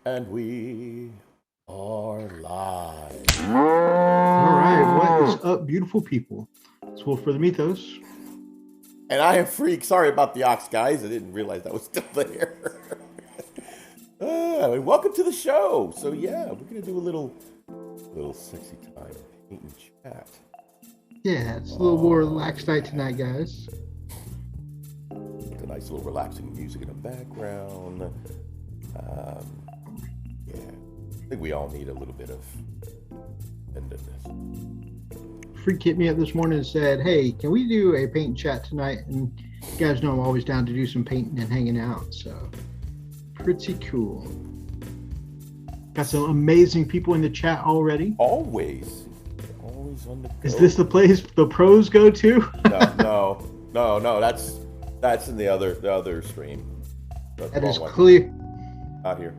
And we are live. All right, what is up, beautiful people? It's Wolf for the Mythos. And I am Freak. Sorry about the ox, guys. I didn't realize that was still there. Welcome to the show. So yeah, we're gonna do a little sexy time paint and chat. Yeah, it's a little more relaxed night tonight, guys. With a nice little relaxing music in the background. Yeah, I think we all need a little bit of tenderness. Freak hit me up this morning and said, "Hey, can we do a paint and chat tonight?" And you guys know I'm always down to do some painting and hanging out, so pretty cool. Got some amazing people in the chat already. Always on the go. Is this the place the pros go to? No. That's in the other stream. That is clear. Out here.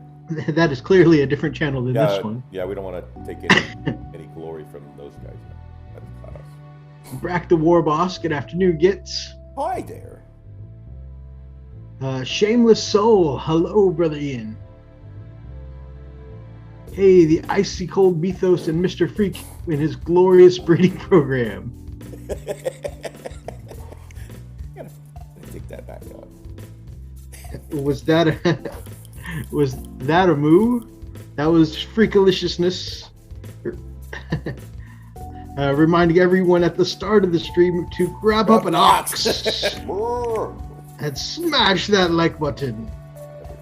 That is clearly a different channel than this one. Yeah, we don't want to take any glory from those guys. That's not us. Brack the War Boss, good afternoon, Gits. Hi there. Shameless Soul, hello, brother Ian. Hey, the icy cold Mythos and Mr. Freak in his glorious breeding program. I'm gonna take that back out. Was that a move? That was freakaliciousness. Reminding everyone at the start of the stream to grab up an ox and smash that like button. Smash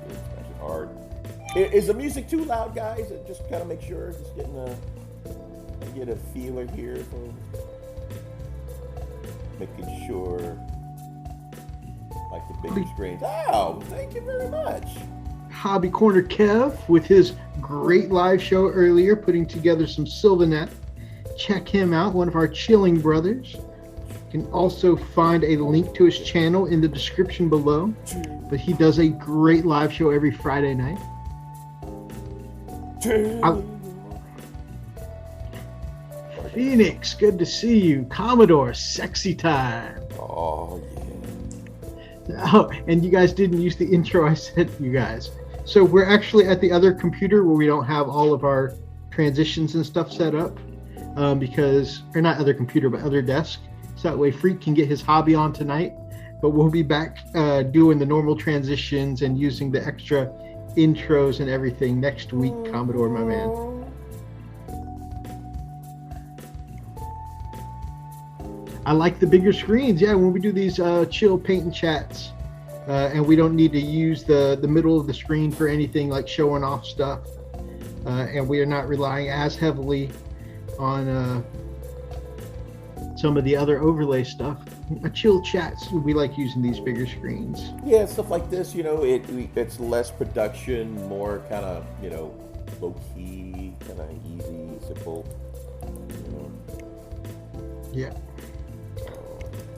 it hard. Is the music too loud, guys? Just kind of make sure. Just get a feeler here for making sure. Like the bigger screens. Oh, thank you very much. Hobby Corner Kev with his great live show earlier, putting together some Sylvanet. Check him out, one of our chilling brothers. You can also find a link to his channel in the description below. But he does a great live show every Friday night. Phoenix, good to see you. Commodore, sexy time. Oh, yeah. Oh, and you guys didn't use the intro I sent you guys. So we're actually at the other computer where we don't have all of our transitions and stuff set up. Or not other computer, but other desk. So that way Freak can get his hobby on tonight. But we'll be back doing the normal transitions and using the extra intros and everything next week, Commodore, my man. I like the bigger screens. Yeah, when we do these chill paint and chats, and we don't need to use the middle of the screen for anything like showing off stuff, and we are not relying as heavily on some of the other overlay stuff. Chill chats, we like using these bigger screens. Yeah, stuff like this, it's less production, more kind of, low key, kind of easy, simple. Yeah.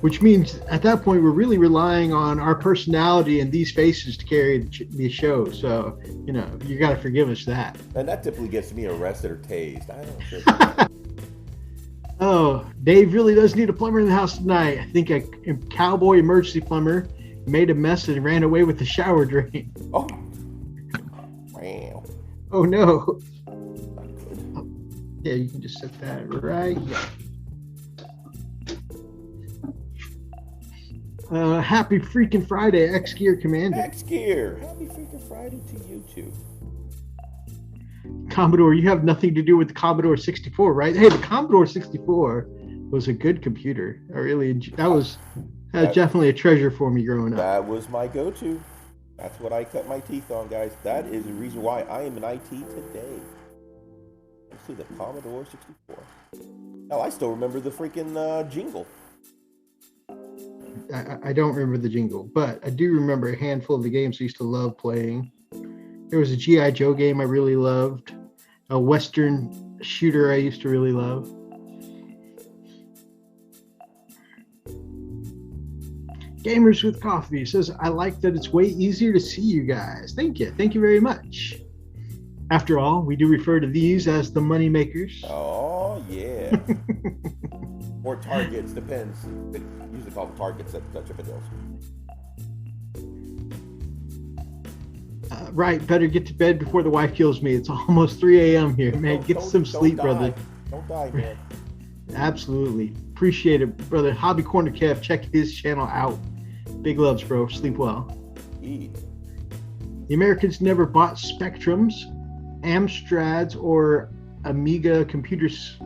Which means at that point, we're really relying on our personality and these faces to carry the show. So, you got to forgive us that. And that typically gets me arrested or tased. I don't Oh, Dave really does need a plumber in the house tonight. I think a cowboy emergency plumber made a mess and ran away with the shower drain. Oh. Wow. Oh, no. Oh, yeah, you can just set that right here. Happy freaking Friday, X-Gear Commander. X-Gear, happy freaking Friday to you too. Commodore, you have nothing to do with the Commodore 64, right? Hey, the Commodore 64 was a good computer. That was definitely a treasure for me growing up. That was my go-to. That's what I cut my teeth on, guys. That is the reason why I am in IT today. Let's see, the Commodore 64. Oh, I still remember the freaking jingle. I don't remember the jingle, but I do remember a handful of the games I used to love playing. There was a G.I. Joe game I really loved. A Western shooter I used to really love. Gamers with Coffee says, I like that it's way easier to see you guys. Thank you. Thank you very much. After all, we do refer to these as the money makers. Oh, yeah. Or targets, depends. They usually call them targets at Touch of Adults. Right, better get to bed before the wife kills me. It's almost 3 a.m. here, man. Get some sleep, brother. Don't die, man. Absolutely. Appreciate it, brother. Hobby Corner Kev, check his channel out. Big loves, bro. Sleep well. Eat. The Americans never bought Spectrums, Amstrads, or Amiga computers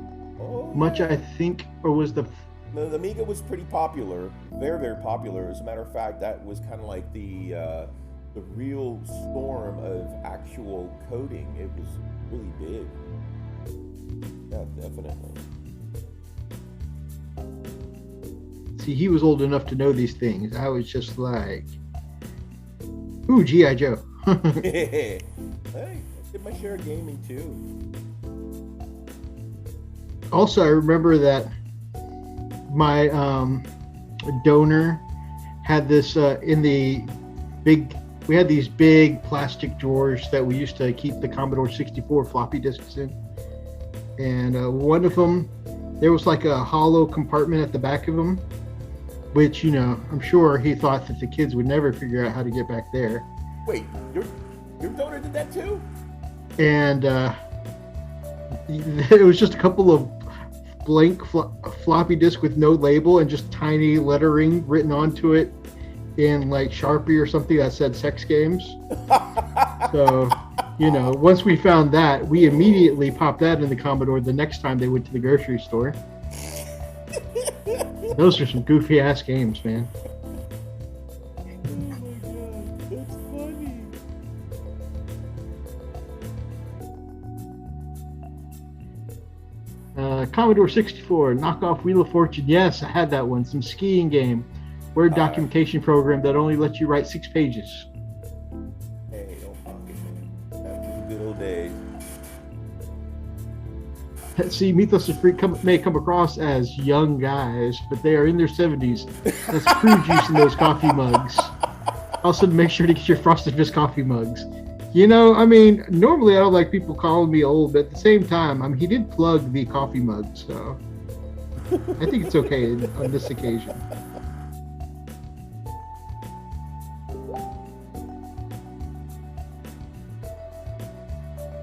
much, I think, or was the Amiga was pretty popular, very, very popular. As a matter of fact, that was kind of like the real storm of actual coding. It was really big. Yeah, definitely. See, he was old enough to know these things. I was just like, ooh, G.I. Joe. Hey, I did my share of gaming too. Also, I remember that my donor had this in the big, we had these big plastic drawers that we used to keep the Commodore 64 floppy disks in. And one of them, there was like a hollow compartment at the back of them, which, you know, I'm sure he thought that the kids would never figure out how to get back there. Wait, your donor did that too? And it was just a couple of blank floppy disk with no label and just tiny lettering written onto it in like Sharpie or something that said sex games. So, you know, once we found that, we immediately popped that in the Commodore the next time they went to the grocery store. Those are some goofy ass games, man. Commodore 64, knockoff Wheel of Fortune. Yes, I had that one. Some skiing game. Word documentation program that only lets you write 6 pages. Hey, don't fuck it, man. That was the good old days. See, Mythos and Freak may come across as young guys, but they are in their 70s. That's crew juice in those coffee mugs. Also, make sure to get your Frosted Fist coffee mugs. You know, I mean, normally I don't like people calling me old, but at the same time, I mean, he did plug the coffee mug, so I think it's okay on this occasion.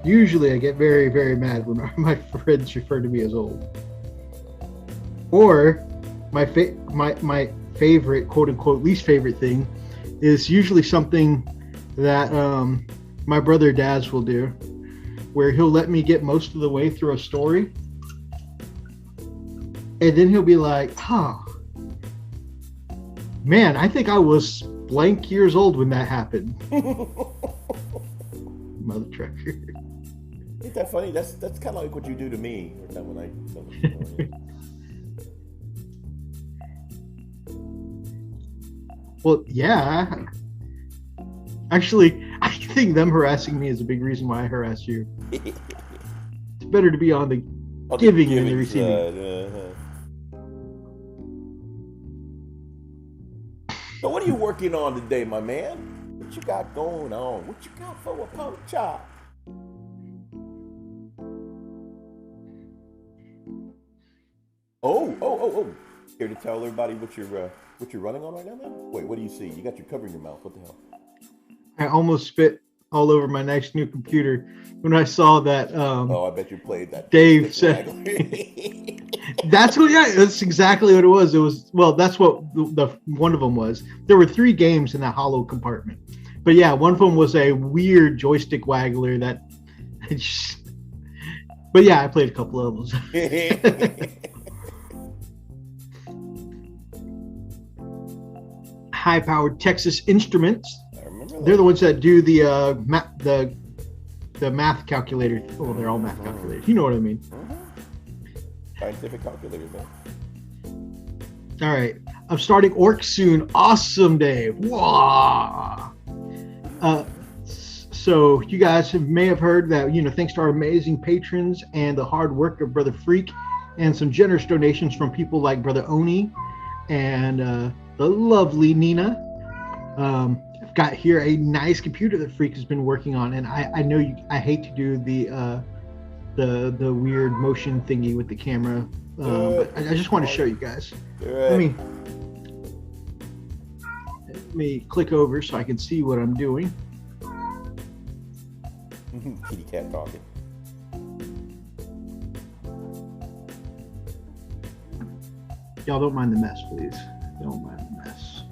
Usually I get very, very mad when my friends refer to me as old. Or my favorite, quote unquote, least favorite thing is usually something that my brother Daz will do, where he'll let me get most of the way through a story, and then he'll be like, oh, man, I think I was blank years old when that happened. Mother trucker. Ain't that funny? That's kind of like what you do to me when I tell the story. Well, yeah. Actually, I think them harassing me is a big reason why I harass you. It's better to be on the giving than the receiving. So what are you working on today, my man? What you got going on? What you got for a pork chop? Oh. Here to tell everybody what you're running on right now, man? Wait, what do you see? You got your cover in your mouth. What the hell? I almost spit all over my nice new computer when I saw that. I bet you played that. Dave said. That's what. Yeah, that's exactly what it was. It was that's what the one of them was. There were 3 games in that hollow compartment, but yeah, one of them was a weird joystick waggler that. But yeah, I played a couple of those. High-powered Texas Instruments. They're the ones that do the math calculator. Well, they're all math calculators. You know what I mean. Scientific calculators, man. All right. I'm starting Orc soon. Awesome, Dave. Wow. So you guys may have heard that, you know, thanks to our amazing patrons and the hard work of Brother Freak and some generous donations from people like Brother Oni and the lovely Nina. I've got here a nice computer that Freak has been working on, and I know I hate to do the weird motion thingy with the camera, but I just want to show you guys. Let me click over so I can see what I'm doing. Kitty cat talking. Y'all don't mind the mess, please. Don't mind the mess.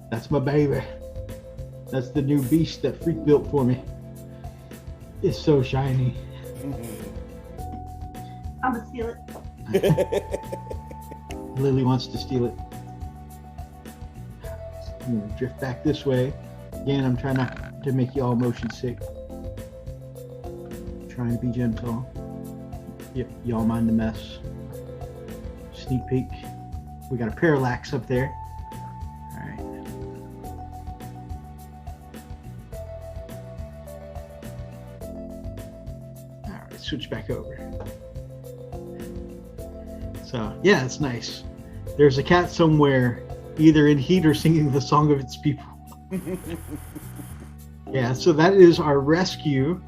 That's my baby. That's the new beast that Freak built for me. It's so shiny. I'm gonna steal it. Lily wants to steal it. I'm gonna drift back this way. Again, I'm trying not to make you all motion sick. Trying to be gentle. Yep, y'all mind the mess. Sneak peek. We got a parallax up there. Alright. Alright, switch back over. So, yeah, it's nice. There's a cat somewhere, either in heat or singing the song of its people. Yeah, so that is our rescue,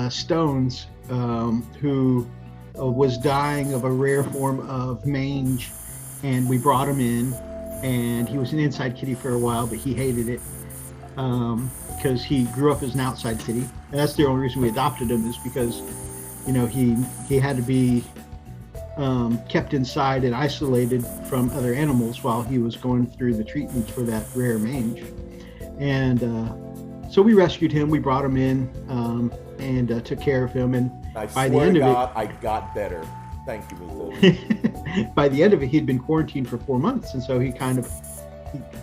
Stones, who was dying of a rare form of mange, and we brought him in, and he was an inside kitty for a while, but he hated it because he grew up as an outside kitty, and that's the only reason we adopted him, is because, you know, he had to be kept inside and isolated from other animals while he was going through the treatments for that rare mange. And so we rescued him, we brought him in, and took care of him, and by the end of it, I got better. Thank you, Ms. by the end of it, he'd been quarantined for 4 months, and so he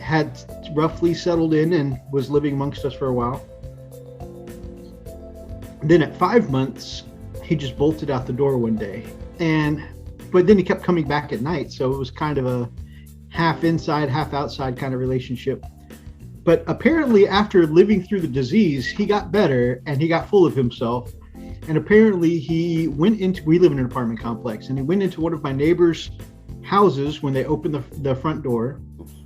had roughly settled in and was living amongst us for a while. Then at 5 months, he just bolted out the door one day, but then he kept coming back at night, so it was kind of a half inside, half outside kind of relationship. But apparently, after living through the disease, he got better and he got full of himself. And apparently, we live in an apartment complex, and he went into one of my neighbors' houses when they opened the front door,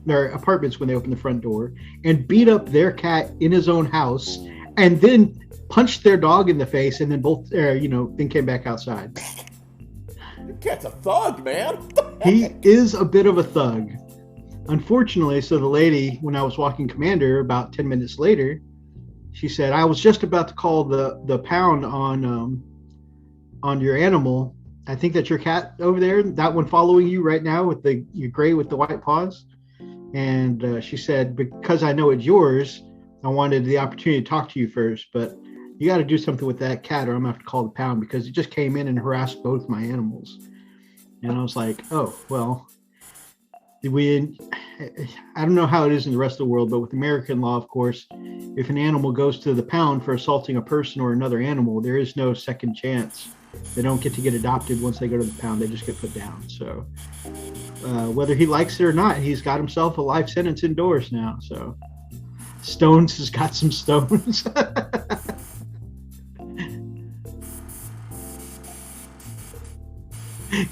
their apartments when they opened the front door, and beat up their cat in his own house, and then punched their dog in the face, and then then came back outside. Your cat's a thug, man. He is a bit of a thug. Unfortunately, so the lady, when I was walking Commander about 10 minutes later, she said, I was just about to call the pound on your animal. I think that's your cat over there, that one following you right now with the gray with the white paws. And she said, because I know it's yours, I wanted the opportunity to talk to you first, but you got to do something with that cat or I'm going to have to call the pound because it just came in and harassed both my animals. And I was like, oh, well, I don't know how it is in the rest of the world, but with American law, of course, if an animal goes to the pound for assaulting a person or another animal, there is no second chance. They don't get to get adopted once they go to the pound. They just get put down. So whether he likes it or not, he's got himself a life sentence indoors now. So Stones has got some stones.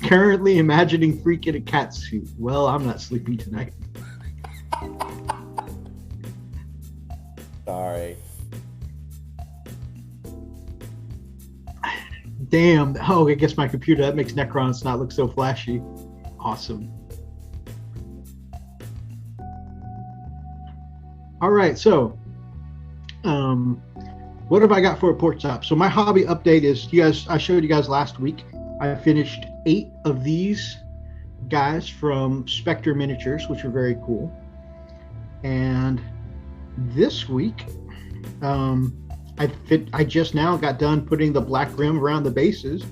Currently imagining Freak in a cat suit. Well, I'm not sleeping tonight. Sorry. Damn. Oh, I guess my computer, that makes Necrons not look so flashy. Awesome. All right, so what have I got for a pork chop? So my hobby update is, I showed you guys last week, I finished 8 of these guys from Spectre Miniatures, which are very cool. And this week, I just now got done putting the black rim around the bases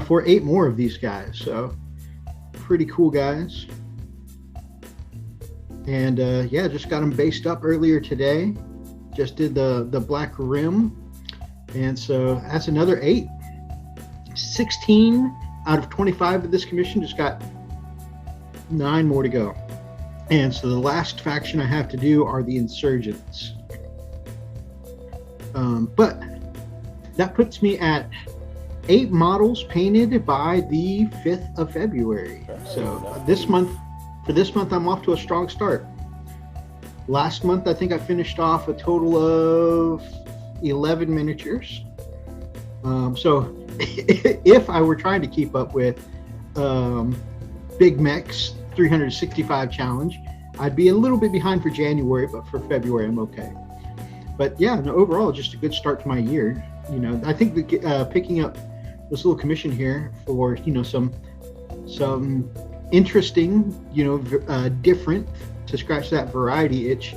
for 8 more of these guys. So pretty cool guys. And yeah, just got them based up earlier today. Just did the black rim. And so that's another 8. 16 out of 25 of this commission, just got 9 more to go. And so the last faction I have to do are the Insurgents. But that puts me at 8 models painted by the 5th of February. So this month I'm off to a strong start. Last month I think I finished off a total of 11 miniatures. So if I were trying to keep up with Big Mechs 365 challenge. I'd be a little bit behind for January, but for February, I'm okay. But yeah, no, overall, just a good start to my year. You know, I think that picking up this little commission here for, you know, some interesting, you know, different to scratch that variety itch,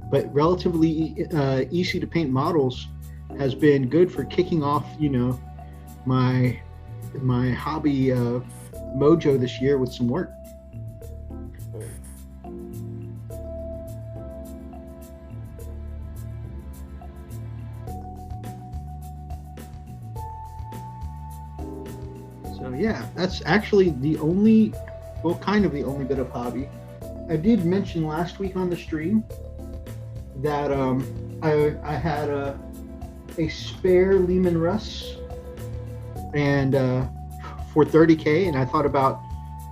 but relatively easy to paint models has been good for kicking off, you know, my hobby mojo this year with some work. So yeah, that's actually the only, well, kind of the only bit of hobby. I did mention last week on the stream that I had a spare Lehman Russ and for 30K, and I thought about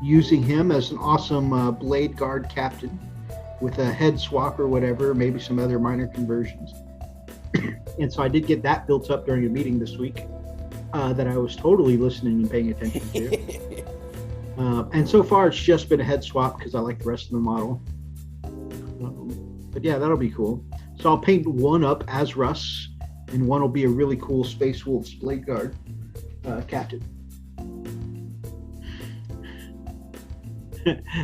using him as an awesome blade guard captain with a head swap or whatever, maybe some other minor conversions. And so I did get that built up during a meeting this week that I was totally listening and paying attention to. And so far it's just been a head swap because I like the rest of the model. But yeah, that'll be cool. So I'll paint one up as Russ, and one will be a really cool Space Wolves Blade Guard captain.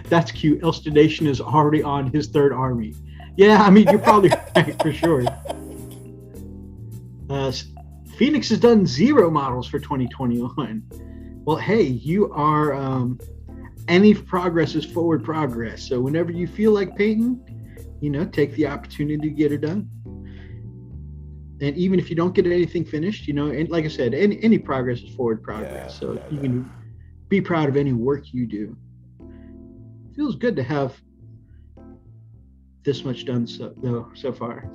That's cute. Elstonation is already on his third army. Yeah, I mean, you're probably right for sure. Phoenix has done 0 models for 2021. Well, hey, you are, any progress is forward progress. So whenever you feel like painting, you know, take the opportunity to get it done. And even if you don't get anything finished, you know, and like I said, any progress is forward progress. So you can be proud of any work you do. It feels good to have this much done so far.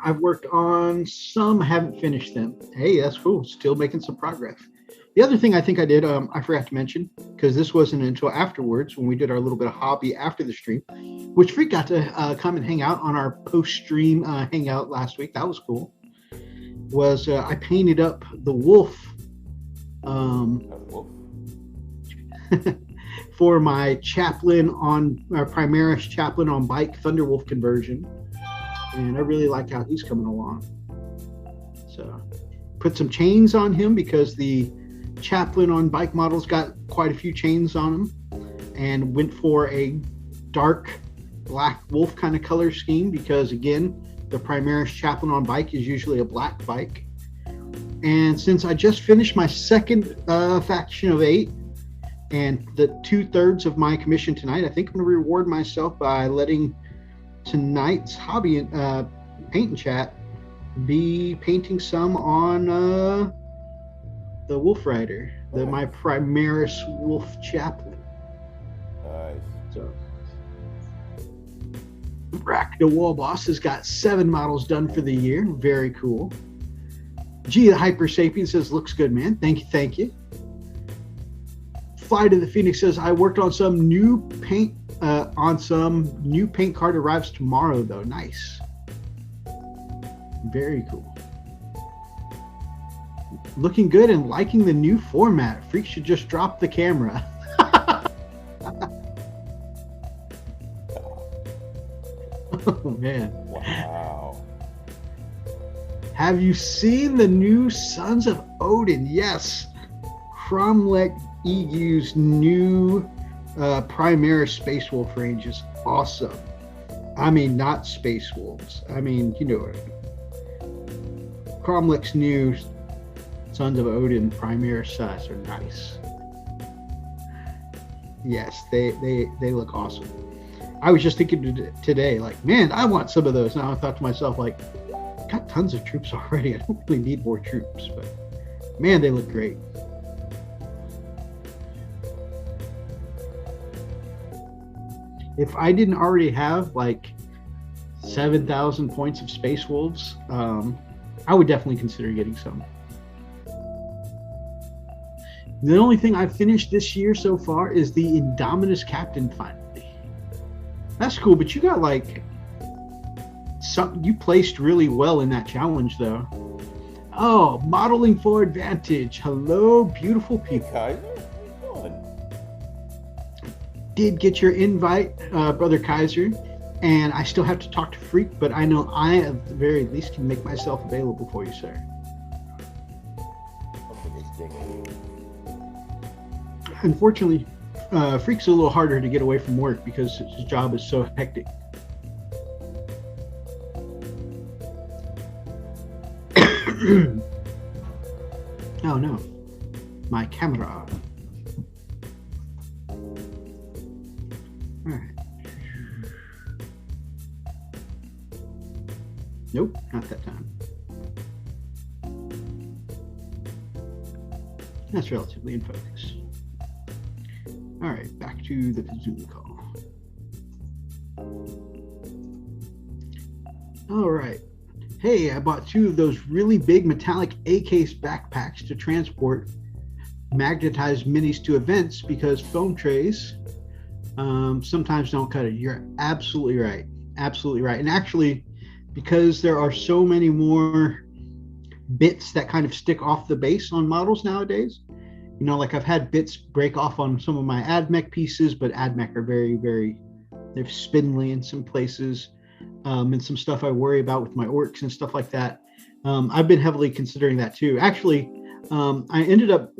I've worked on some, haven't finished them. Hey, that's cool. Still making some progress. The other thing I think I did, I forgot to mention, because this wasn't until afterwards when we did our little bit of hobby after the stream, which Freak got to come and hang out on our post-stream hangout last week. That was cool. Was I painted up the wolf for my chaplain on Primaris chaplain on bike Thunderwolf conversion. And I really like how he's coming along. So put some chains on him because the chaplain on bike models got quite a few chains on him, and went for a dark black wolf kind of color scheme because, again, the Primaris chaplain on bike is usually a black bike. And since I just finished my second faction of 8 and the 2/3 of my commission tonight, I think I'm going to reward myself by letting tonight's hobby paint and chat be painting some on the Wolf Rider, my Primaris Wolf Chaplain. Nice. So Rack the Wall Boss has got 7 models done for the year. Very cool. G the Hyper Sapien says, looks good, man. Thank you. Fly to the Phoenix says, I worked on some new paint card arrives tomorrow though. Nice. Very cool. Looking good and liking the new format. Freak should just drop the camera. Oh man. Wow. Have you seen the new Sons of Odin? Yes. Cromlech EU's new Primaris Space Wolf range is awesome. I mean, not Space Wolves. I mean, you know what I mean. Cromlech's new Sons of Odin Primaris size are nice. Yes, they look awesome. I was just thinking today, like, man, I want some of those. Now I thought to myself, like, got tons of troops already. I don't really need more troops, but man, they look great. If I didn't already have like 7,000 points of Space Wolves, I would definitely consider getting some. The only thing I've finished this year so far is the Indominus Captain finally. That's cool, but you got like you placed really well in that challenge though. Oh, modeling for advantage. Hello, beautiful Hey, people. Kaiser. How you doing? Did get your invite, Brother Kaiser, and I still have to talk to Freak, but I know I, at the very least, can make myself available for you, sir. Something is dinging. Unfortunately, Freak's a little harder to get away from work because his job is so hectic. Oh no, my camera. All right. Nope, not that time. That's relatively in focus. All right, back to the Zoom call. All right. Hey, I bought 2 of those really big metallic A-case backpacks to transport magnetized minis to events because foam trays sometimes don't cut it. You're absolutely right. Absolutely right. And actually, because there are so many more bits that kind of stick off the base on models nowadays, you know, like I've had bits break off on some of my AdMech pieces, but AdMech are they're spindly in some places. And some stuff I worry about with my orcs and stuff like that. I've been heavily considering that too. Actually, I ended up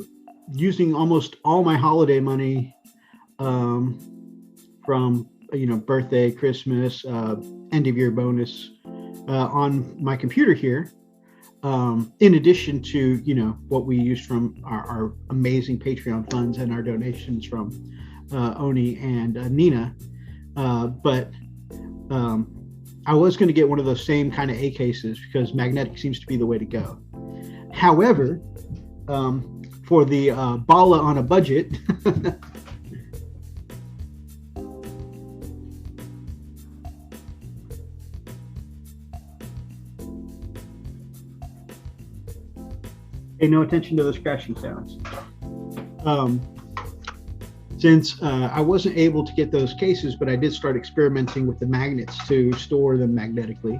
using almost all my holiday money from, birthday, Christmas, end of year bonus on my computer here. In addition to, what we use from our amazing Patreon funds and our donations from Oni and Nina. But I was going to get one of those same kind of A cases because magnetic seems to be the way to go. However, for the Bala on a budget, pay no attention to those crashing sounds. Since I wasn't able to get those cases, but I did start experimenting with the magnets to store them magnetically.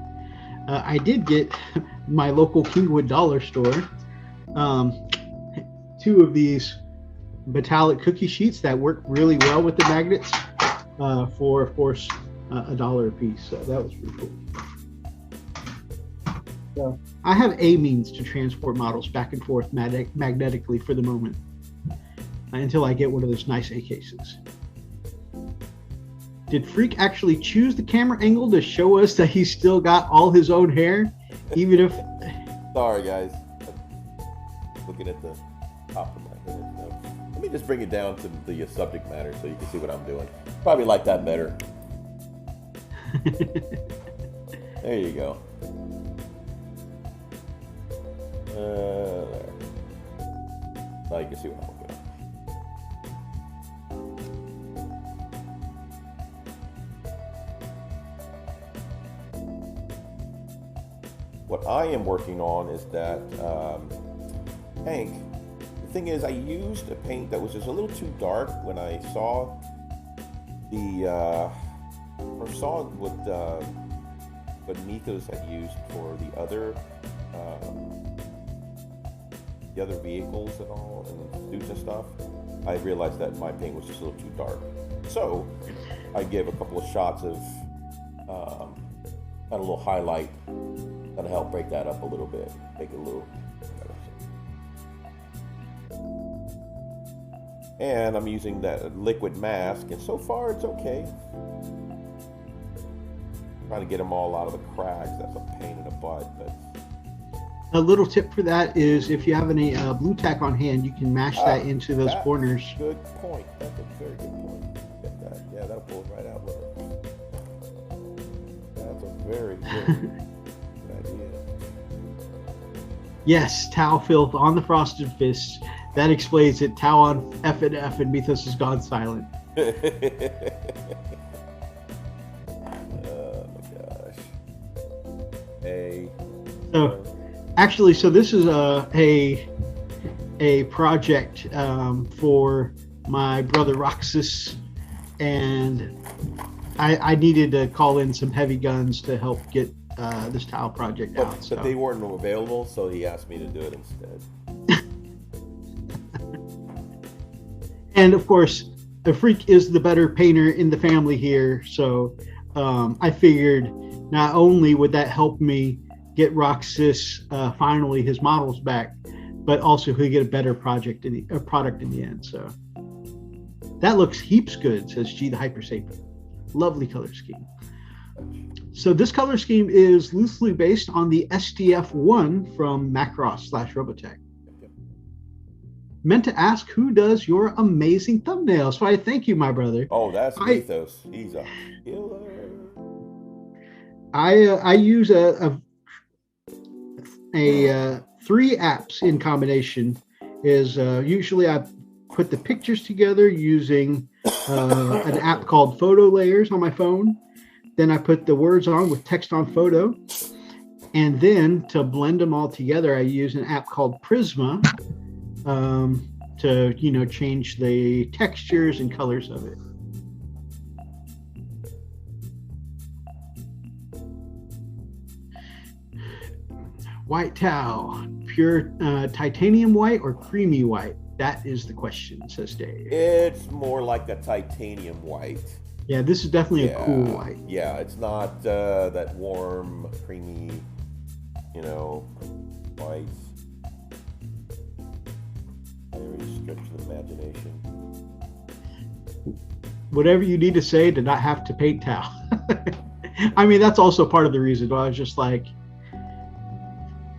I did get my local Kingwood dollar store 2 of these metallic cookie sheets that work really well with the magnets for, of course, $1 a piece. So that was pretty cool. So I have a means to transport models back and forth magnetically for the moment. Until I get one of those nice A cases. Did Freak actually choose the camera angle to show us that he's still got all his own hair? Even if... Sorry, guys. I'm looking at the top of my head. So let me just bring it down to the subject matter so you can see what I'm doing. Probably like that better. There you go. There. Now you can see what I'm looking at. What I am working on is that paint. The thing is, I used a paint that was just a little too dark when I saw what Mythos had used for the other vehicles and all, and suits and stuff. I realized that my paint was just a little too dark. So I gave a couple of shots of kind of a little highlight. Gonna help break that up a little bit, make it a little better. And I'm using that liquid mask, and so far it's okay. Trying to get them all out of the cracks. That's a pain in the butt. But a little tip for that is if you have any blue tack on hand, you can mash that into those corners. Good point. That's a very good point. Get that. Yeah, that'll pull it right out. That's a very good. Yes, Tau filth on the frosted fists. That explains it. Tau on F and F, and Mythos has gone silent. Oh my gosh. Hey. So, actually, this is a project for my brother Roxas, and I needed to call in some heavy guns to help get this tile project But, out. So. but they weren't available, so he asked me to do it instead. And of course, the Freak is the better painter in the family here, so I figured not only would that help me get Roxas finally his models back, but also he'll get a better product in the end. So that looks heaps good, says G the Hyper Sapien. Lovely color scheme. So this color scheme is loosely based on the SDF-1 from Macross/Robotech. Meant to ask who does your amazing thumbnails. So I thank you, my brother. Oh, that's Mythos. He's a killer. I use a 3 apps in combination. Is usually I put the pictures together using an app called Photo Layers on my phone. Then I put the words on with text on photo. And then to blend them all together, I use an app called Prisma to, change the textures and colors of it. White towel, pure titanium white or creamy white? That is the question, says Dave. It's more like a titanium white. Yeah, this is definitely a cool white. Yeah, it's not that warm, creamy, white. Very stretch the imagination. Whatever you need to say to not have to paint towel. I mean, that's also part of the reason why I was just like,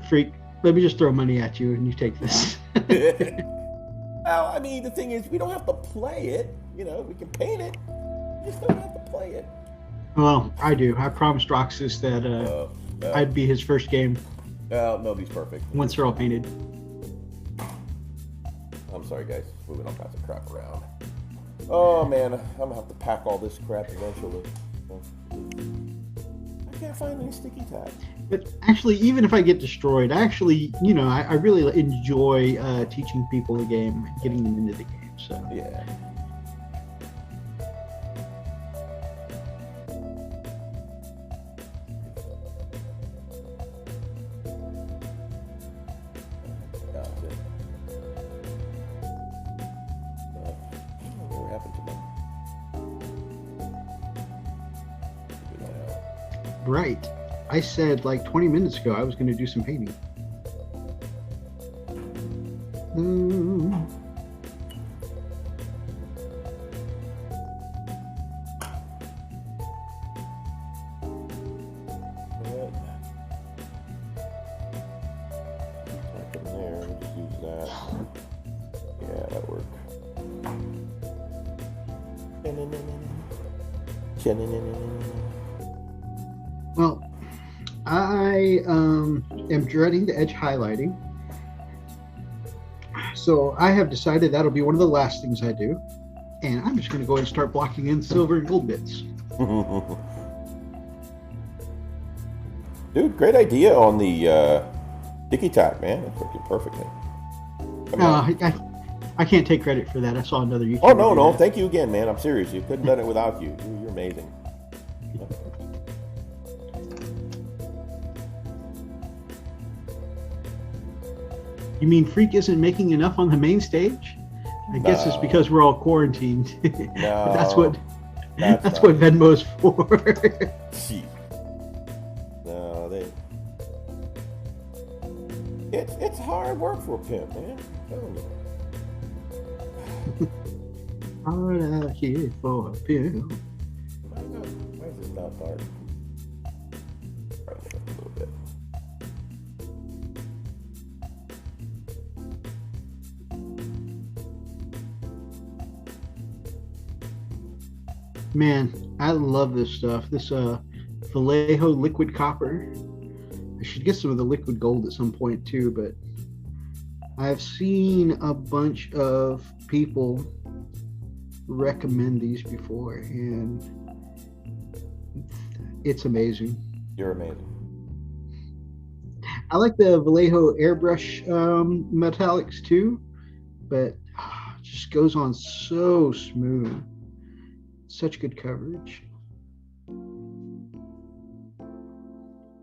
Freak, let me just throw money at you and you take this. Well, I mean, the thing is, we don't have to play it. We can paint it. We just don't have to play it. Well, I do. I promised Roxas that I'd be his first game. Nobody's perfect. Once they're all painted. I'm sorry, guys. Moving all kinds of crap around. Oh, man. I'm going to have to pack all this crap eventually. I can't find any sticky tack. But actually, even if I get destroyed, I really enjoy teaching people the game, getting them into the game. So yeah. Gotcha. What happened to them? Right. I said like 20 minutes ago I was going to do some painting. Well, I am dreading the edge highlighting. So I have decided that'll be one of the last things I do. And I'm just going to go ahead and start blocking in silver and gold bits. Dude, great idea on the sticky tack, man. It's working perfectly. I can't take credit for that. I saw another YouTuber. Oh, no. Thank you again, man. I'm serious. You couldn't have done it without you. You're amazing. You mean Freak isn't making enough on the main stage? I guess it's because we're all quarantined. No, that's what Venmo's for. Gee. No, it's hard work for a pimp, man. I'm telling you. Hard out here for a pimp. Why is this not dark? Brighten it up a little bit. Man, I love this stuff. This Vallejo liquid copper. I should get some of the liquid gold at some point too, but I've seen a bunch of people recommend these before, and it's amazing. You're amazing. I like the Vallejo airbrush metallics too, but it just goes on so smooth. Such good coverage.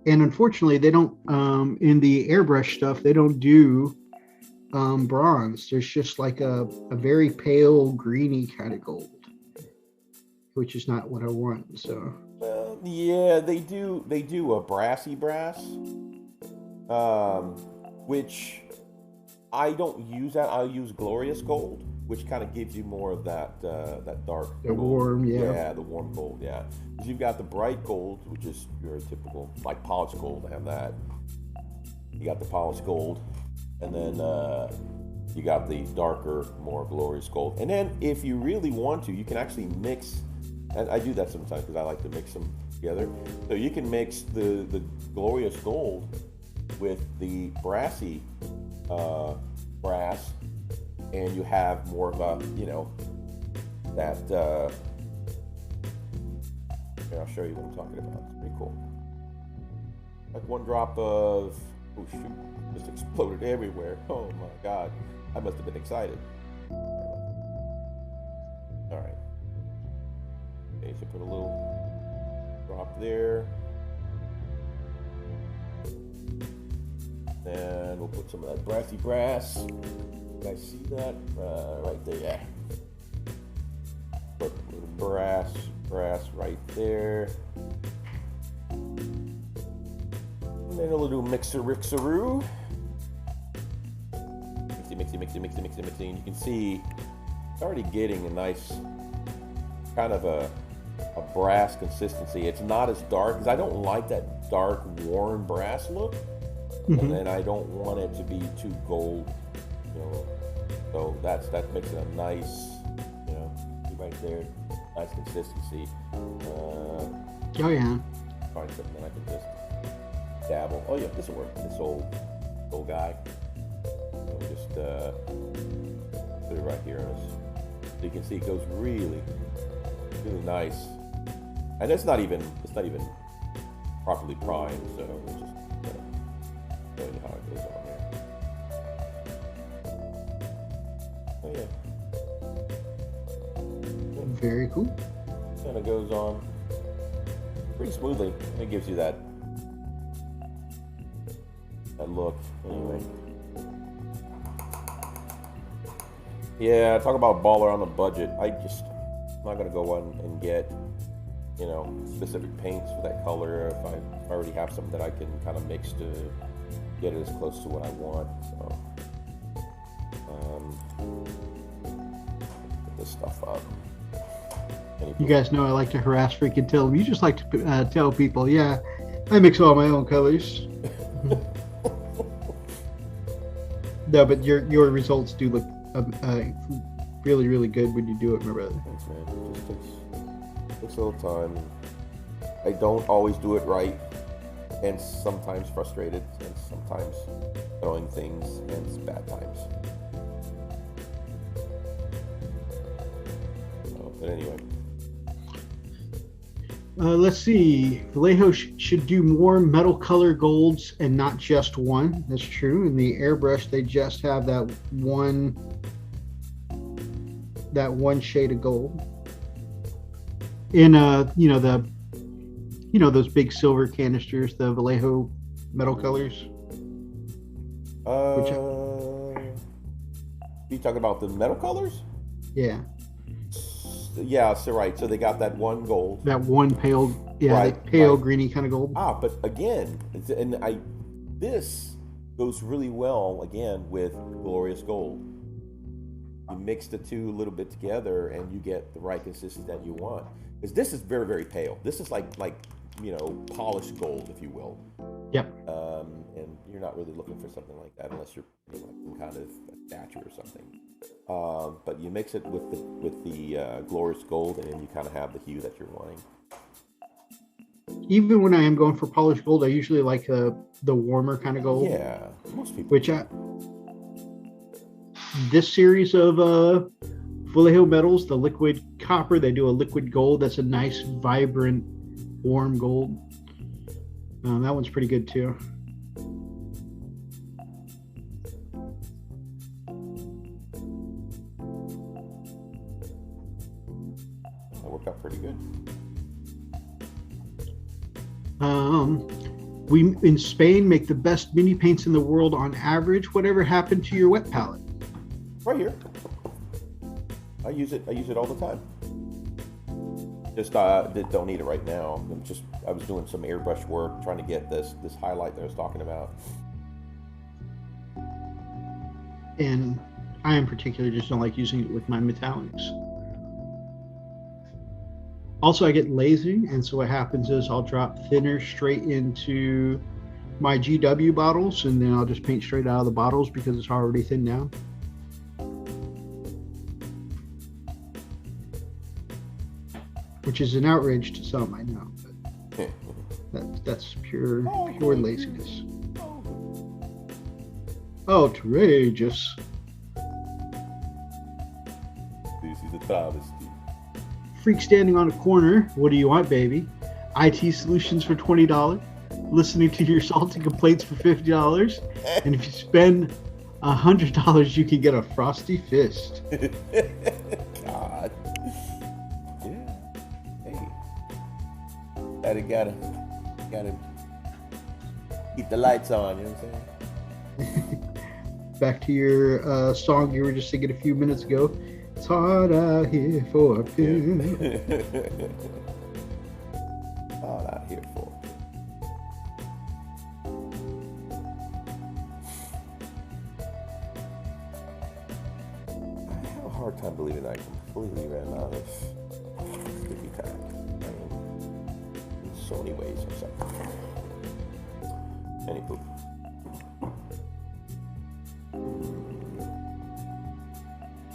And unfortunately, they don't in the airbrush stuff. They don't do bronze. There's just like a very pale greeny kind of gold, which is not what I want. So. Well, yeah, they do a brassy brass, which I don't use that. I use glorious gold, which kind of gives you more of that dark gold. Warm, yeah. Yeah, the warm gold, yeah. Because you've got the bright gold, which is very typical, like polished gold. I have that. You got the polished gold, and then you got the darker, more glorious gold. And then, if you really want to, you can actually mix. And I do that sometimes because I like to mix them together. So you can mix the glorious gold with the brassy brass, and you have more of a, that. Here, I'll show you what I'm talking about. It's pretty cool. Like one drop of, oh shoot, just exploded everywhere. Oh my God, I must have been excited. All right. Okay, so put a little drop there. And we'll put some of that brassy brass. You guys see that? Right there, yeah. Put a little brass right there. And then a little mixer-rixeroo. Mixy. And you can see it's already getting a nice kind of a brass consistency. It's not as dark because I don't like that dark, warm brass look. Mm-hmm. And then I don't want it to be too gold, So that makes it a nice, right there, nice consistency. Oh yeah. Find something that I can just dabble. Oh yeah, this will work. This old guy. So just put it right here, so you can see it goes really, really nice. And it's not even properly primed, so it's just showing you how it goes on there. Oh yeah. Very cool. Kind of goes on pretty smoothly. And it gives you that look. Anyway. Yeah, talk about baller on the budget. I'm not gonna go on and get specific paints for that color if I already have something that I can kind of mix to get it as close to what I want. So put this stuff up. You guys know I like to harass freaking tell them. You just like to tell people, yeah, I mix all my own colors. No, but your results do look really, really good when you do it, my brother. Thanks, man. It just takes a little time. I don't always do it right, and sometimes frustrated, and sometimes throwing things, and it's bad times. But anyway. Let's see. Vallejo should do more metal color golds and not just one. That's true. In the airbrush, they just have that one shade of gold. In those big silver canisters, the Vallejo metal colors. You talking about the metal colors? Yeah. Yeah, so right. So they got that one gold. That one pale, that pale greeny kind of gold. But again, this goes really well again with glorious gold. You mix the two a little bit together, and you get the right consistency that you want. Because this is very, very pale. This is like polished gold, if you will. Yep. And you're not really looking for something like that unless you're like some kind of a statue or something. But you mix it with the glorious gold, and then you kind of have the hue that you're wanting. Even when I am going for polished gold, I usually like the warmer kind of gold. Yeah, most people. Which this series of Vallejo metals, the liquid copper, they do a liquid gold. That's a nice, vibrant, warm gold. That one's pretty good too. That worked out pretty good. We in Spain make the best mini paints in the world on average. Whatever happened to your wet palette? Right here. I use it all the time. Just don't need it right now. I was doing some airbrush work trying to get this highlight that I was talking about. And I in particular just don't like using it with my metallics. Also, I get lazy, and so what happens is I'll drop thinner straight into my GW bottles, and then I'll just paint straight out of the bottles because it's already thinned down. Which is an outrage to some, I know, but that's pure laziness. Outrageous. This is a travesty. Freak standing on a corner. What do you want, baby? IT solutions for $20. Listening to your salty complaints for $50. And if you spend $100, you can get a frosty fist. God. Hey. Gotta keep the lights on, you know what I'm saying? Back to your song you were just singing a few minutes ago. It's hard out here for a pin. Hard out here for a pin. I have a hard time believing that I completely ran out of sticky tack. In so many ways or something. Anywho.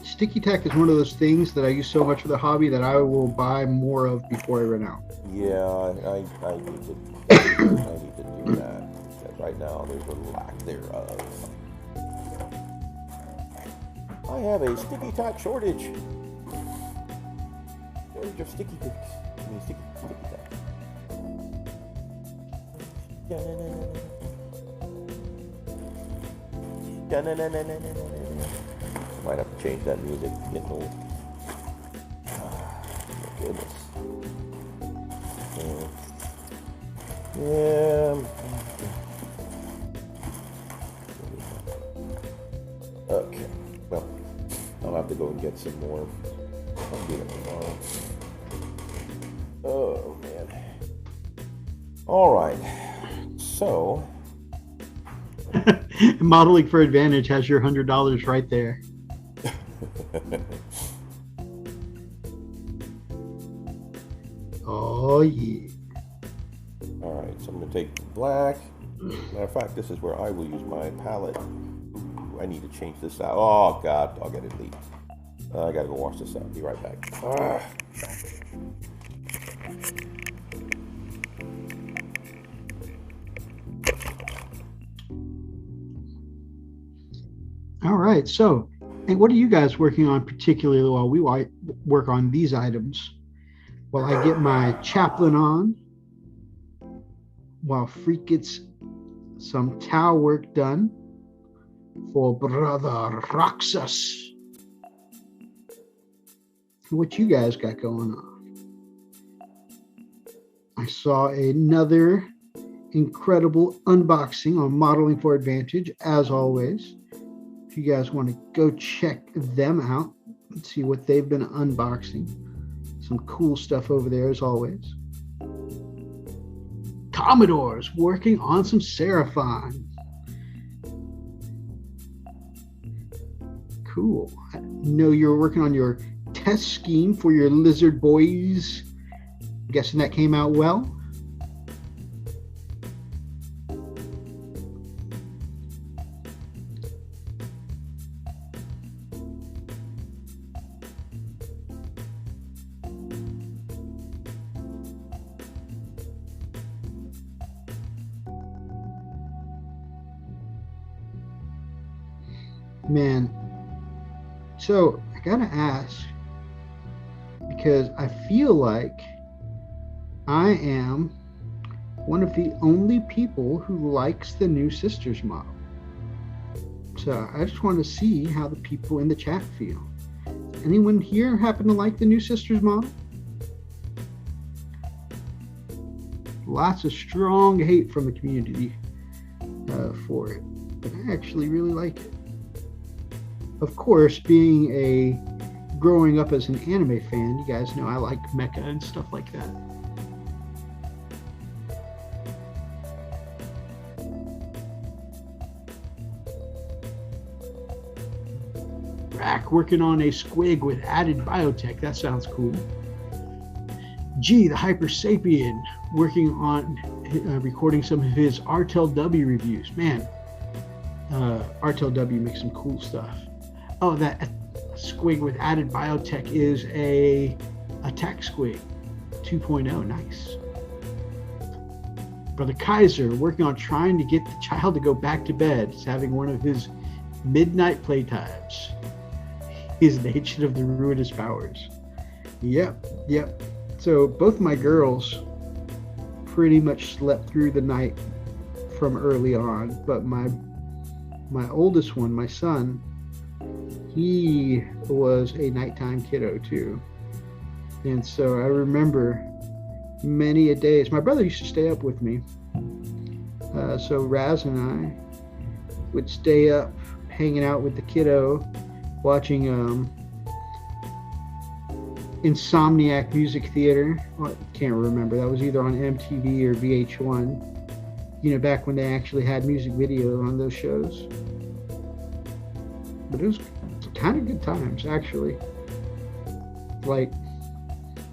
Sticky tack is one of those things that I use so much for the hobby that I will buy more of before I run out. Yeah, I need to do that. Because right now there's a lack thereof. I have a sticky tack shortage. Shortage of sticky tack. Sticky tack. Might have to change that music. It's getting old. My goodness. Yeah. Okay. Well, I'll have to go and get some more. I'll do it tomorrow. Oh, man. All right. So. Modeling for Advantage has your $100 right there. Oh yeah. All right, so I'm gonna take black. Matter of fact, this is where I will use my palette. Ooh, I need to change this out. Oh God, I'll get it leaked. I gotta go wash this out. Be right back. All right, so, and what are you guys working on particularly while we work on these items? While I get my chaplain on, while Freak gets some towel work done for Brother Roxas. What you guys got going on? I saw another incredible unboxing on Modeling for Advantage, as always. If you guys want to go check them out and see what they've been unboxing. Some cool stuff over there as always. Commodore's working on some Seraphon. Cool. I know you're working on your test scheme for your lizard boys. I'm guessing that came out well. Man, so I gotta ask, because I feel like I am one of the only people who likes the new Sisters model. So I just want to see how the people in the chat feel. Anyone here happen to like the new Sisters model? lots of strong hate from the community for it, but I actually really like it. Of course, growing up as an anime fan, you guys know I like mecha and stuff like that. Rack working on a squig with added biotech. That sounds cool. G, the Hyper Sapien, working on recording some of his RTLW reviews. Man, RTLW makes some cool stuff. Oh, that squig with added biotech is a attack squig 2.0. Nice. Brother Kaiser working on trying to get the child to go back to bed. He's having one of his midnight playtimes. He's an agent of the ruinous powers. Yep. So both my girls pretty much slept through the night from early on, but my oldest one, my son, he was a nighttime kiddo too. And so I remember many a days. My brother used to stay up with me. So Raz and I would stay up hanging out with the kiddo, watching Insomniac Music Theater. I can't remember. That was either on MTV or VH1. You know, back when they actually had music video on those shows. But it was kind of good times, actually. Like,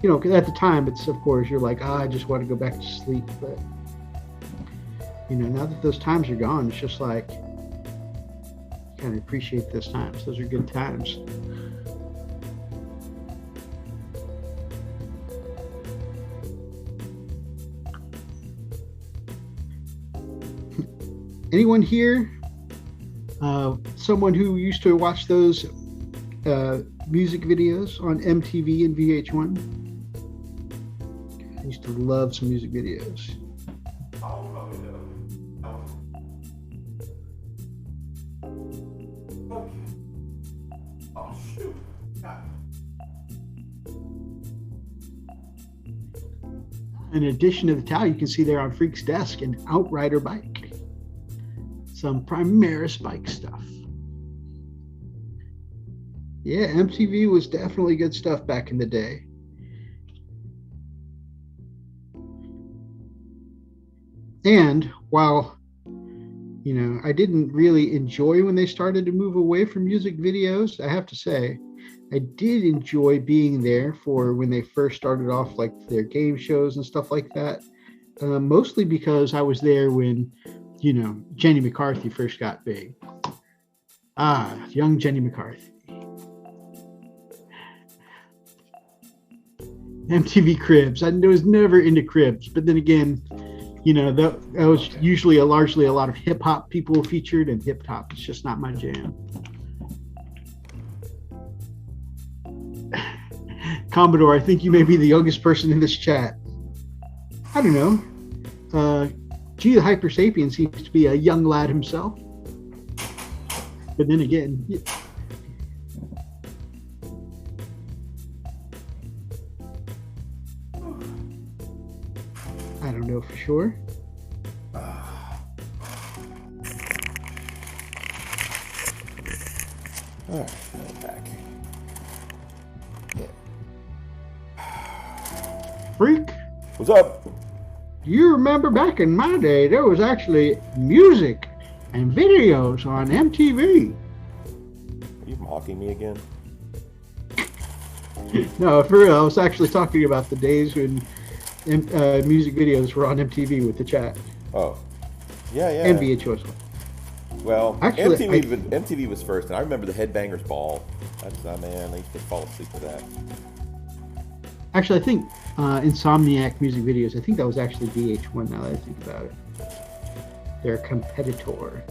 you know, 'cause at the time, it's, of course, you're like, I just want to go back to sleep. But, you know, now that those times are gone, it's just like, kind of appreciate those times. Those are good times. Anyone here? Someone who used to watch those music videos on MTV and VH1? I used to love some music videos. In addition to the towel, you can see there on Freak's desk an Outrider bike. Some Primaris bike stuff. Yeah, MTV was definitely good stuff back in the day. And while, you know, I didn't really enjoy when they started to move away from music videos, I have to say, I did enjoy being there for when they first started off, like their game shows and stuff like that. Mostly because I was there when, you know, Jenny McCarthy first got big. Young Jenny McCarthy. MTV Cribs. I was never into Cribs, but then again, you know, that was usually largely a lot of hip hop people featured, and hip hop is just not my jam. Commodore, I think you may be the youngest person in this chat. I don't know. G, the Hyper Sapien seems to be a young lad himself. But then again, I don't know for sure. All right, I'm back. Yeah. Freak, What's up? do you remember back in my day, there was actually music and videos on MTV? Are you mocking me again? No, for real, I was actually talking about the days when music videos were on MTV with the chat. Oh, yeah. And VH1. Well, Actually, MTV was first, and I remember the Headbangers Ball. That's man, I used to fall asleep to that. Actually, I think Insomniac music videos, I think that was actually VH1 now that I think about it. Their competitor.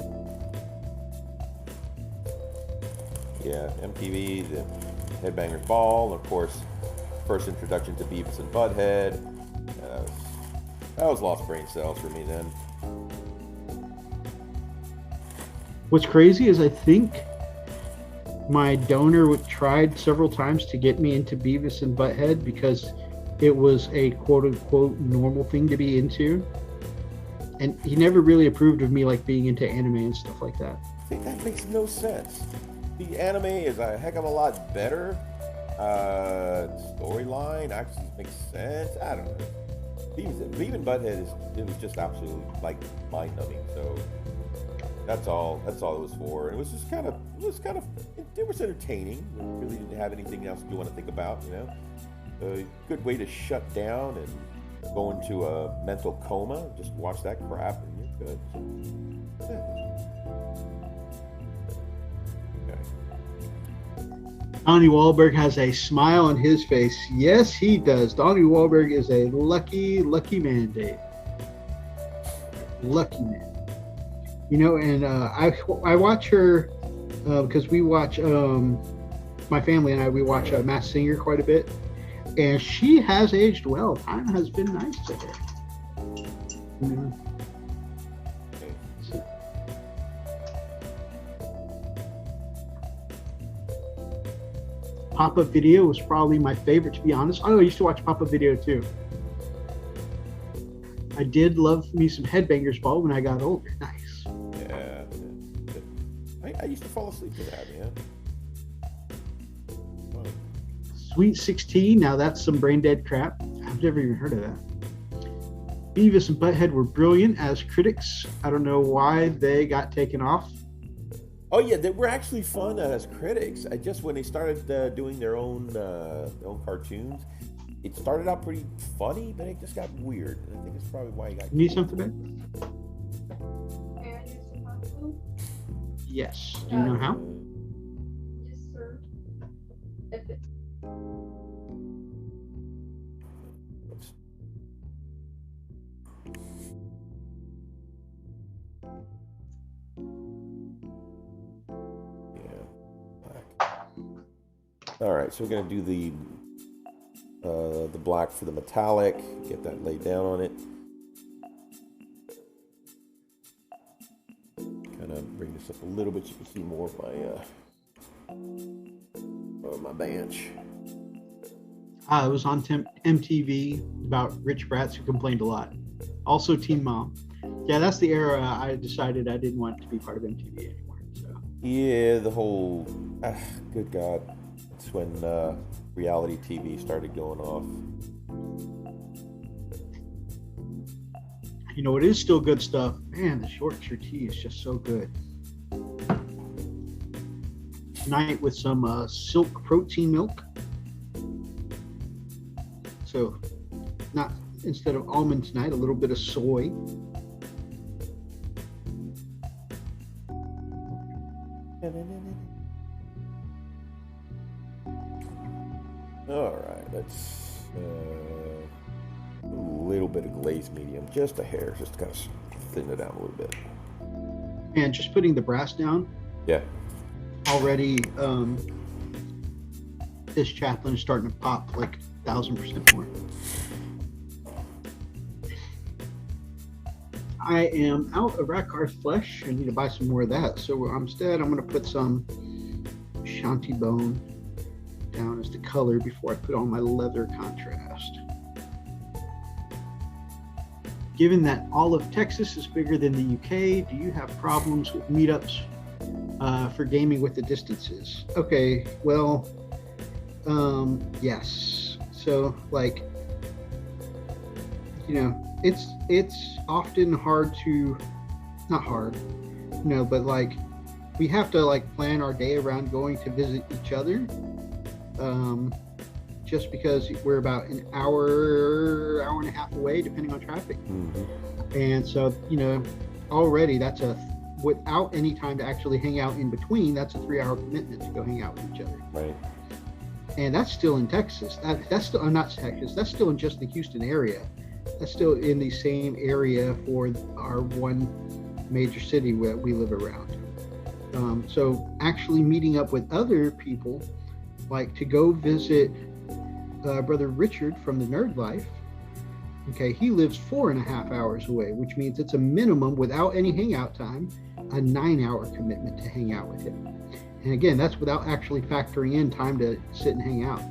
Yeah, MTV, the Headbangers Ball, and of course, first introduction to Beavis and Butthead. That was lost brain cells for me then. What's crazy is I think my donor tried several times to get me into Beavis and Butthead because it was a quote unquote normal thing to be into. And he never really approved of me like being into anime and stuff like that. See, that makes no sense. The anime is a heck of a lot better. Storyline actually makes sense. I don't know. Even Butthead it was just absolutely like mind numbing. So that's all it was for. And it was entertaining. We really didn't have anything else you want to think about, you know. A good way to shut down and go into a mental coma. Just watch that crap and you're good. Yeah. Donnie Wahlberg has a smile on his face. Yes, he does. Donnie Wahlberg is a lucky man, Dave. Lucky man. You know, and I watch her because we watch, my family and I, we watch Masked Singer quite a bit. And she has aged well. Time has been nice to her. You know? Pop-Up Video was probably my favorite, to be honest. I used to watch Pop-Up Video too. I did love me some Headbangers Ball when I got older. Nice. Yeah. I used to fall asleep to that, man. Sweet 16, now that's some brain dead crap. I've never even heard of that. Beavis and Butthead were brilliant as critics. I don't know why they got taken off. Oh yeah, they were actually fun as critics. I just when they started doing their own cartoons, it started out pretty funny, but it just got weird. And I think it's probably why it got. Need something, man? Yes. Do you know how? Yes, sir. If it... All right, so we're gonna do the black for the metallic. Get that laid down on it. Kind of bring this up a little bit so you can see more of my bench. It was on MTV about rich brats who complained a lot. Also Teen Mom. Yeah, that's the era I decided I didn't want to be part of MTV anymore. So. Yeah, the whole good God. That's when reality TV started going off. You know, it is still good stuff. Man, the Yorkshire tea is just so good. Tonight with some silk protein milk. So, not instead of almond tonight, a little bit of soy. All right, let's a little bit of glazed medium, just a hair, just to kind of thin it out a little bit. And just putting the brass down. Yeah. Already, this Chaplin is starting to pop like 1,000% more. I am out of Rakarth flesh. I need to buy some more of that. So instead, I'm going to put some Shanti bone down as the color before I put on my leather contrast. Given that all of Texas is bigger than the UK, do you have problems with meetups for gaming with the distances? Okay, well, yes. So, like, you know, it's often hard to, not hard, you know, but like, we have to like plan our day around going to visit each other. Just because we're about an hour and a half away, depending on traffic. Mm-hmm. And so, you know, already that's without any time to actually hang out in between, that's a 3-hour commitment to go hang out with each other. Right. And that's still in Texas. That's still, not Texas, that's still in just the Houston area. That's still in the same area for our one major city where we live around. So actually meeting up with other people, like to go visit Brother Richard from the Nerd Life. Okay, he lives 4.5 hours away, which means it's a minimum without any hangout time, a 9-hour commitment to hang out with him. And again, that's without actually factoring in time to sit and hang out.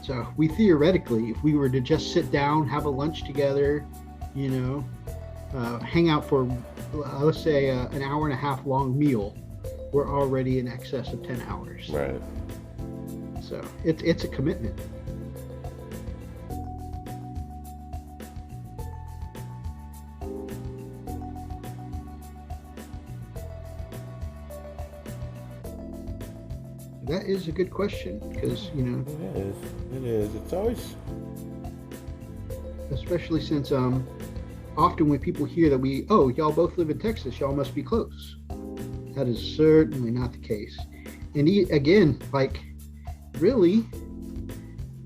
So we theoretically, if we were to just sit down, have a lunch together, hang out for, let's say, an hour and a half long meal, we're already in excess of 10 hours. Right. So it's a commitment. That is a good question because, It is. It's always... especially since often when people hear that y'all both live in Texas, y'all must be close. That is certainly not the case. And again, like, really,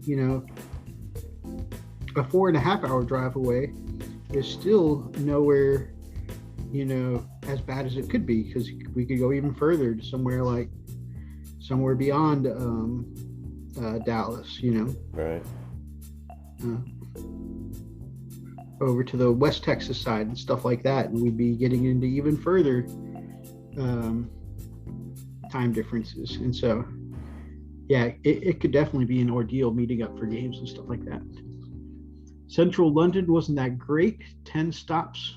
a 4.5 hour drive away is still nowhere, as bad as it could be, because we could go even further to somewhere beyond Dallas, Right. Over to the West Texas side and stuff like that, and we'd be getting into even further time differences. And so, yeah, it could definitely be an ordeal meeting up for games and stuff like that. Central London wasn't that great. 10 stops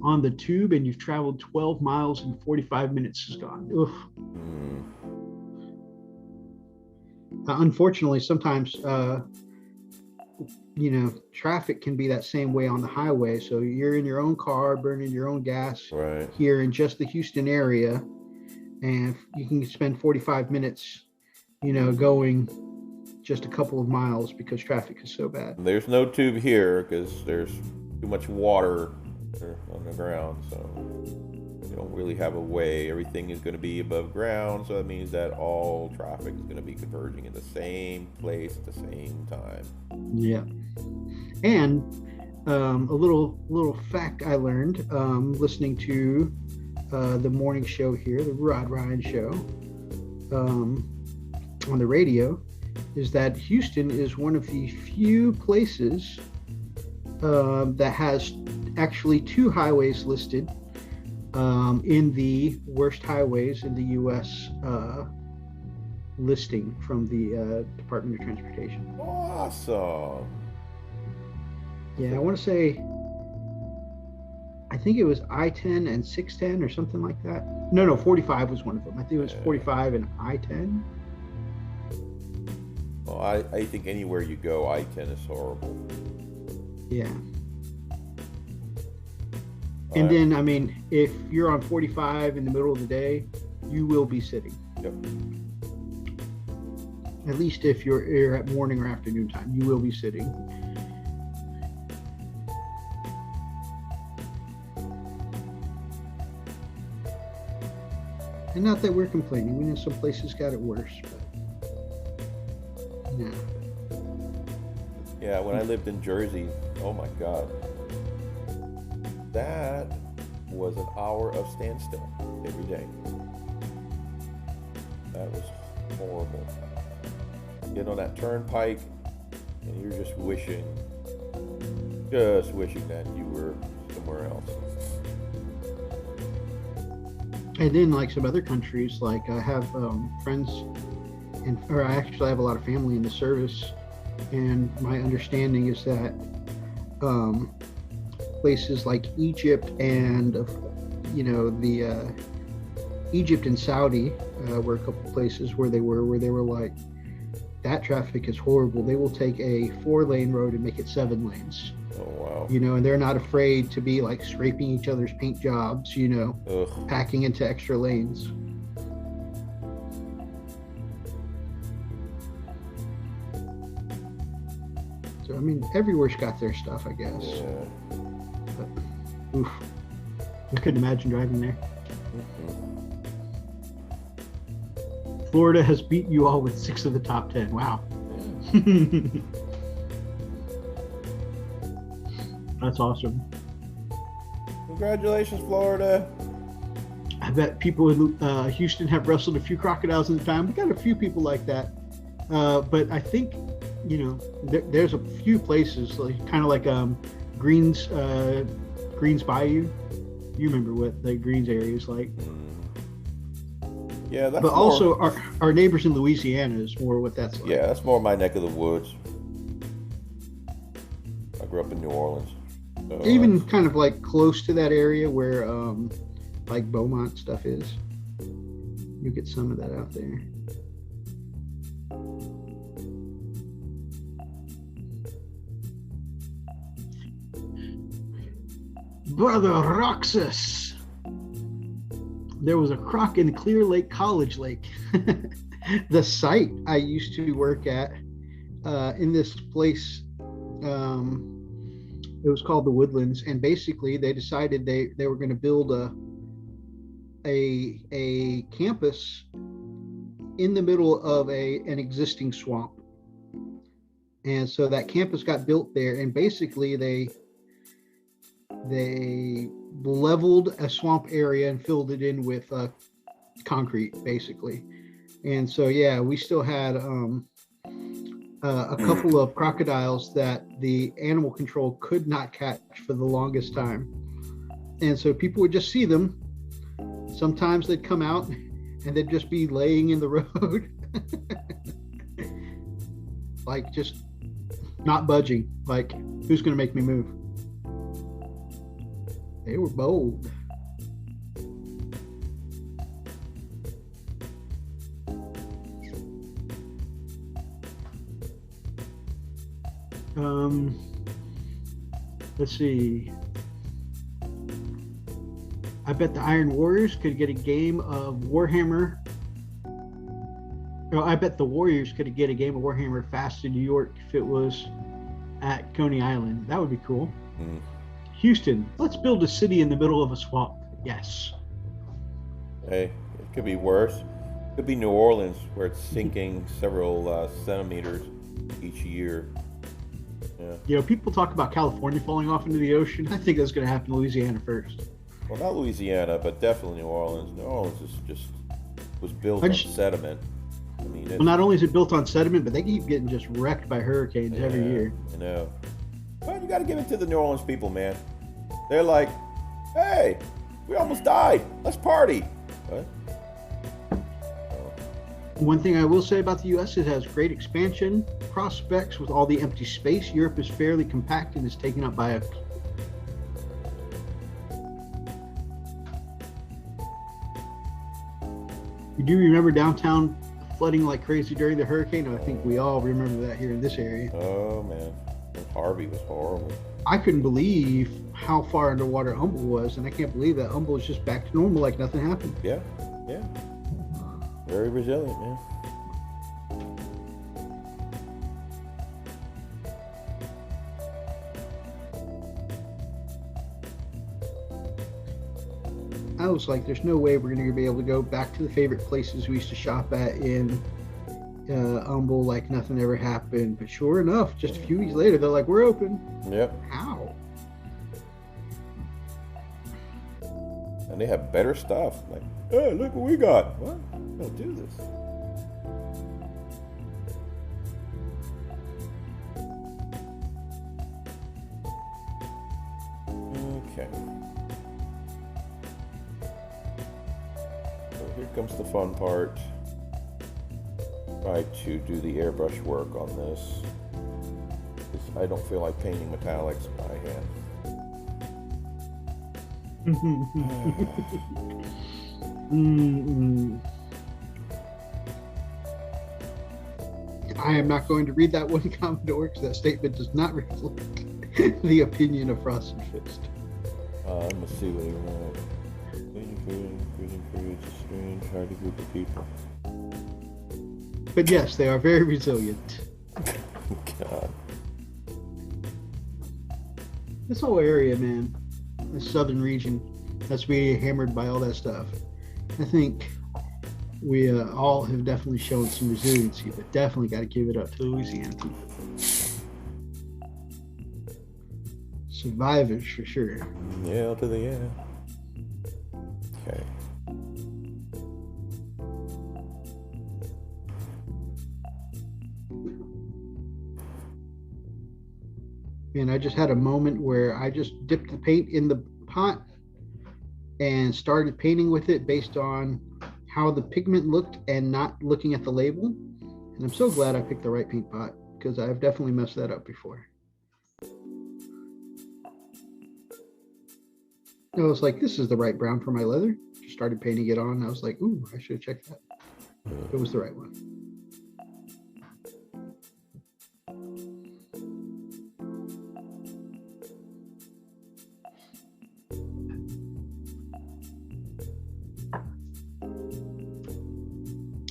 on the tube, and you've traveled 12 miles and 45 minutes is gone. Oof. Unfortunately, sometimes, traffic can be that same way on the highway. So you're in your own car, burning your own gas here in just the Houston area, and you can spend 45 minutes, going just a couple of miles because traffic is so bad. There's no tube here because there's too much water on the ground, so you don't really have a way. Everything is going to be above ground, so that means that all traffic is going to be converging in the same place at the same time. Yeah. And a little fact I learned listening to the morning show here, the Rod Ryan show, on the radio, is that Houston is one of the few places that has actually 2 highways listed in the worst highways in the U.S. Listing from the Department of Transportation. Awesome. Yeah, I want to say, I think it was I-10 and 610 or something like that. No, 45 was one of them. I think it was 45 and I-10. Well, I think anywhere you go, I-10 is horrible. Yeah. And then, I mean, if you're on 45 in the middle of the day, you will be sitting. Yep. At least if you're at morning or afternoon time, you will be sitting. And not that we're complaining. We know some places got it worse, but yeah. Yeah, when I lived in Jersey, oh my God. That was an hour of standstill every day. That was horrible. Get on that turnpike and you're just wishing that you were somewhere else. And then, like some other countries, like I have friends, or I actually have a lot of family in the service, and my understanding is that places like Egypt and Egypt and Saudi were a couple places where they were like, that traffic is horrible. They will take a 4-lane road and make it 7 lanes. Oh wow. And they're not afraid to be like scraping each other's paint jobs, packing into extra lanes. So, I mean, everywhere's got their stuff, I guess. Yeah. But, oof. I couldn't imagine driving there. Florida has beat you all with 6 of the top 10. Wow. Yeah. That's awesome. Congratulations, Florida. I bet people in Houston have wrestled a few crocodiles in the time. We got a few people like that. But I think, there's a few places, kind of like Greens Bayou. You remember what the Greens area is like. Yeah, that's but also our neighbors in Louisiana is more what that's like. Yeah, that's more my neck of the woods. grew up in New Orleans. So, Even kind of like close to that area where like Beaumont stuff is. You get some of that out there. Brother Roxas. There was a croc in Clear Lake College Lake. The site I used to work at in this place, it was called the Woodlands, and basically they decided they were going to build a campus in the middle of an existing swamp. And so that campus got built there, and basically they leveled a swamp area and filled it in with concrete, basically. And so, yeah, we still had a couple of crocodiles that the animal control could not catch for the longest time. And so people would just see them. Sometimes they'd come out and they'd just be laying in the road. Like, just not budging. Like, who's going to make me move? They were bold. Let's see. I bet the Iron Warriors could get a game of Warhammer. Oh, I bet the Warriors could get a game of Warhammer Fast in New York if it was at Coney Island. That would be cool. Houston, let's build a city in the middle of a swamp. Yes. Hey, it could be worse. It could be New Orleans, where it's sinking several centimeters each year. Yeah. You know, people talk about California falling off into the ocean. I think that's going to happen in Louisiana first. Well, not Louisiana, but definitely New Orleans. New Orleans was built on sediment. I mean, well, not only is it built on sediment, but they keep getting just wrecked by hurricanes every year. I know. But you got to give it to the New Orleans people, man. They're like, hey, we almost died. Let's party. What? One thing I will say about the U.S. is it has great expansion prospects with all the empty space. Europe is fairly compact and is taken up by a... You do remember downtown flooding like crazy during the hurricane? I think we all remember that here in this area. Oh, man. Harvey was horrible. I couldn't believe how far underwater Humble was, and I can't believe that Humble is just back to normal like nothing happened. Yeah. Very resilient, man. I was like, there's no way we're going to be able to go back to the favorite places we used to shop at in Humble like nothing ever happened. But sure enough, just a few weeks later, they're like, we're open. Yep. How? And they have better stuff. Like, hey, look what we got. What? Don't do this. Okay. So here comes the fun part. Try to do the airbrush work on this. I don't feel like painting metallics by hand. I am not going to read that one, Commodore, because that statement does not reflect the opinion of Frost and Fist. Let's see what he wants. Creating creates a strange, hardy group of people. But yes, they are very resilient. God. This whole area, man, this southern region, that's being hammered by all that stuff. I think we all have definitely shown some resiliency, but definitely got to give it up to Louisiana people. Survivors for sure. Yeah, to the yeah. Okay. And I just had a moment where I just dipped the paint in the pot and started painting with it based on how the pigment looked and not looking at the label. And I'm so glad I picked the right paint pot because I've definitely messed that up before. I was like, this is the right brown for my leather. Just started painting it on. I was like, ooh, I should have checked that. It was the right one.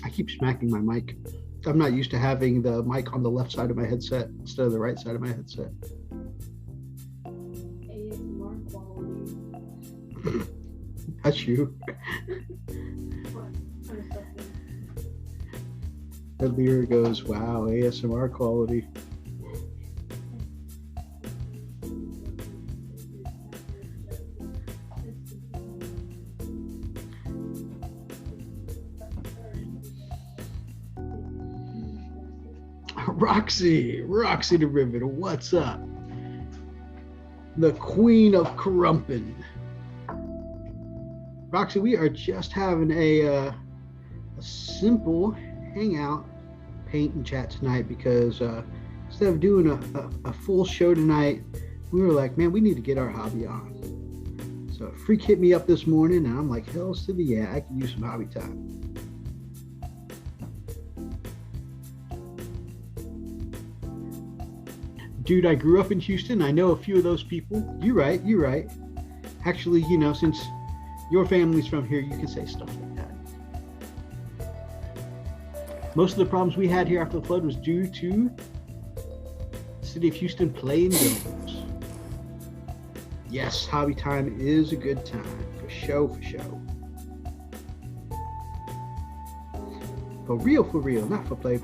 I keep smacking my mic. I'm not used to having the mic on the left side of my headset instead of the right side of my headset. ASMR quality. That's you. The lyric goes, wow, ASMR quality. Roxy the Rivet, what's up? The Queen of Crumpin. Roxy, we are just having a simple hangout, paint and chat tonight because instead of doing a full show tonight, we were like, man, we need to get our hobby on. So a freak hit me up this morning and I'm like, hells to the yeah, I can use some hobby time. Dude, I grew up in Houston. I know a few of those people. You're right. Actually, you know, since your family's from here, you can say stuff like that. Most of the problems we had here after the flood was due to the city of Houston playing games. Yes, hobby time is a good time. For show. For real, not for play.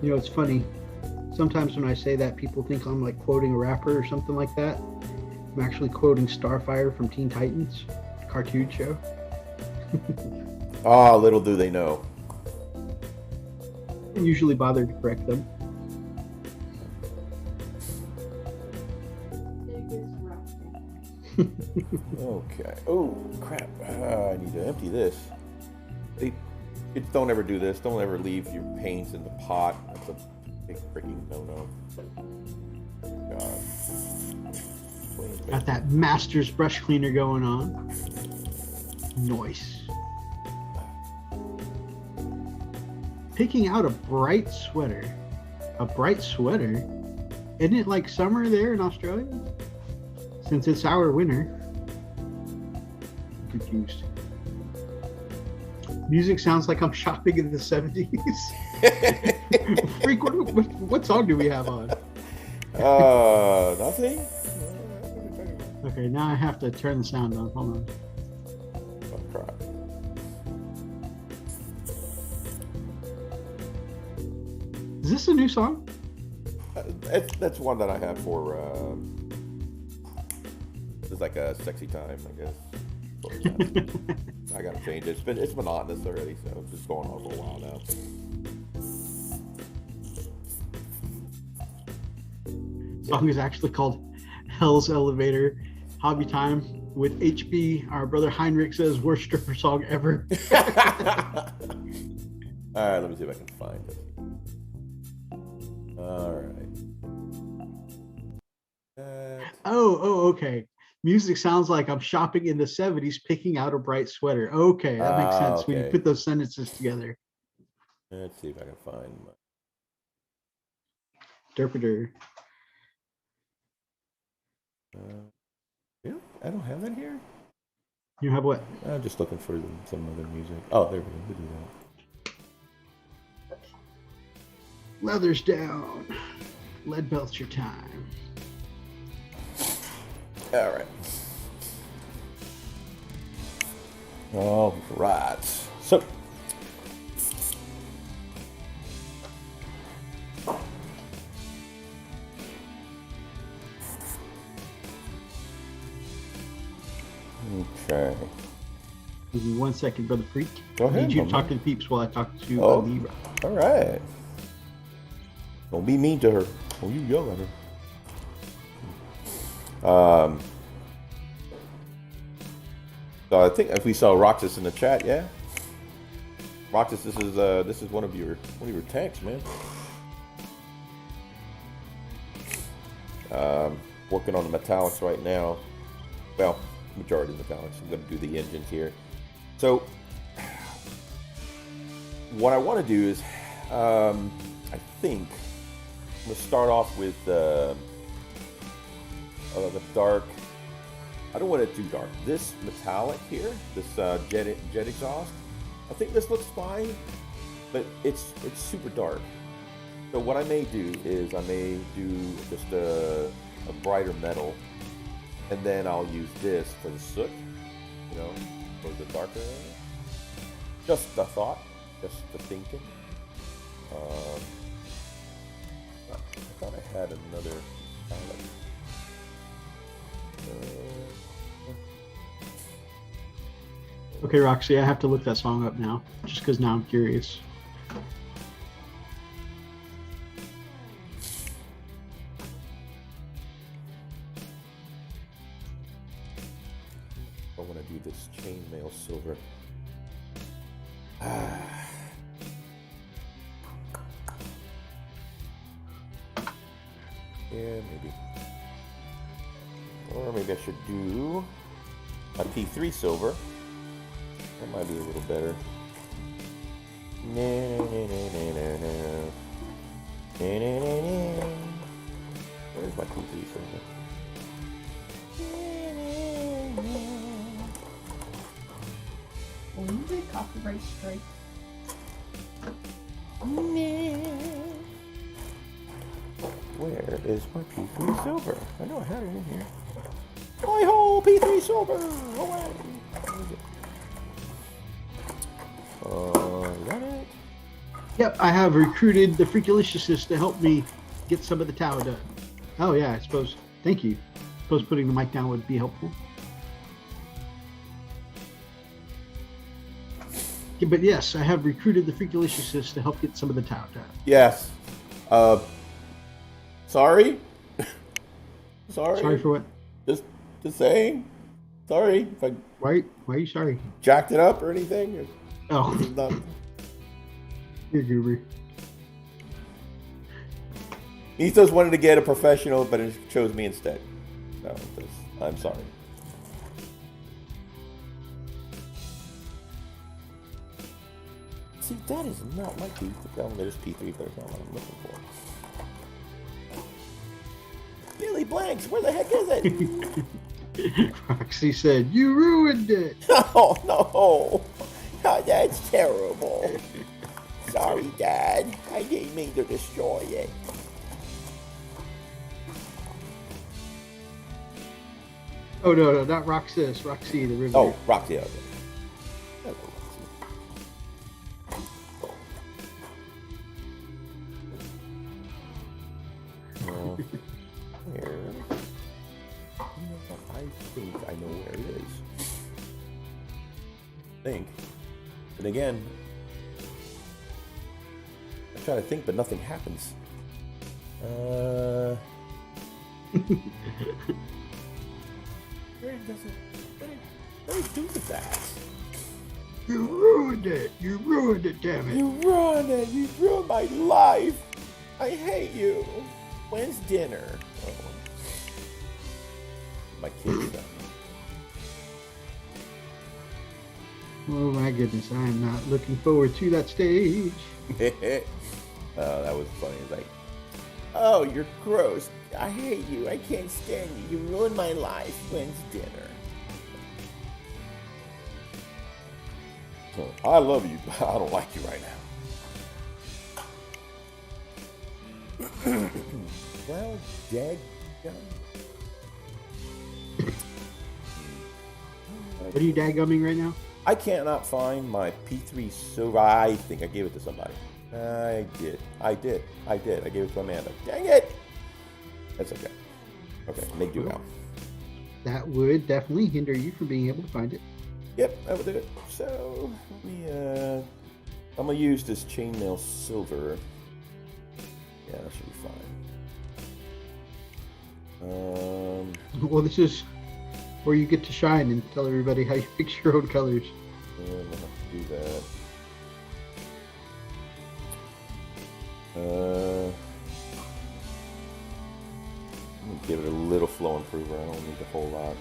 You know, it's funny. Sometimes when I say that, people think I'm like quoting a rapper or something like that. I'm actually quoting Starfire from Teen Titans, cartoon show. Ah, little do they know. I usually bother to correct them. Okay. Oh, crap. I need to empty this. Kids don't ever do this. Don't ever leave your paints in the pot. That's a big freaking no-no. God. Got that Masters brush cleaner going on. Nice. Picking out a bright sweater. A bright sweater? Isn't it like summer there in Australia? Since it's our winter. I'm confused. Music sounds like I'm shopping in the 70s. Freak, what song do we have on? Nothing? Okay, now I have to turn the sound on. Hold on. Oh, crap. Is this a new song? That's one that I have for, it's like a sexy time, I guess. I gotta change it. It's monotonous already, so it's just going on for a while now. Song is actually called Hell's Elevator. Hobby time with HB. Our brother Heinrich says worst stripper song ever. All right, let me see if I can find it. All right. Oh, okay. Music sounds like I'm shopping in the 70s, picking out a bright sweater. Okay, that makes sense when you put those sentences together. Let's see if I can find my... Derpiter. Yeah, I don't have that here. You have what? I'm just looking for some other music. Oh, there we go. We do that. Leather's down. Lead belt's your time. All right. All right. So. Okay. Give me 1 second, Brother Freak. Go ahead. I need you to talk to the peeps while I talk to Leroy. All right. Don't be mean to her. Oh, you yell at her. So I think if we saw Roxas in the chat, yeah. Roxas, this is one of your tanks, man. Working on the metallics right now. Well, majority of the metallics. I'm going to do the engines here. So, what I want to do is, I think I'm going to start off with the dark. I don't want it too dark. This metallic here, this jet exhaust. I think this looks fine, but it's super dark. So what I may do is I may do just a brighter metal, and then I'll use this for the soot, you know, for the darker area. Just a thought, just a thinking. I thought I had another palette. Okay, Roxy, I have to look that song up now, just because now I'm curious. I want to do this chainmail silver. Yeah, maybe. Or maybe I should do a P3 silver. That might be a little better. Where's my P3 silver? Well, you did copyright strike. Where is my P3 silver? I know I had it in here. My whole P3 silver! Away! Is that it? Yep, I have recruited the Freakaliciouses to help me get some of the tower done. Oh yeah, I suppose. Thank you. I suppose putting the mic down would be helpful. Yeah, but yes, I have recruited the Freakaliciouses to help get some of the tower done. Yes. Sorry? Sorry? Sorry for what? Just saying. Sorry if I Why are you sorry? jacked it up or anything. Oh, It's not... you're goober. Ethos wanted to get a professional, but it chose me instead. No, I'm sorry. See, that is not my P3. There's P3, but it's not what I'm looking for. Billy Blanks, where the heck is it? Roxy said, "You ruined it." Oh, no. Oh, that's terrible. Sorry, Dad. I didn't mean to destroy it. Oh no, not Roxas, Roxy the river. Oh, Roxy. Okay. Hello, Roxy. Where? I think I know where it is. But again, I try to think, but nothing happens. Where do that? You ruined it. You ruined it, damn it. You ruined it. You ruined my life. I hate you. When's dinner? Oh. My kids. Oh my goodness, I am not looking forward to that stage. That was funny. It's like, oh, you're gross. I hate you. I can't stand you. You ruined my life. When's dinner? So, I love you, but I don't like you right now. Well, dead. What are you dadgumming right now? I cannot find my P3 silver. I think I gave it to somebody. I did. I gave it to Amanda. Dang it! That's okay. Okay, make do now. That would definitely hinder you from being able to find it. Yep, I will do it. So, let me, I'm gonna use this chainmail silver. Yeah, that should be fine. Well, this is where you get to shine and tell everybody how you fix your own colors. Yeah, I'm gonna have to do that. I'm gonna give it a little flow improver. I don't need a whole lot.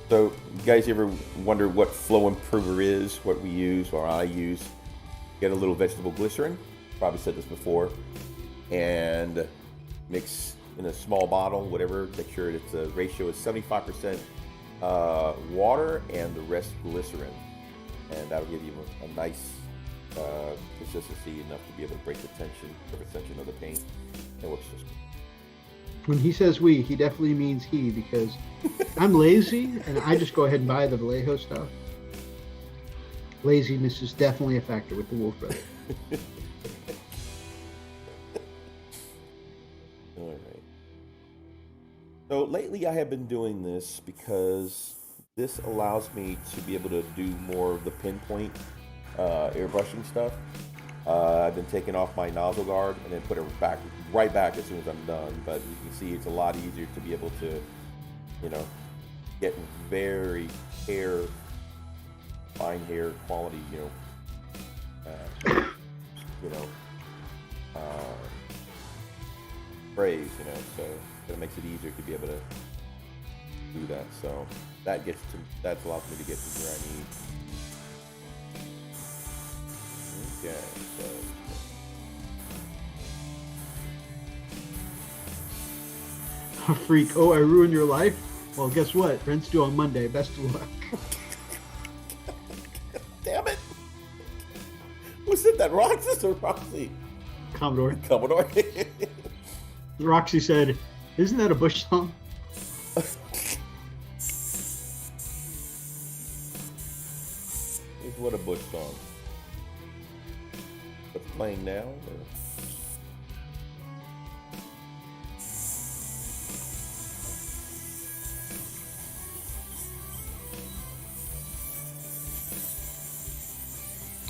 So, you guys ever wonder what flow improver is? What we use, or I use? Get a little vegetable glycerin. Probably said this before, and mix in a small bottle, whatever. Make sure it's a ratio is 75% water and the rest glycerin, and that'll give you a nice consistency enough to be able to break the tension of the paint. It works just good. When he says we, he definitely means he, because I'm lazy and I just go ahead and buy the Vallejo stuff. Laziness is definitely a factor with the Wolf Brother. All right. So lately I have been doing this because this allows me to be able to do more of the pinpoint airbrushing stuff. I've been taking off my nozzle guard and then put it right back as soon as I'm done. But you can see it's a lot easier to be able to, get very fine hair quality, sprays, so it makes it easier to be able to do that. So that allows me to get to where I need. Okay, so A freak. Oh, I ruined your life? Well, guess what? Rent's due on Monday. Best of luck. damn it! Who said that? Roxas or Roxy? Commodore. Commodore. Roxy said, "Isn't that a Bush song?" It's what a Bush song. What's playing now? Or?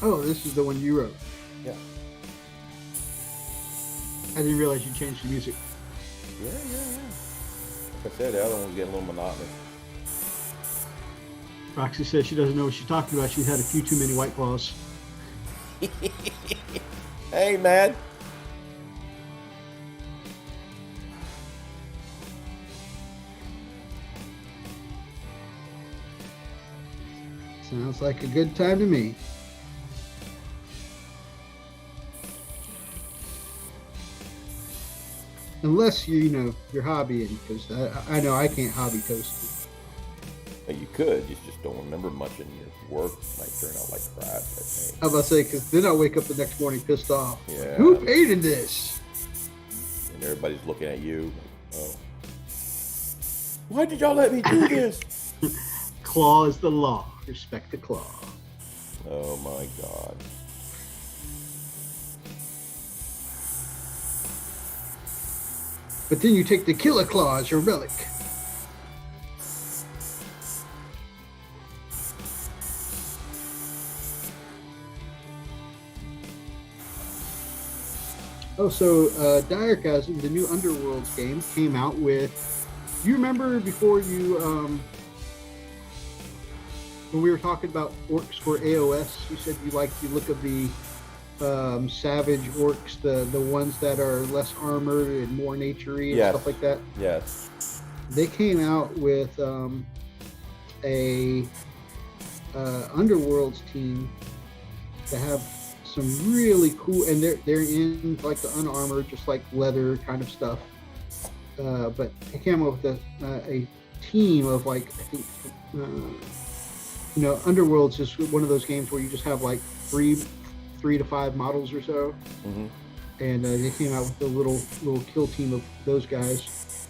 Oh, this is the one you wrote. Yeah. I didn't realize you changed the music. Yeah. Like I said, the other one was getting a little monotonous. Roxy says she doesn't know what she's talking about. She's had a few too many White Claws. Hey, man. Sounds like a good time to me. Unless you're hobbying, because I know I can't hobby toast. You could, you just don't remember much, and your work might turn out like crap. But hey. I was about to say, because then I'll wake up the next morning pissed off. Yeah. Who painted this? And everybody's looking at you. Oh. Why did y'all let me do this? Claw is the law. Respect the claw. Oh my God. But then you take the killer claw as your relic. Oh, so Direcasm, the new Underworlds game, came out with. Do you remember before when we were talking about orcs for AOS? You said you liked the look of the savage orcs, the ones that are less armored and more naturey and stuff like that. Yes. They came out with a Underworlds team to have some really cool, and they're in like the unarmored, just like leather kind of stuff. But they came up with a team of like, I think, Underworlds is one of those games where you just have like three to five models or so. Mm-hmm. And they came out with a little kill team of those guys,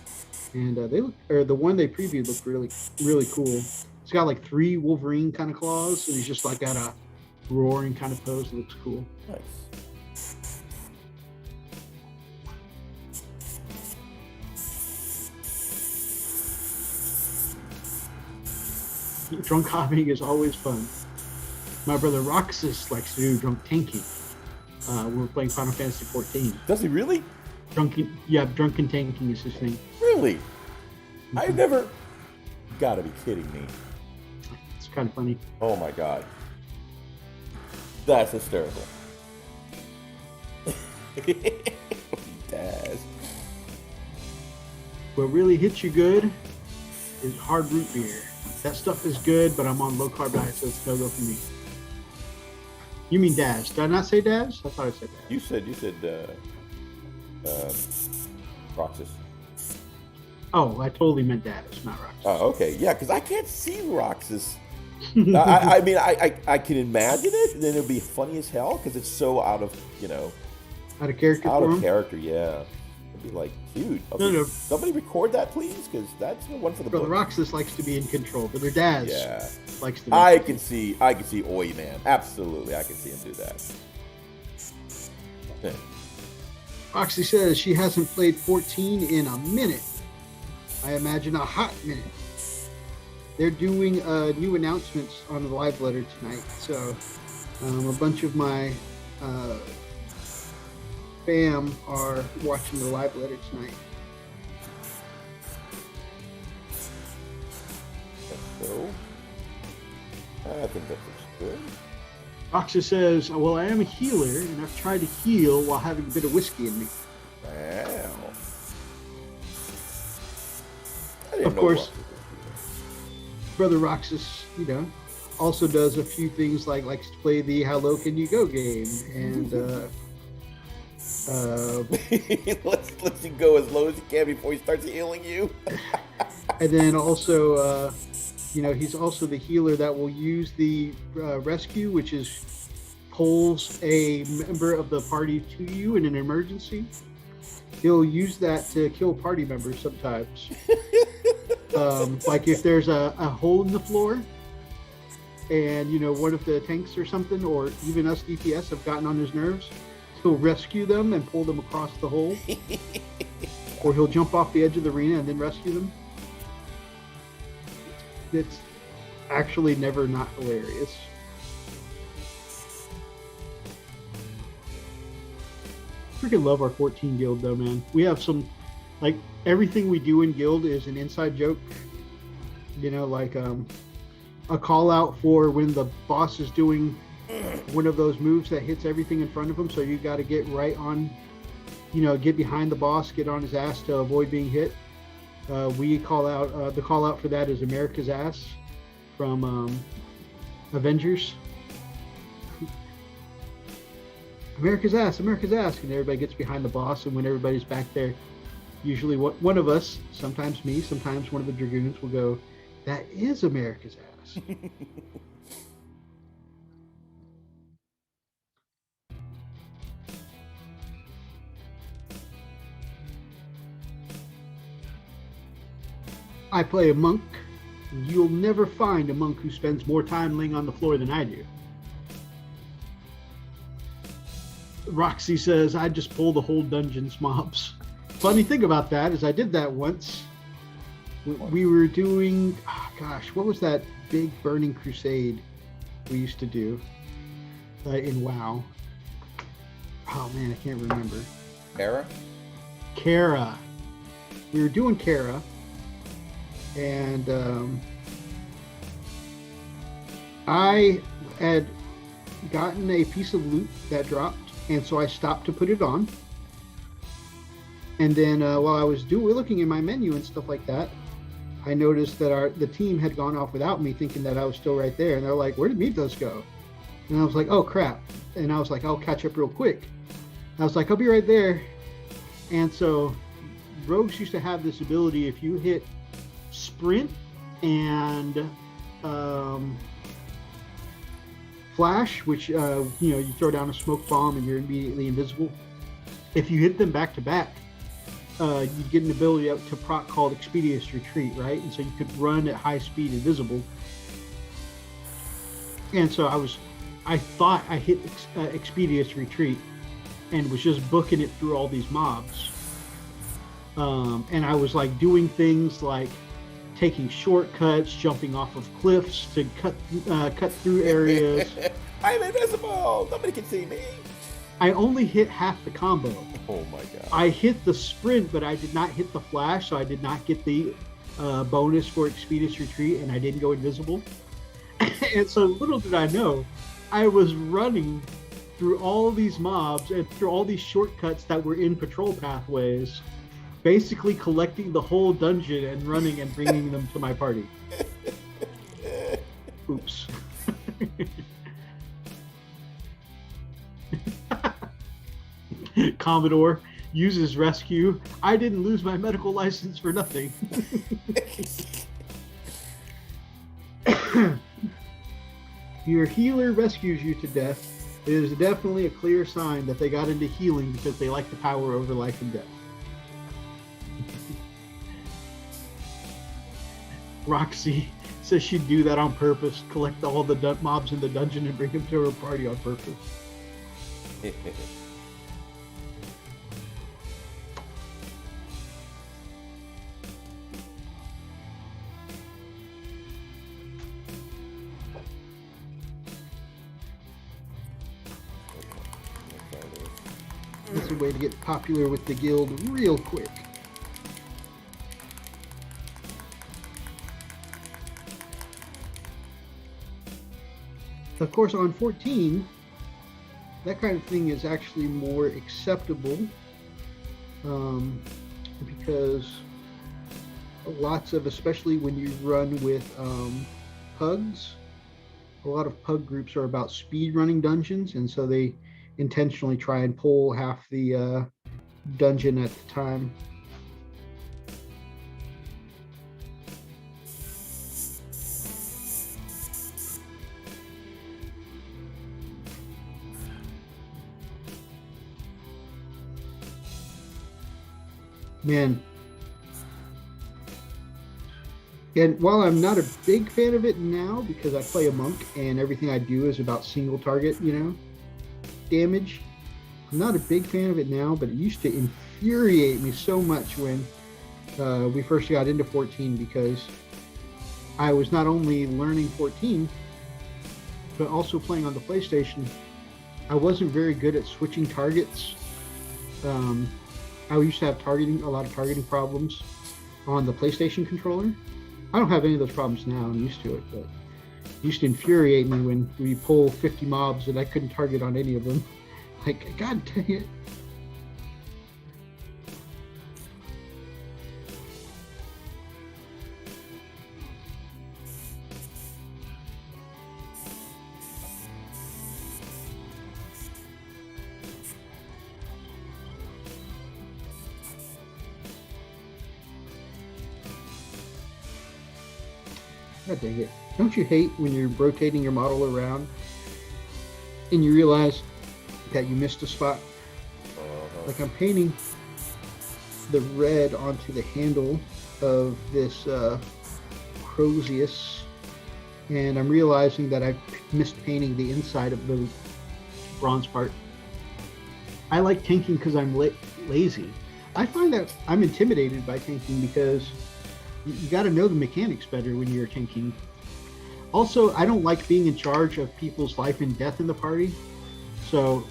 and the one they previewed looked really, really cool. It's got like 3 Wolverine kind of claws, and he's just like got a roaring kind of pose. It looks cool. Nice. Drunk hobbying is always fun. My brother Roxas likes to do drunk tanking. We're playing Final Fantasy 14. Does he really? Drunken tanking is his thing. Really? I've never. Gotta be kidding me. It's kind of funny. Oh my God. That's hysterical. Daz. What really hits you good is hard root beer. That stuff is good, but I'm on low carb diet, so it's no go for me. You mean Daz? Did I not say Daz? I thought I said Daz. You said Roxas. Oh, I totally meant Daz, not Roxas. Oh, okay. Yeah, because I can't see Roxas. I mean, I can imagine it, and then it'll be funny as hell because it's so out of, Out of character out for of him? character, yeah. It'd be like, dude, okay, No. somebody record that, please, because that's the one for the Brother book. Roxas likes to be in control, but their Daz Yeah. likes to be. I can see Oi Man. Absolutely, I can see him do that. Roxy says she hasn't played 14 in a minute. I imagine a hot minute. They're doing new announcements on the live letter tonight. So a bunch of my fam are watching the live letter tonight. So, I think that looks good. Roxy says, well, I am a healer, and I've tried to heal while having a bit of whiskey in me. Wow. Of course, Brother Roxas, also does a few things like likes to play the How Low Can You Go game, and let's you go as low as you can before he starts healing you. and then also, he's also the healer that will use the rescue, which is pulls a member of the party to you in an emergency. He'll use that to kill party members sometimes. Like if there's a hole in the floor and, one of the tanks or something, or even us DPS have gotten on his nerves, he'll rescue them and pull them across the hole. Or he'll jump off the edge of the arena and then rescue them. It's actually never not hilarious. Freaking love our 14 guild though, man. We have some, like, everything we do in guild is an inside joke. Like a call out for when the boss is doing one of those moves that hits everything in front of him, so you got to get right on, get behind the boss, get on his ass to avoid being hit. We call out, the call out for that is America's Ass from Avengers. America's ass, and everybody gets behind the boss, and when everybody's back there, usually one of us, sometimes me, sometimes one of the Dragoons will go, that is America's ass. I play a monk. You'll never find a monk who spends more time laying on the floor than I do. Roxy says, I just pull the whole dungeon's mobs. Funny thing about that is I did that once. We were doing, what was that big burning crusade we used to do in WoW? Oh man, I can't remember. Kara. We were doing Kara, and I had gotten a piece of loot that dropped, and so I stopped to put it on. And then while I was looking in my menu and stuff like that, I noticed that the team had gone off without me, thinking that I was still right there. And they're like, where did Mythos go? And I was like, oh crap. And I was like, I'll catch up real quick. And I was like, I'll be right there. And so rogues used to have this ability, if you hit sprint and flash, which you throw down a smoke bomb and you're immediately invisible. If you hit them back to back, you get an ability to proc called Expeditious Retreat, right? And so you could run at high speed invisible. And so I thought I hit Expeditious Retreat and was just booking it through all these mobs. And I was like doing things like taking shortcuts, jumping off of cliffs to cut through areas. I'm invisible. Nobody can see me. I only hit half the combo. Oh my god. I hit the sprint, but I did not hit the flash, so I did not get the bonus for Expeditious Retreat, and I didn't go invisible. And so little did I know I was running through all these mobs and through all these shortcuts that were in patrol pathways, basically collecting the whole dungeon and running and bringing them to my party. Oops. Commodore uses rescue. I didn't lose my medical license for nothing. Your healer rescues you to death. It is definitely a clear sign that they got into healing because they like the power over life and death. Roxy says she'd do that on purpose, collect all the mobs in the dungeon and bring them to her party on purpose. That's a way to get popular with the guild real quick. Of course, on 14, that kind of thing is actually more acceptable because lots of, especially when you run with pugs, a lot of pug groups are about speed running dungeons, and so they intentionally try and pull half the dungeon at the time. Man. And while I'm not a big fan of it now because I play a monk and everything I do is about single target, damage, I'm not a big fan of it now, but it used to infuriate me so much when we first got into 14 because I was not only learning 14, but also playing on the PlayStation. I wasn't very good at switching targets. I used to have a lot of targeting problems on the PlayStation controller. I don't have any of those problems now. I'm used to it, but it used to infuriate me when we pull 50 mobs and I couldn't target on any of them. Like, God dang it. God dang it. Don't you hate when you're rotating your model around and you realize that you missed a spot? Like I'm painting the red onto the handle of this Crozius, and I'm realizing that I missed painting the inside of the bronze part. I like tanking because I'm lazy. I find that I'm intimidated by tanking because you got to know the mechanics better when you're tanking. Also, I don't like being in charge of people's life and death in the party. So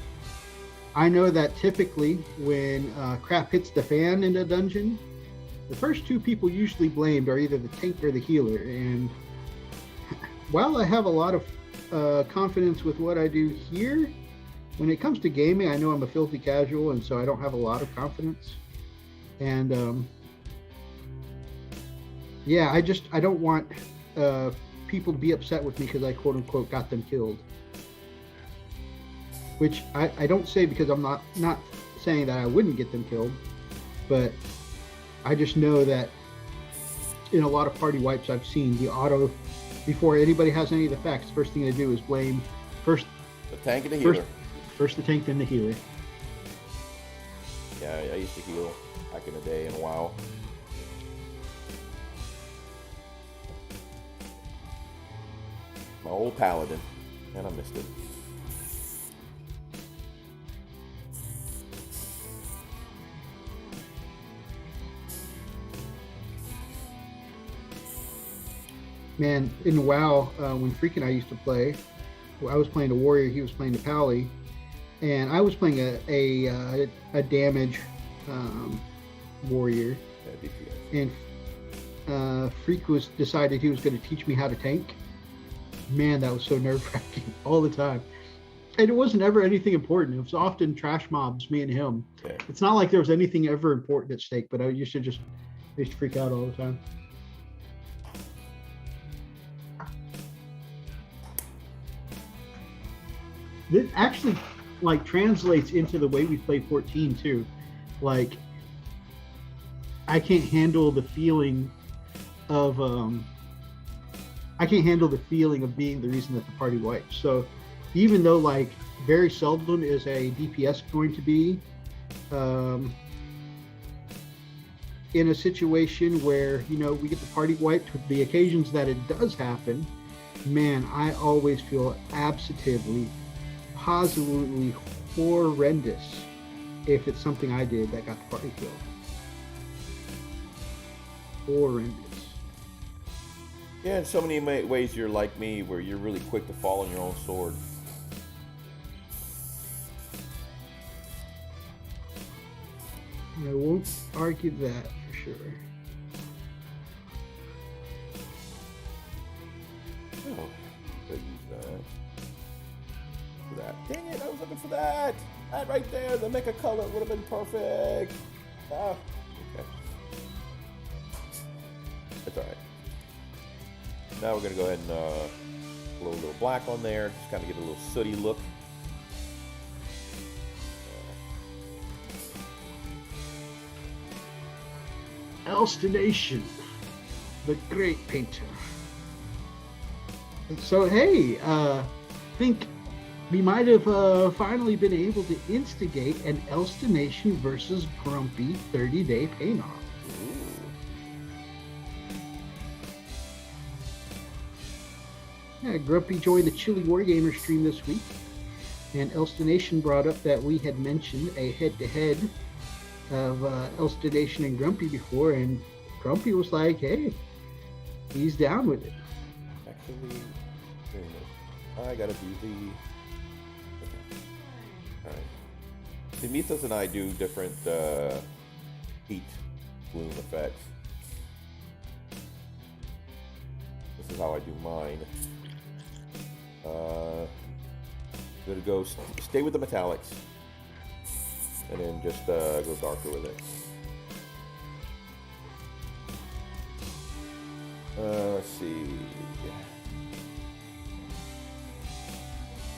I know that typically when crap hits the fan in a dungeon, the first two people usually blamed are either the tank or the healer. And while I have a lot of confidence with what I do here, when it comes to gaming, I know I'm a filthy casual, and so I don't have a lot of confidence. And yeah, I don't want people to be upset with me because I quote unquote got them killed. Which I don't say because I'm not saying that I wouldn't get them killed, but I just know that in a lot of party wipes I've seen, the auto, before anybody has any of the facts, first thing they do is blame first the tank and the healer. First the tank, then the healer. Yeah, I used to heal back in the day in WoW. My old paladin, and I missed it. Man, in WoW, when Freak and I used to play, I was playing a warrior, he was playing a pally, and I was playing a damage warrior. And Freak decided he was going to teach me how to tank. Man, that was so nerve-wracking all the time. And it wasn't ever anything important. It was often trash mobs, me and him. Yeah. It's not like there was anything ever important at stake, but I used to freak out all the time. This actually like translates into the way we play 14 too. Like I can't handle the feeling of being the reason that the party wipes. So even though like very seldom is a DPS going to be in a situation where, you know, we get the party wiped, with the occasions that it does happen, man, I always feel positively horrendous if it's something I did that got the party killed. Horrendous. Yeah, in so many ways you're like me, where you're really quick to fall on your own sword. I won't argue that for sure. Oh, I'll use that. For that. Dang it, I was looking for that! That right there, the mecha color would have been perfect! Ah, okay. That's alright. Now we're going to go ahead and blow a little black on there, just kind of get a little sooty look. Elstonation, the great painter. So hey, think we might have finally been able to instigate an Elstonation versus Grumpy 30-day paint-off. Yeah, Grumpy joined the Chili Wargamer stream this week, and Elstonation brought up that we had mentioned a head-to-head of Elstonation and Grumpy before, and Grumpy was like, hey, he's down with it. Actually, I gotta do the... Alright. See, Mythos and I do different heat bloom effects. This is how I do mine. I'm gonna go stay with the metallics, and then just go darker with it. Let's see.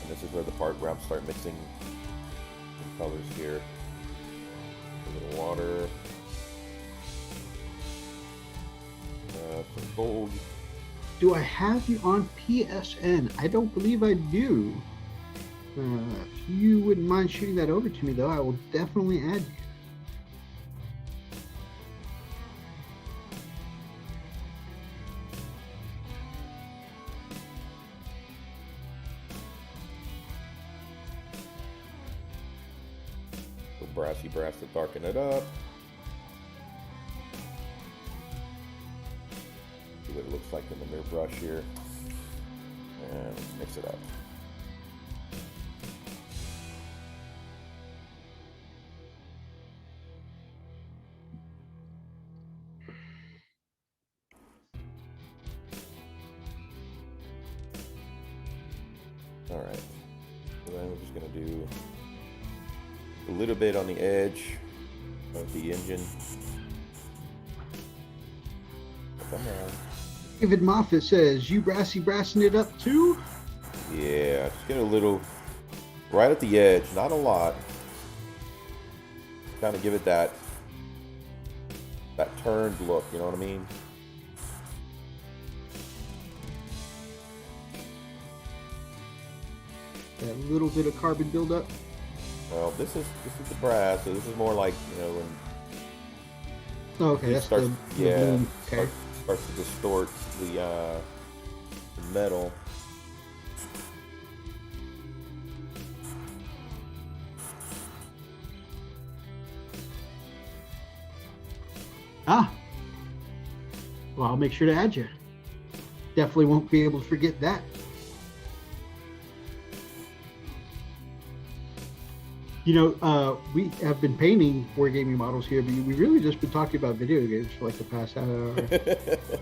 And this is where the part where I'm start mixing some colors here. A little water. Some gold. Do I have you on PSN? I don't believe I do. If you wouldn't mind shooting that over to me, though, I will definitely add you. Brassy brass to darken it up. See what it looks like in the mirror brush here. And mix it up. Alright. So then we're just going to do a little bit on the edge of the engine. Come on. David Moffat says, you brassing it up too? Yeah, just get a little right at the edge, not a lot. Kind of give it that turned look, you know what I mean? That little bit of carbon buildup. Well, this is the brass, so this is more like, you know, when okay, that's starts, the bloom. Okay. Starts to distort the metal. Ah. Well, I'll make sure to add you. Definitely won't be able to forget that. You know, we have been painting wargaming models here, but we really just been talking about video games for like the past hour.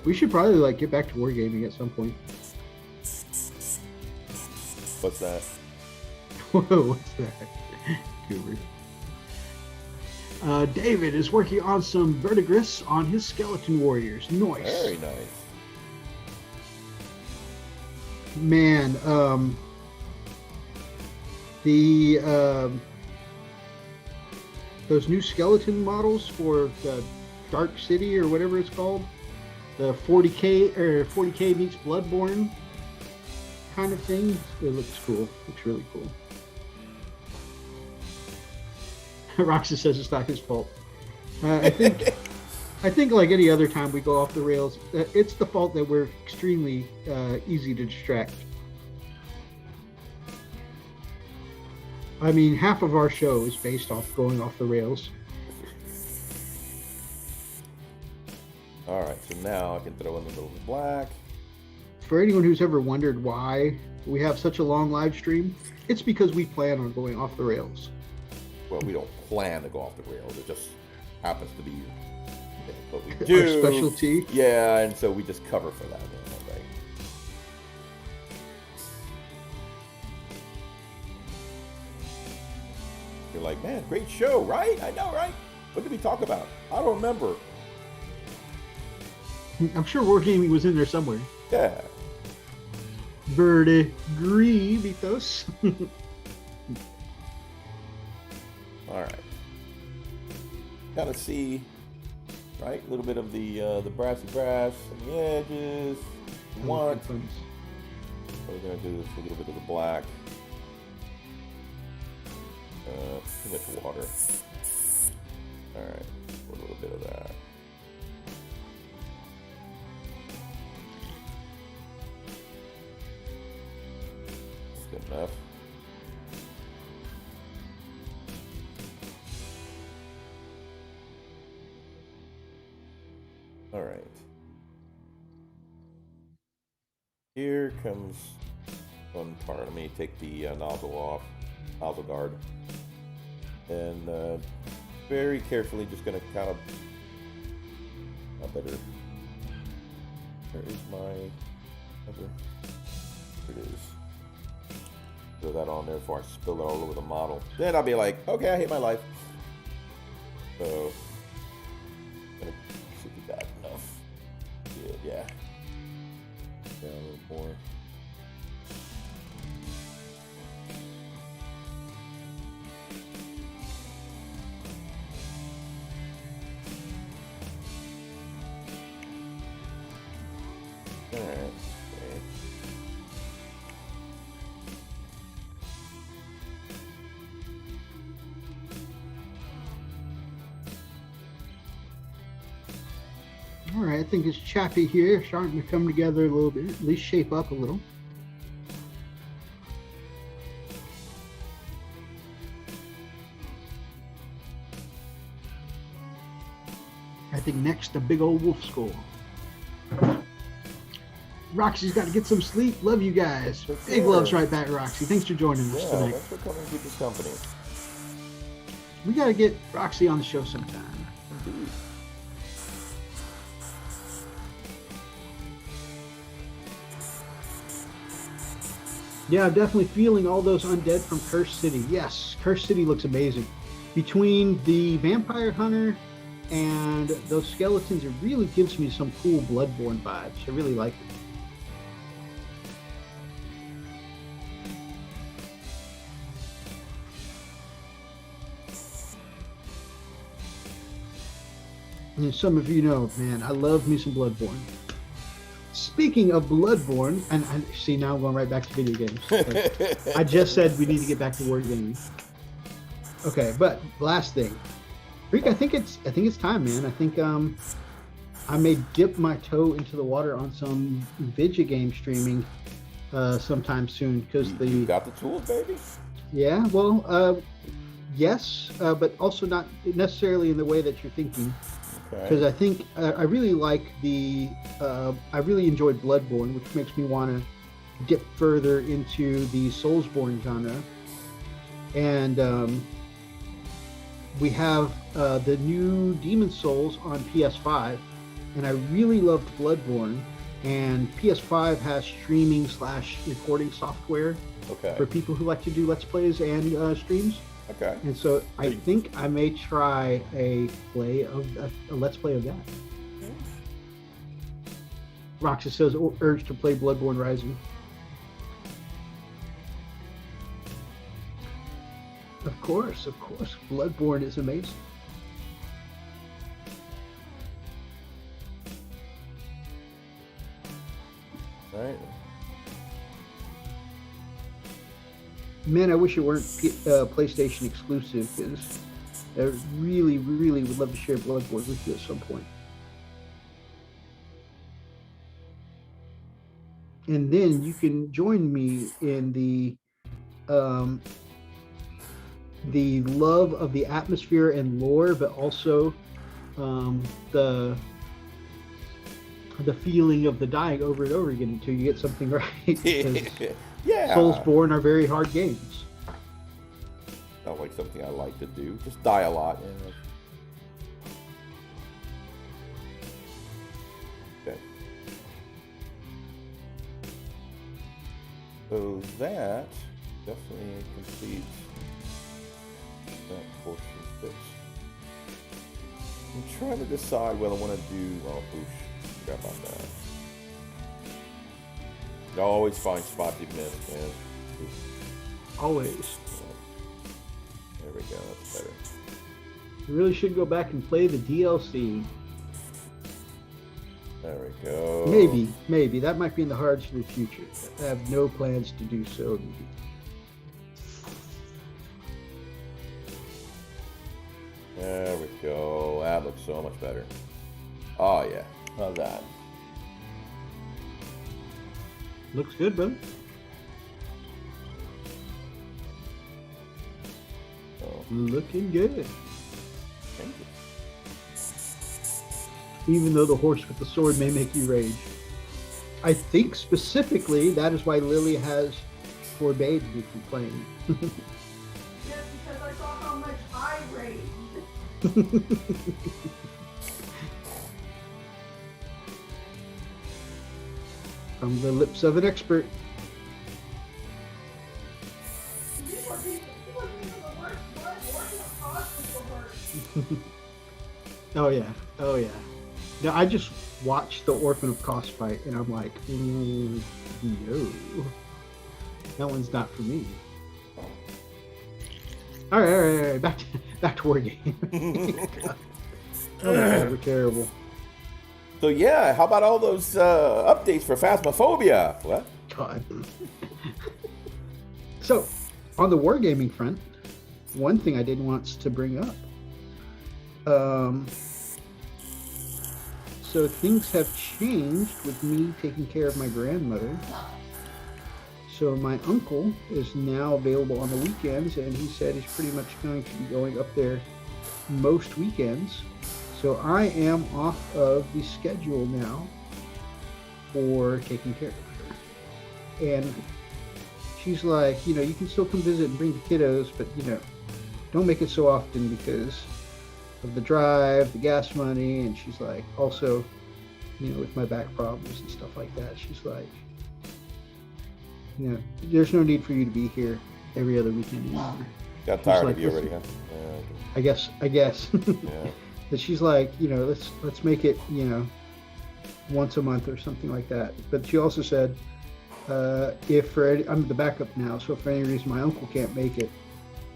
We should probably like get back to wargaming at some point. What's that? Whoa, what's that? Goober. David is working on some verdigris on his skeleton warriors. Nice. Very nice. Man, those new skeleton models for the Dark City or whatever it's called, the 40K or 40K meets Bloodborne kind of thing. It looks cool. Looks really cool. Roxy says it's not his fault. I think like any other time we go off the rails, it's the fault that we're extremely easy to distract. I mean, half of our show is based off going off the rails. All right, so now I can throw in a little black. For anyone who's ever wondered why we have such a long live stream, it's because we plan on going off the rails. Well, we don't plan to go off the rails. It just happens to be what we do. Our specialty. Yeah, and so we just cover for that. Right? You're like, man, great show, right? I know, right? What did we talk about? I don't remember. I'm sure Wargaming was in there somewhere. Yeah. Verdigris. All right. Kind of see, right? A little bit of the brassy brass on the edges. What we're gonna do is a little bit of the black. Too much water. All right, a little bit of that. That's good enough. All right. Here comes one part. Let me take the nozzle off, nozzle guard, and very carefully just going to kind of, where is my, here it is. Throw that on there before I spill it all over the model. Then I'll be like, okay, I hate my life. So, I'm going to see if we got enough. Good, yeah. Down a little more. Alright, okay. All right, I think it's Chappie here, starting to come together a little bit, at least shape up a little. I think next, a big old wolf skull. Roxy's got to get some sleep. Love you guys. For Big sure. loves right back, Roxy. Thanks for joining us Yeah, tonight. thanks for coming to this company. We got to get Roxy on the show sometime. Indeed. Yeah, I'm definitely feeling all those undead from Cursed City. Yes, Cursed City looks amazing. Between the Vampire Hunter and those skeletons, it really gives me some cool Bloodborne vibes. I really like it. And some of you know, man, I love me some Bloodborne. Speaking of Bloodborne, and see, now I'm going right back to video games. I just said we need to get back to wargaming. Okay, but last thing, Freak, I think it's time, man. I think I may dip my toe into the water on some video game streaming sometime soon because You got the tools, baby? yeah, well, yes, but also not necessarily in the way that you're thinking. Because Okay. I think I really like I really enjoyed Bloodborne, which makes me want to dip further into the Soulsborne genre. And we have the new Demon Souls on PS5, and I really loved Bloodborne. And PS5 has streaming/recording software Okay. for people who like to do Let's Plays and streams. Okay. And so I think I may try a Let's Play of that. Roxas says urge to play Bloodborne Rising. Of course. Bloodborne is amazing. All right. Man, I wish it weren't PlayStation exclusive, because I really, really would love to share Bloodborne with you at some point. And then you can join me in the love of the atmosphere and lore, but also the feeling of the dying over and over again until you get something right. Yeah. Soulsborne are very hard games. Not like something I like to do. Just die a lot. Okay. So that definitely completes that portion fix. I'm trying to decide what I want to do. Oh, oosh. Forgot about that. I always find spots you miss, man. Always. There we go. That's better. You really should go back and play the DLC. There we go. Maybe. That might be in the cards for the future. I have no plans to do so. There we go. That looks so much better. Oh, yeah. How's that? Looks good, brother. Oh, Looking good. thank you. Even though the horse with the sword may make you rage. I think specifically that is why Lily has forbade me from playing. Just because I saw how much I raged. From the lips of an expert. These were even the worst. Blood Orphan of Cost was the worst. Oh yeah. No, I just watched the Orphan of Cost fight and I'm like, no, that one's not for me. All right. Back to Wargame. Oh my God, we're terrible. So, yeah, how about all those updates for Phasmophobia? What? God. So, on the wargaming front, one thing I did want to bring up. So things have changed with me taking care of my grandmother. So my uncle is now available on the weekends, and he said he's pretty much going to be going up there most weekends. So I am off of the schedule now for taking care of her. And she's like, you can still come visit and bring the kiddos, but, don't make it so often because of the drive, the gas money. And she's like, also, with my back problems and stuff like that, she's like, there's no need for you to be here every other weekend anymore. Got tired like, of you already, huh? Yeah, okay. I guess. Yeah. But she's like, let's make it, once a month or something like that. But she also said, I'm the backup now, so if for any reason my uncle can't make it,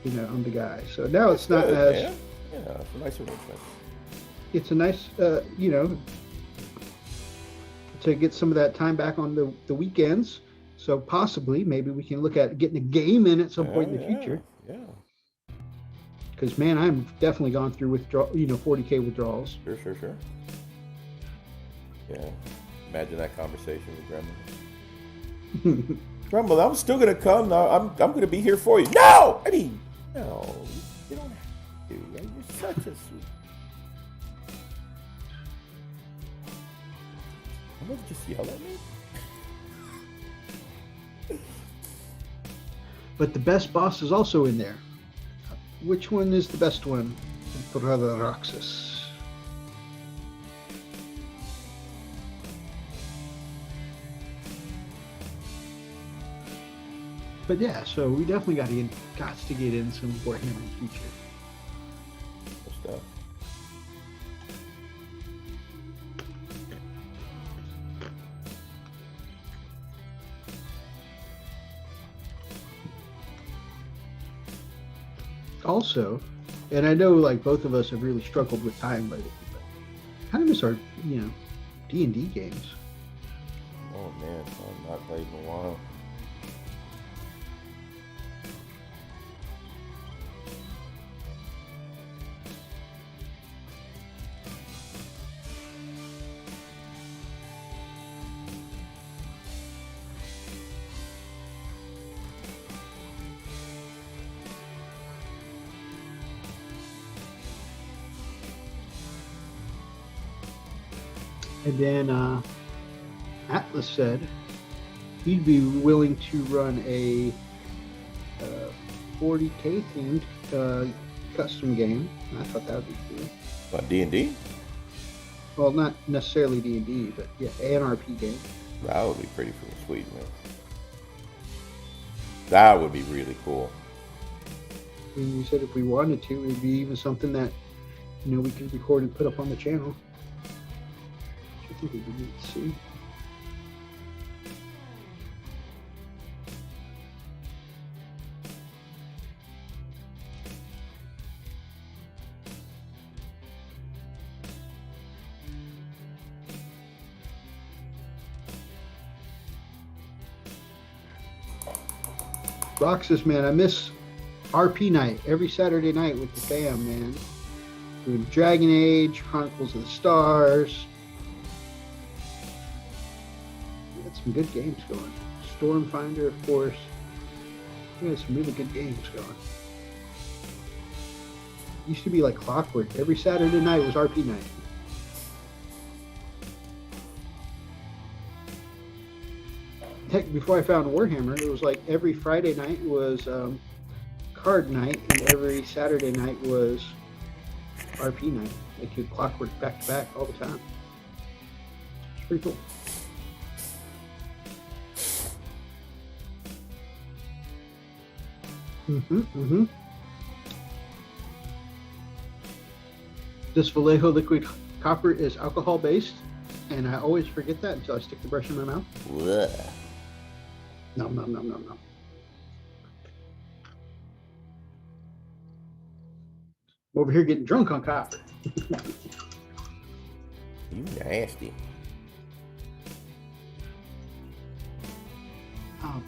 I'm the guy. So now it's not Good, as... man. Yeah, it's a nice arrangement. It's a nice, to get some of that time back on the weekends. So possibly, maybe we can look at getting a game in at some point in the future. Yeah. Because, man, I'm definitely gone through 40K withdrawals. Sure. Yeah. Imagine that conversation with Grandma. Grandma, I'm still going to come. No, I'm going to be here for you. No! No. You don't have to. You're such a sweet... I'm going to just yell at me. But the best boss is also in there. Which one is the best one? Brother Roxas. But yeah, so we definitely got to get in some Warhammer in the future. Good stuff. Also, and I know like both of us have really struggled with time lately, but kind of miss our, D&D games. Oh man, I've not played in a while. And then Atlas said he'd be willing to run a 40K themed custom game. I thought that would be cool. What, D&D? Well, not necessarily D&D, but yeah, an RP game. That would be pretty freaking sweet, man. That would be really cool. And we said if we wanted to, it'd be even something that we could record and put up on the channel. I think we would need to see. Roxas, man, I miss RP night every Saturday night with the fam, man. Doing Dragon Age, Chronicles of the Stars. We had some good games going. Stormfinder, of course. We had some really good games going. Used to be like clockwork. Every Saturday night was RP night. Heck, before I found Warhammer, it was like every Friday night was card night, and every Saturday night was RP night. They could clockwork back to back all the time. It's pretty cool. This Vallejo liquid copper is alcohol based, and I always forget that until I stick the brush in my mouth. Blech. No. Over here getting drunk on copper. You nasty. Oh.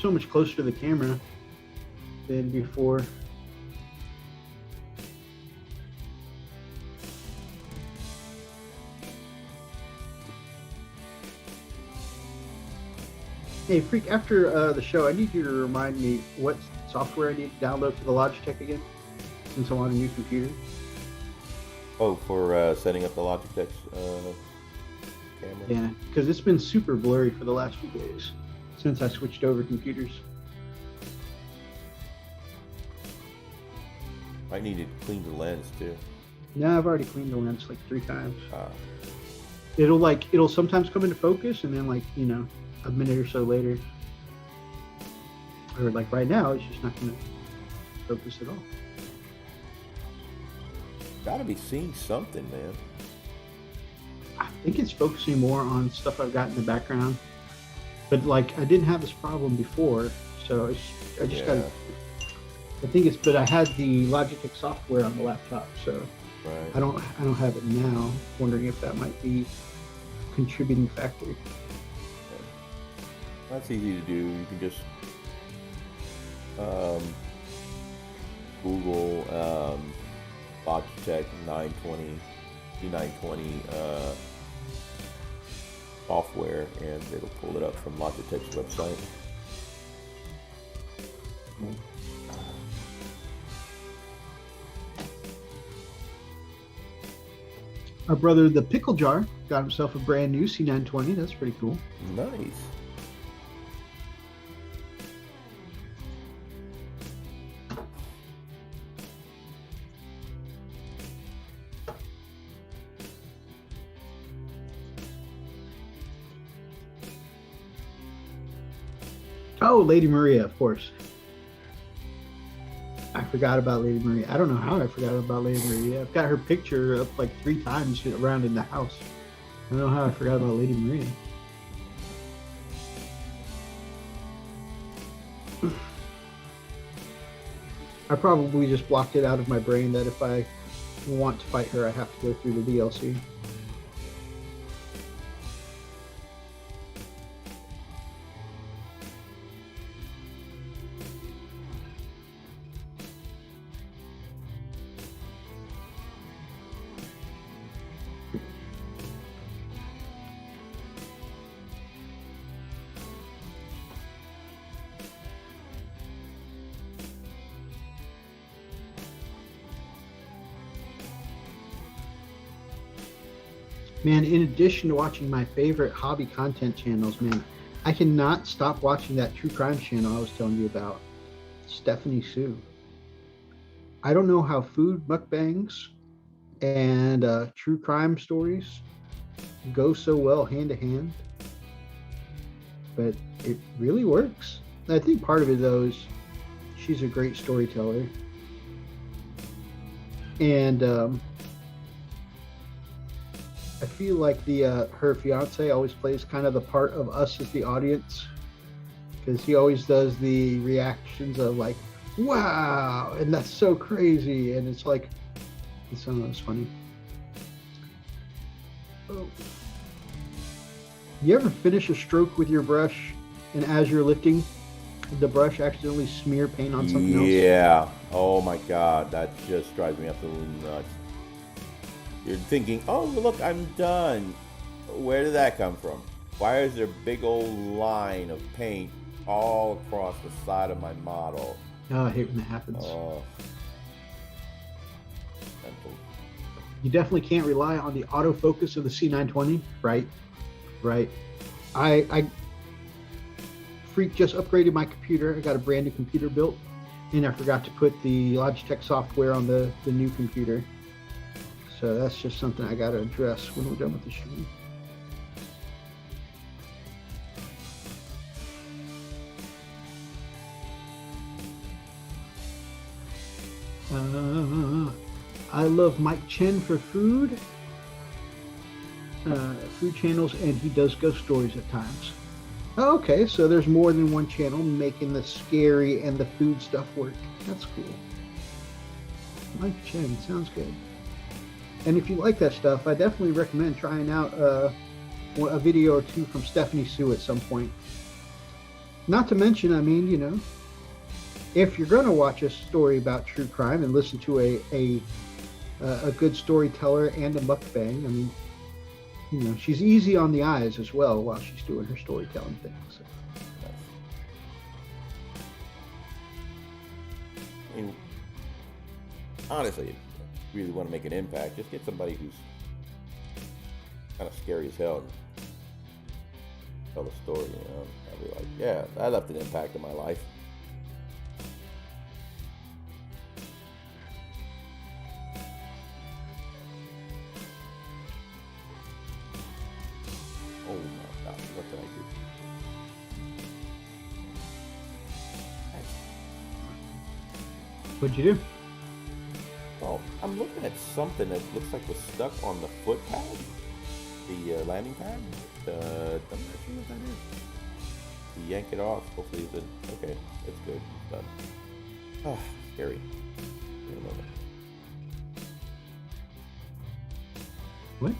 So much closer to the camera than before. Hey, Freak, after the show, I need you to remind me what software I need to download for the Logitech again, since I'm on a new computer. Oh, for setting up the Logitech camera? Yeah, because it's been super blurry for the last few days since I switched over computers. I need to clean the lens too. No, I've already cleaned the lens like 3 times. Ah. It'll sometimes come into focus, and then a minute or so later, or like right now, it's just not going to focus at all. Gotta be seeing something, man. I think it's focusing more on stuff I've got in the background, but I didn't have this problem before, so I just got to. I think it's, but I had the Logitech software on the laptop, so right. I don't have it now. Wondering if that might be a contributing factor. That's easy to do. You can just Google Logitech 920, C920 software, and it'll pull it up from Logitech's website. Our brother, the Pickle Jar, got himself a brand new C920. That's pretty cool. Nice. Oh, Lady Maria, of course. I forgot about Lady Maria. I don't know how I forgot about Lady Maria. I've got her picture up like 3 times around in the house. I don't know how I forgot about Lady Maria. I probably just blocked it out of my brain that if I want to fight her, I have to go through the DLC. Man, in addition to watching my favorite hobby content channels, man, I cannot stop watching that true crime channel I was telling you about, Stephanie Sue. I don't know how food mukbangs and true crime stories go so well hand to hand, but it really works. I think part of it, though, is she's a great storyteller. And I feel like her fiance always plays kind of the part of us as the audience, because he always does the reactions of like, wow, and that's so crazy, and it's like, it's almost funny. Oh. You ever finish a stroke with your brush, and as you're lifting, the brush accidentally smear paint on something else? Yeah. Oh my God, that just drives me absolutely nuts. You're thinking, oh, look, I'm done. Where did that come from? Why is there a big old line of paint all across the side of my model? Oh, I hate when that happens. Oh. Mental. You definitely can't rely on the autofocus of the C920, right? Right. I freak just upgraded my computer. I got a brand new computer built, and I forgot to put the Logitech software on the new computer. So that's just something I got to address when we're done with the stream. I love Mike Chen for food channels, and he does ghost stories at times. Okay, so there's more than one channel making the scary and the food stuff work. That's cool. Mike Chen, sounds good. And if you like that stuff, I definitely recommend trying out a video or two from Stephanie Sue at some point. Not to mention, I mean, you know, if you're going to watch a story about true crime and listen to a good storyteller and a mukbang, I mean, you know, she's easy on the eyes as well while she's doing her storytelling thing. So. I mean, honestly, really want to make an impact, just get somebody who's kind of scary as hell and tell a story, you know. I'll be like, yeah, that left an impact in my life. Oh my God, what did I do? What'd you do? Well, I'm looking at something that looks like was stuck on the foot pad, the landing pad. I'm not sure what that is. You yank it off. Hopefully, okay. It's good. It's done. Ah, scary. Wait a moment. What?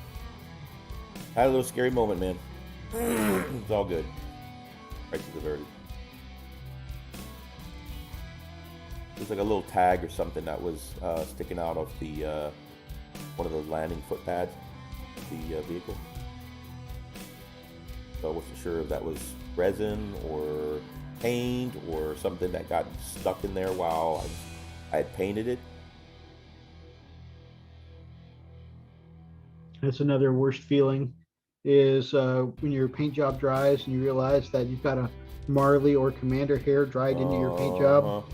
Had a little scary moment, man. It's all good. Right to the very. There's like a little tag or something that was sticking out of the one of the landing foot pads, the vehicle. So I wasn't sure if that was resin or paint or something that got stuck in there while I had painted it. That's another worst feeling, is when your paint job dries and you realize that you've got a Marley or Commander hair dried into your paint job.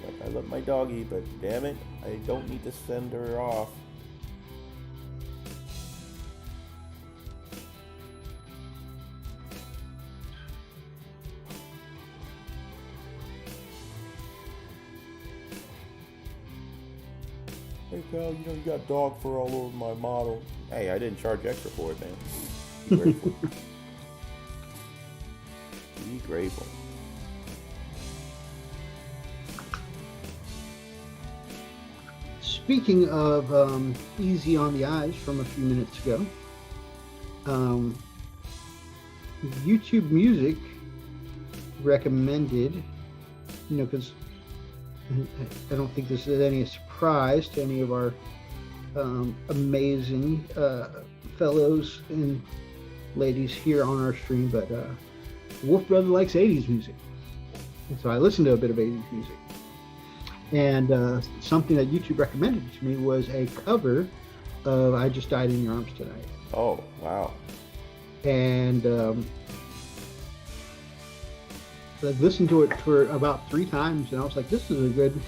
Like, I love my doggy, but damn it, I don't need to send her off. Hey pal, you know you got dog fur all over my model. Hey, I didn't charge extra for it, man. Be grateful. Be grateful. Speaking of easy on the eyes from a few minutes ago, YouTube Music recommended, you know, because I don't think this is any surprise to any of our amazing fellows and ladies here on our stream, but Wolf Brother likes 80s music. And so I listened to a bit of 80s music. And something that YouTube recommended to me was a cover of I Just Died in Your Arms Tonight. Oh, wow. And I've listened to it for about 3 times, and I was like, this is a good...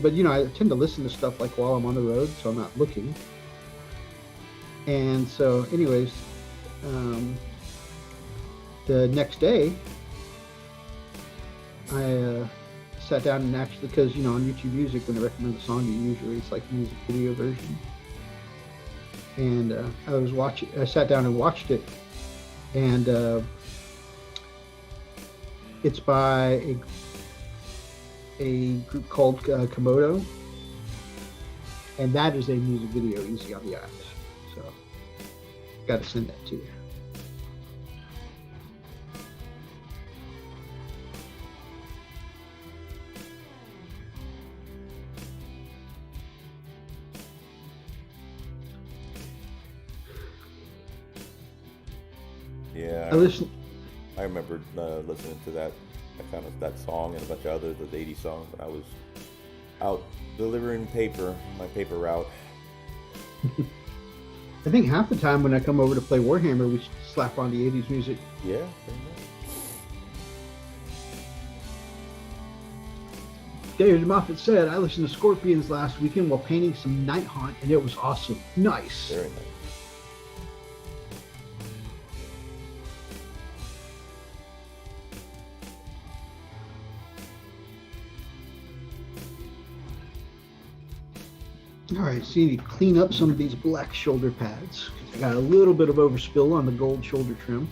But, you know, I tend to listen to stuff like while I'm on the road, so I'm not looking. And so, anyways, the next day, I sat down and actually, because, you know, on YouTube Music, when they recommend a song, usually it's like the music video version. And I sat down and watched it, and it's by a group called Komodo, and that is a music video easy on the eyes. So, got to send that to you. Yeah, I remember listening to that song and a bunch of others, those 80s songs, when I was out delivering my paper route. I think half the time when I come over to play Warhammer, we slap on the 80s music. Yeah, pretty much. David Moffat said, I listened to Scorpions last weekend while painting some Night Haunt, and it was awesome. Nice. Very nice. All right, so you need to clean up some of these black shoulder pads. I got a little bit of overspill on the gold shoulder trim.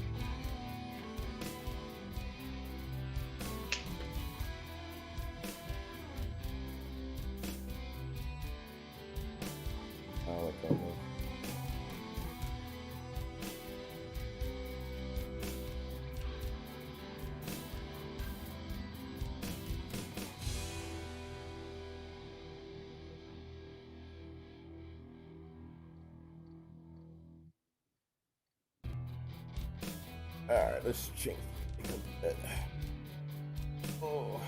I like that one. Alright, let's change it. Oh.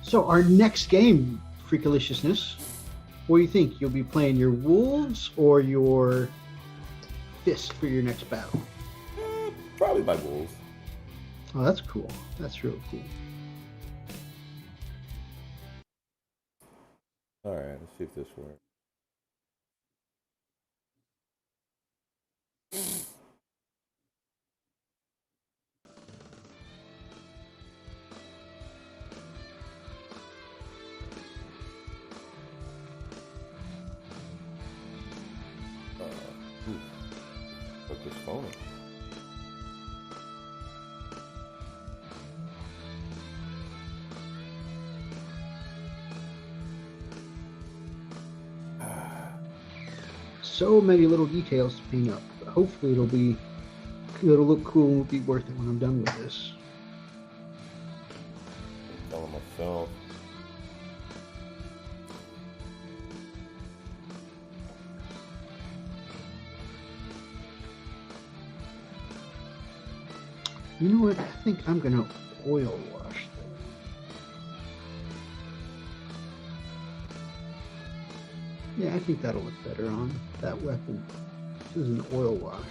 So our next game, Freakaliciousness, what do you think? You'll be playing your wolves or your fist for your next battle? Probably my wolves. Oh, that's cool. That's real cool. Alright, let's see if this works. Put this phone in. So many little details to clean up. But hopefully it'll look cool and will be worth it when I'm done with this. I'm telling myself. You know what? I think I'm gonna oil wash them. Yeah, I think that'll look better on that weapon. This is an oil wash.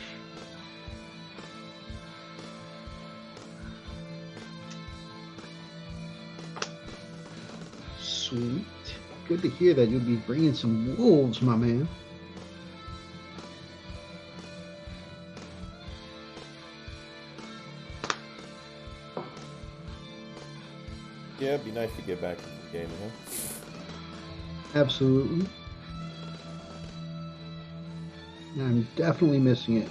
Sweet. Good to hear that you'll be bringing some wolves, my man. Yeah, it'd be nice to get back into the gaming, huh? Absolutely. I'm definitely missing it.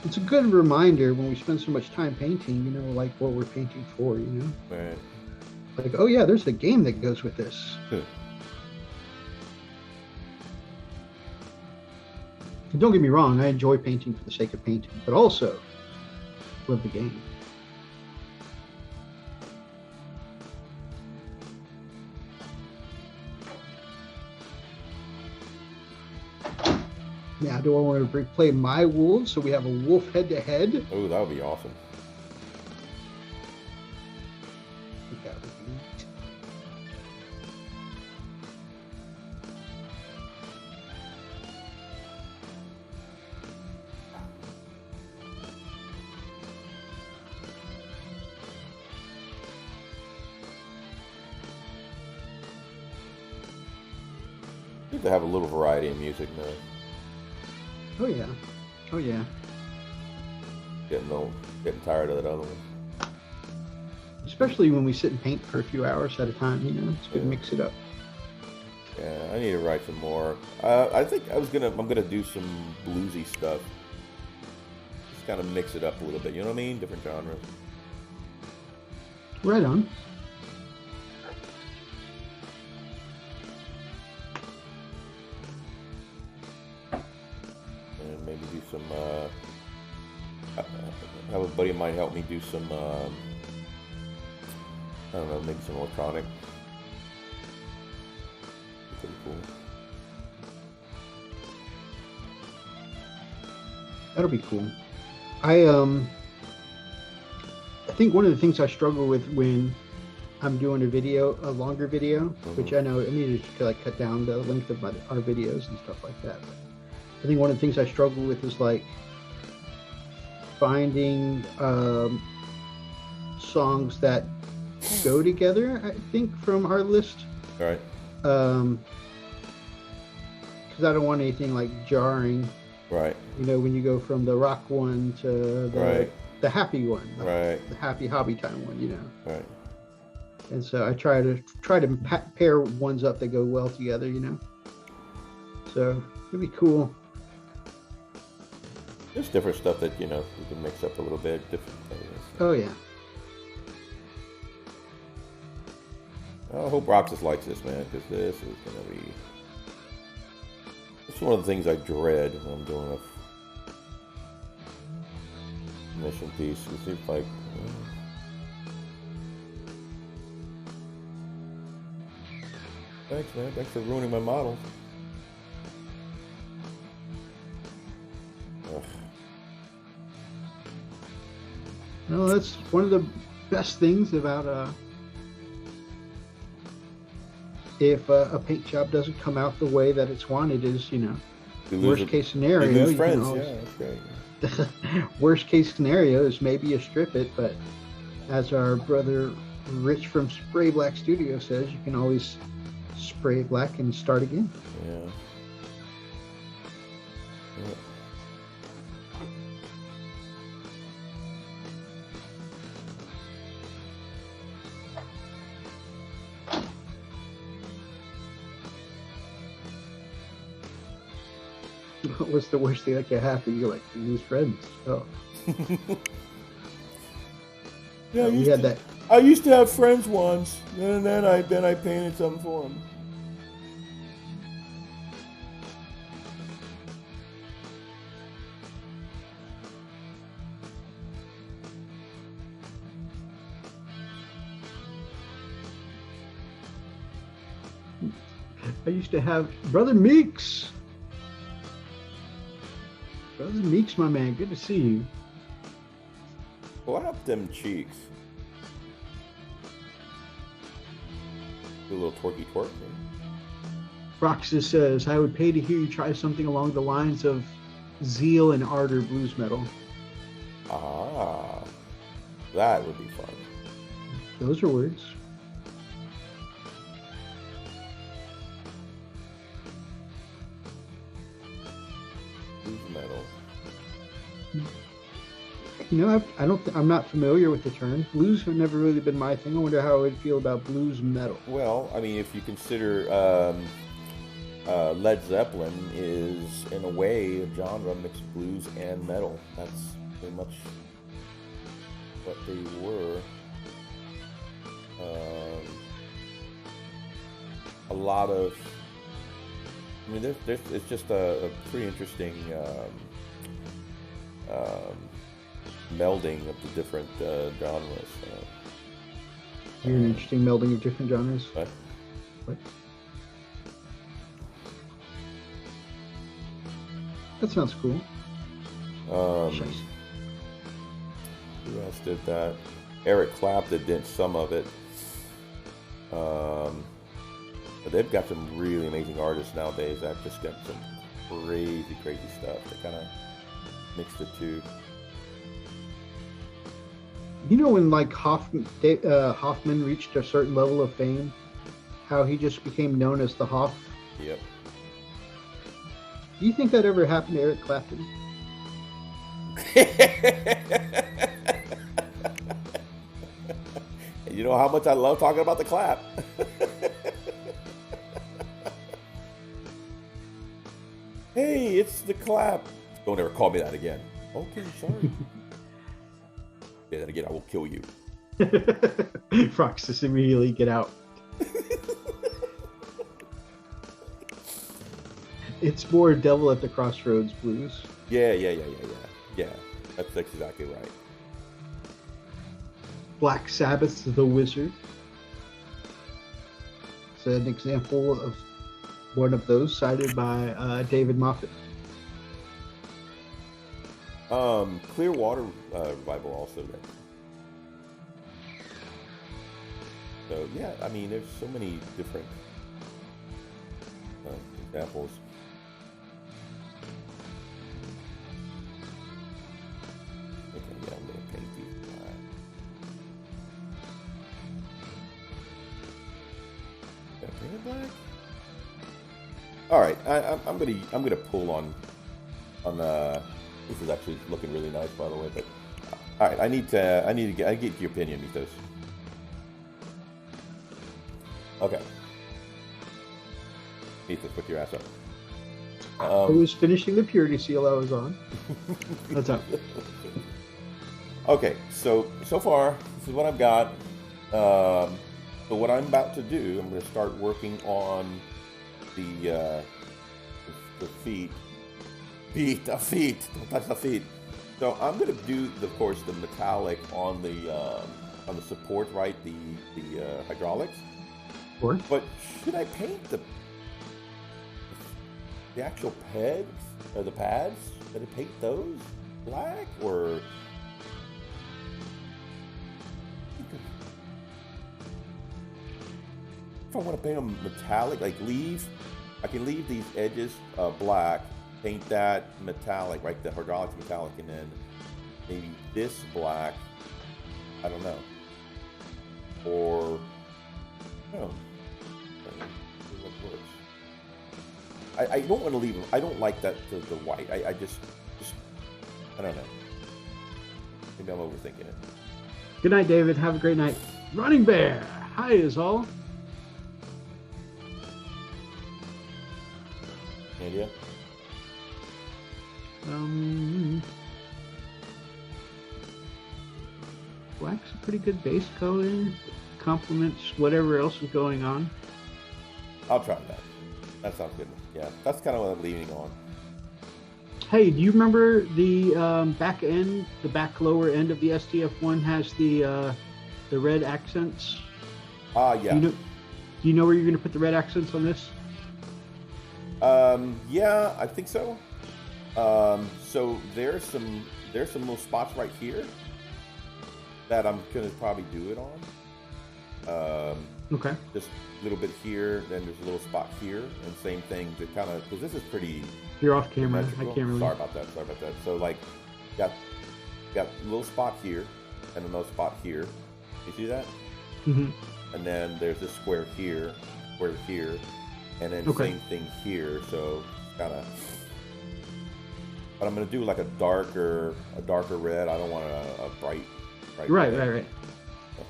It's a good reminder when we spend so much time painting, you know, like what we're painting for, you know? Right. Like, oh yeah, there's a game that goes with this. And don't get me wrong, I enjoy painting for the sake of painting, but also love the game. Now, do I want to play my wolves so we have a wolf head-to-head? Oh, that would be awesome. I think that would be neat. Good to have a little variety in music now. Oh yeah. Oh yeah. Getting tired of that other one. Especially when we sit and paint for a few hours at a time, you know, it's good to mix it up. Yeah, I need to write some more. I think I'm gonna do some bluesy stuff. Just kind of mix it up a little bit. You know what I mean? Different genres. Right on. And maybe do some. Have a buddy of mine help me do some. I don't know, maybe some electronic. Pretty cool. That'll be cool. I think one of the things I struggle with when I'm doing a longer video, which I know I need to like cut down the length of our videos and stuff like that. But I think one of the things I struggle with is like finding songs that go together. I think from our list, All right. because I don't want anything like jarring. Right. You know, when you go from the rock one to the happy one, Right. the happy hobby time one, you know. Right. And so I try to pair ones up that go well together, you know. So it'd be cool. There's different stuff that you know we can mix up a little bit. Different things. Oh yeah. I hope Roxas likes this, man, because this is gonna be. It's one of the things I dread when I'm doing a mission piece. It seems like. Thanks, man. Thanks for ruining my models. Ugh. No, that's one of the best things about if a paint job doesn't come out the way that it's wanted is, you know, worst case scenario. You lose you friends. always, Yeah, that's great. worst case scenario is maybe you strip it, but as our brother Rich from Spray Black Studio says, you can always spray black and start again. Yeah. What's the worst thing that can happen? You like lose friends. Oh, Yeah, we had that. I used to have friends once, and then I painted something for them. I used to have Brother Meeks. Brother Meeks, my man, good to see you. What happened to them cheeks? Do a little twerky twerk. Roxas says, I would pay to hear you try something along the lines of Zeal and Ardor blues metal. Ah, that would be fun. Those are words. Blues metal. You know, I'm not familiar with the term. Blues have never really been my thing. I wonder how I would feel about blues metal. Well, I mean, if you consider Led Zeppelin is, in a way, a genre mixed blues and metal. That's pretty much what they were. A lot of, I mean, it's just a pretty interesting melding of the different genres. You're an interesting melding of different genres. What? That sounds cool. Who else did that? Eric Clapton did some of it. But they've got some really amazing artists nowadays that just got some crazy stuff. They kind of mix the two. You know, when like Hoffman reached a certain level of fame, how he just became known as the Hoff? Yep. Do you think that ever happened to Eric Clapton? You know how much I love talking about the clap. Hey, it's the clap. Don't ever call me that again. Okay, sorry. Say that again, I will kill you. Roxas, immediately get out. It's more Devil at the Crossroads blues. Yeah. That's exactly right. Black Sabbath's The Wizard. It's an example of one of those cited by David Moffat. Clearwater Revival also did. So yeah, I mean, there's so many different examples. Okay, yeah, I'm gonna paint these black. Did I paint it black? All right, I'm gonna pull on. This is actually looking really nice, by the way. But all right, I need to get your opinion, Mythos. Okay, Mythos, put your ass up. I was finishing the purity seal I was on. That's up. Okay, so far this is what I've got. So what I'm about to do, I'm going to start working on the feet. Don't touch the feet. So I'm going to do, of course, the metallic on the support, right? The hydraulics. Sure. But should I paint the actual pads or the pads? Should I paint those black or? If I want to paint them metallic, I can leave these edges black, paint that metallic, right? The hydraulics metallic, and then maybe this black. I don't know. Or no. What works? I don't want to leave them. I don't like that the white. I just I don't know. Maybe I'm overthinking it. Good night, David. Have a great night. Running Bear. Hi, is all. India? Black's a pretty good base color. Complements whatever else is going on. I'll try that. That sounds good. Yeah, that's kind of what I'm leaning on. Hey, do you remember the back end, the back lower end of the STF1 has the red accents? Yeah. Do you know where you're going to put the red accents on this? Yeah, I think so. So there's some little spots right here that I'm gonna probably do it on. Okay. Just a little bit here, then there's a little spot here, and same thing to kind of, because this is pretty. You're off camera. Symmetrical. I can't really. Sorry about that. So like, got a little spot here, and another spot here. You see that? Mm-hmm. And then there's this square here, and then Okay. same thing here. So kind of But I'm gonna do like a darker red. I don't want a bright Right, red. right. So,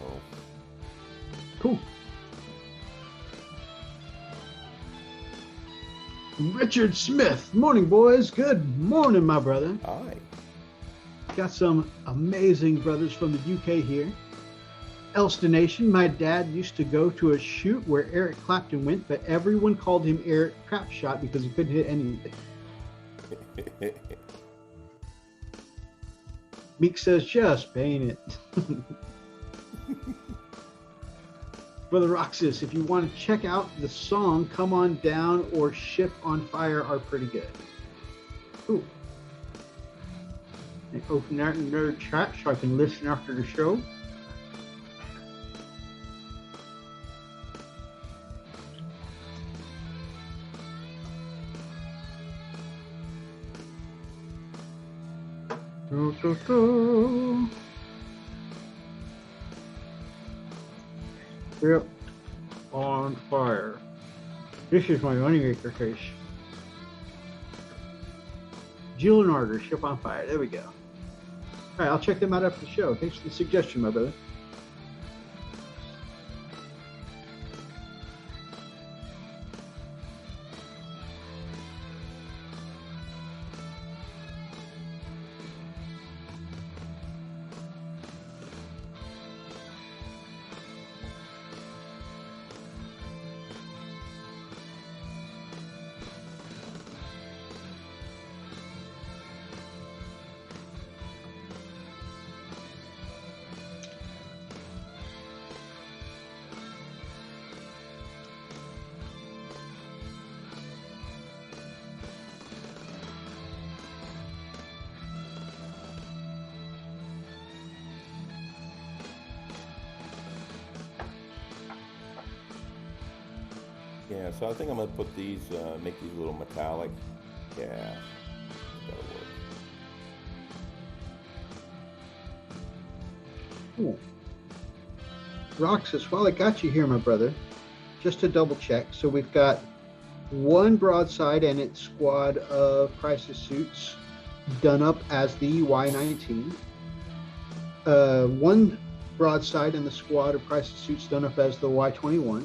Cool. Richard Smith. Morning, boys. Good morning, my brother. aye. Got some amazing brothers from the UK here. Elster Nation, my dad used to go to a shoot where Eric Clapton went, but everyone called him Eric Crapshot because he couldn't hit anything. Meek says, just paint it. Brother Roxas, if you want to check out the song Come On Down or Ship on Fire are pretty good. Ooh. And open that in their chat so I can listen after the show. Ship on Fire. This is my moneymaker case. Jill and Arter, Ship on Fire. There we go. All right, I'll check them out after the show. Thanks for the suggestion, my brother. Yeah, so I think I'm gonna put these, make these a little metallic. Yeah, that'll work. Cool. Roxas, while I got you here, my brother, just to double check. So we've got one broadside and its squad of crisis suits done up as the Y-19. One broadside and the squad of crisis suits done up as the Y-21.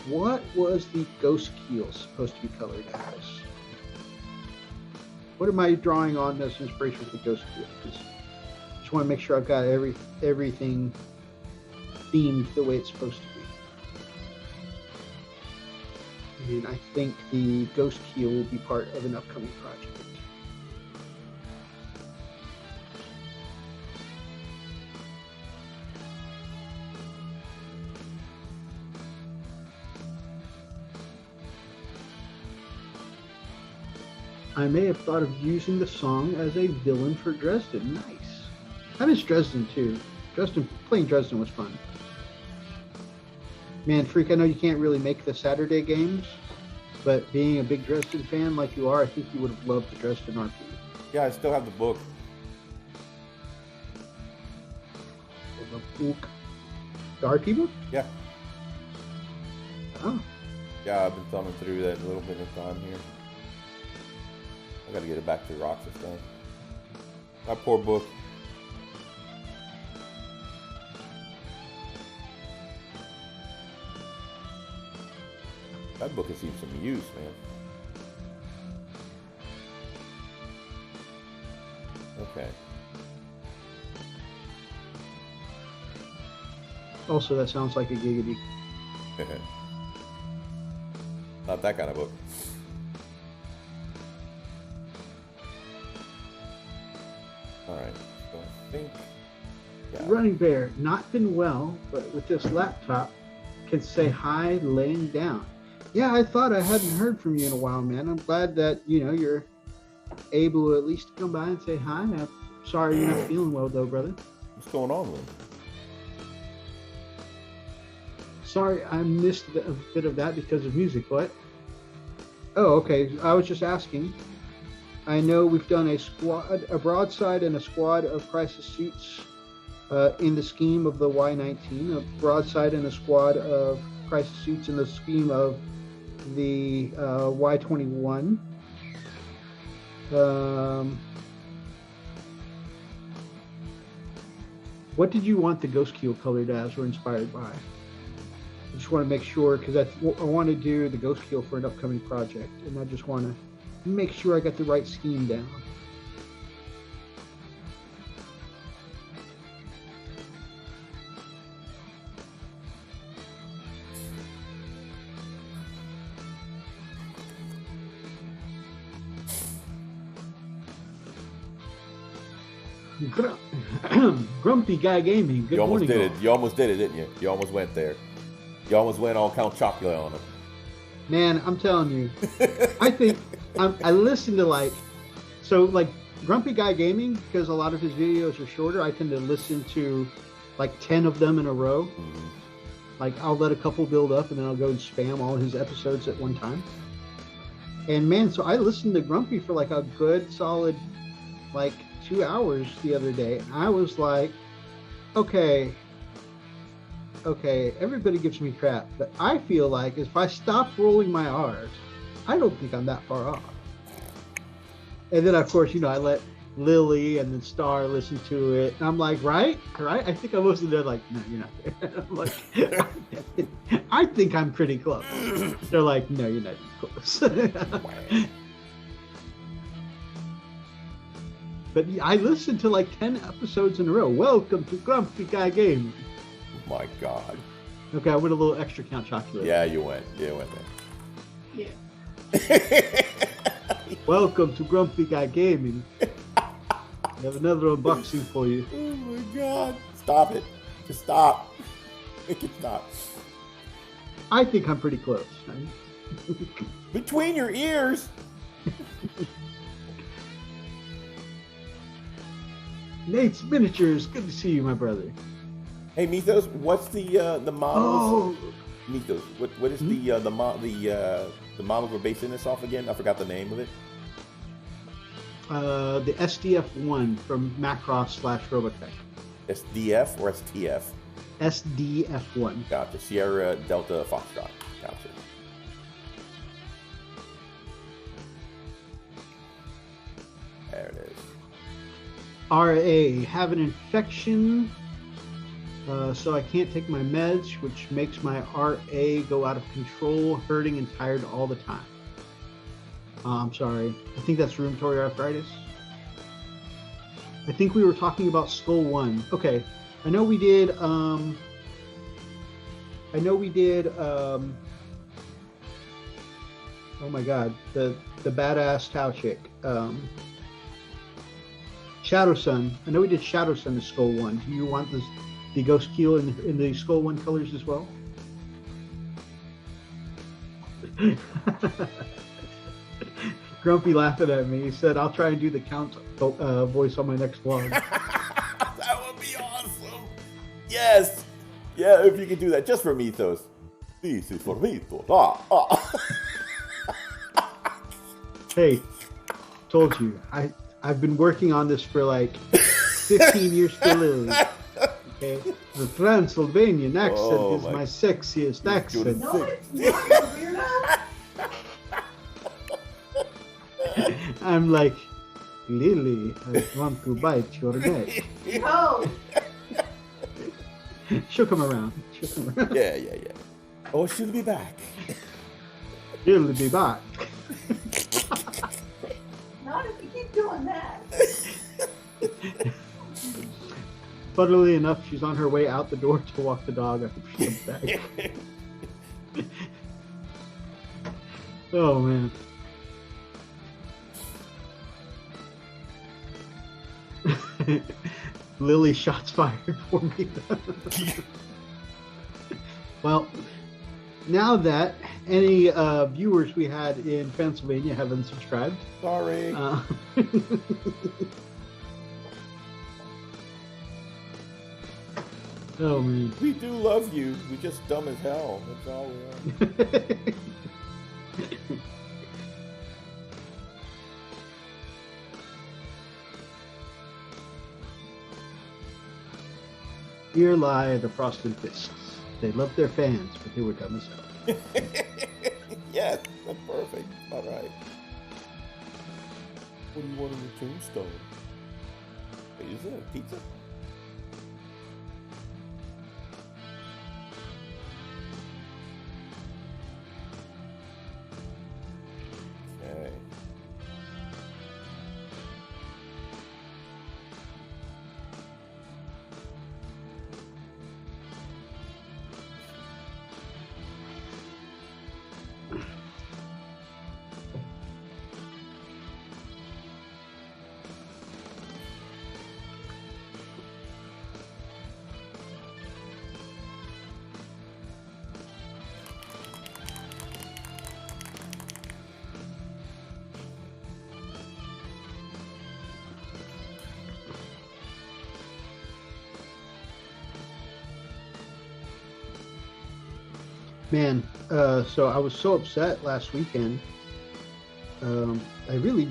What was the ghost keel supposed to be colored as? What am I drawing on as inspiration for the ghost keel? Just want to make sure I've got everything themed the way it's supposed to be. And I think the ghost keel will be part of an upcoming project. I may have thought of using the song as a villain for Dresden. Nice. I miss Dresden too. Playing Dresden was fun. Man, Freak, I know you can't really make the Saturday games, but being a big Dresden fan like you are, I think you would have loved the Dresden RP. Yeah, I still have the book. The RP book? Yeah. Oh. Yeah, I've been thumbing through that a little bit of time here. I gotta get it back to Roxas thing. My poor book. That book has seen some use, man. Okay. Also, that sounds like a giggity. Not that kind of book. Alright, so I think... Yeah. Running Bear, not been well, but with this laptop, can say hi laying down. Yeah, I thought I hadn't heard from you in a while, man. I'm glad that, you're able to at least come by and say hi. I'm sorry you're not feeling well, though, brother. What's going on, Lynn? Sorry, I missed a bit of that because of music. What? Oh, okay. I was just asking. I know we've done a broadside and a squad of crisis suits in the scheme of the Y-19, a broadside and a squad of crisis suits in the scheme of the Y-21. What did you want the ghost keel colored as or inspired by? I just want to make sure, because I want to do the ghost keel for an upcoming project, and I just want to make sure I got the right scheme down. Grumpy Guy Gaming. Good You almost morning, did it. all. You almost did it, didn't you? You almost went there. You almost went all Count Chocula on him. Man, I'm telling you, I think I listen to like Grumpy Guy Gaming, because a lot of his videos are shorter. I tend to listen to like 10 of them in a row. Mm-hmm. Like I'll let a couple build up and then I'll go and spam all his episodes at one time. And man, so I listened to Grumpy for like a good solid like 2 hours the other day. And I was like, okay, everybody gives me crap, but I feel like if I stop rolling my R's, I don't think I'm that far off. And then of course, I let Lily and then Star listen to it, and I'm like, right? I think I'm listening. They're like, no, you're not there. I'm like, I think I'm pretty close. They're like, no, you're not close. But I listened to like 10 episodes in a row. Welcome to Grumpy Guy Game. My God. Okay, I went a little extra Count Chocula. Yeah, you went. You went Yeah. there. Welcome to Grumpy Guy Gaming. We have another unboxing for you. Oh my God. Stop it. Just stop. Make it stop. I think I'm pretty close. Between your ears. Nate's Miniatures, good to see you, my brother. Hey, Mythos, what's the models? Oh, Mythos, what is the models we're basing this off again? I forgot the name of it. the SDF-1 from Macross/Robotech. SDF or STF? SDF-1. Gotcha. Sierra Delta Foxtrot. Gotcha. There it is. RA, have an infection, so I can't take my meds, which makes my RA go out of control, hurting and tired all the time. I'm sorry. I think that's rheumatoid arthritis. I think we were talking about Skull 1. Okay. I know we did, oh my God, the badass Tau chick. Shadow Sun. I know we did Shadow Sun to Skull 1. Do you want the Ghost Keel in the Skull 1 colors as well? Grumpy laughing at me. He said, I'll try and do the Count voice on my next vlog. That would be awesome. Yes. Yeah, if you could do that just for Mythos. This is for Mythos. Hey, told you. I've been working on this for like 15 years for Lily. Okay? The Transylvanian accent is my sexiest accent. No, it's not, you weirdo. I'm like, Lily, I want to bite your neck. No. She'll come around. Yeah. Oh, she'll be back. She'll be back. Not if you keep doing that. Funnily enough, she's on her way out the door to walk the dog after she comes back. Oh, man. Lily, shots fired for me. Well, now that any viewers we had in Pennsylvania have unsubscribed. Sorry. Oh, man. We do love you. We're just dumb as hell. That's all we are. Here lie the Frosted Fists. They loved their fans, but they were dumb as hell. Yes, that's perfect. All right. What do you want on your tombstone? Wait, is it a pizza? Okay. Man, so I was so upset last weekend. I really,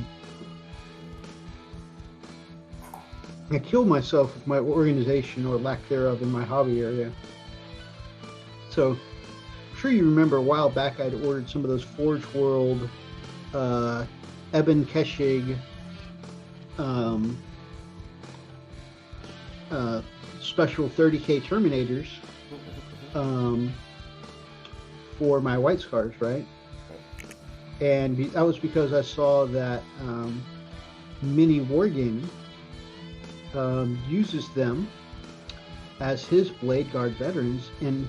I killed myself with my organization or lack thereof in my hobby area. So I'm sure you remember a while back I'd ordered some of those Forge World, Eben Keshig, special 30K Terminators. For my White Scars, right? And that was because I saw that Mini Wargaming uses them as his Blade Guard veterans, and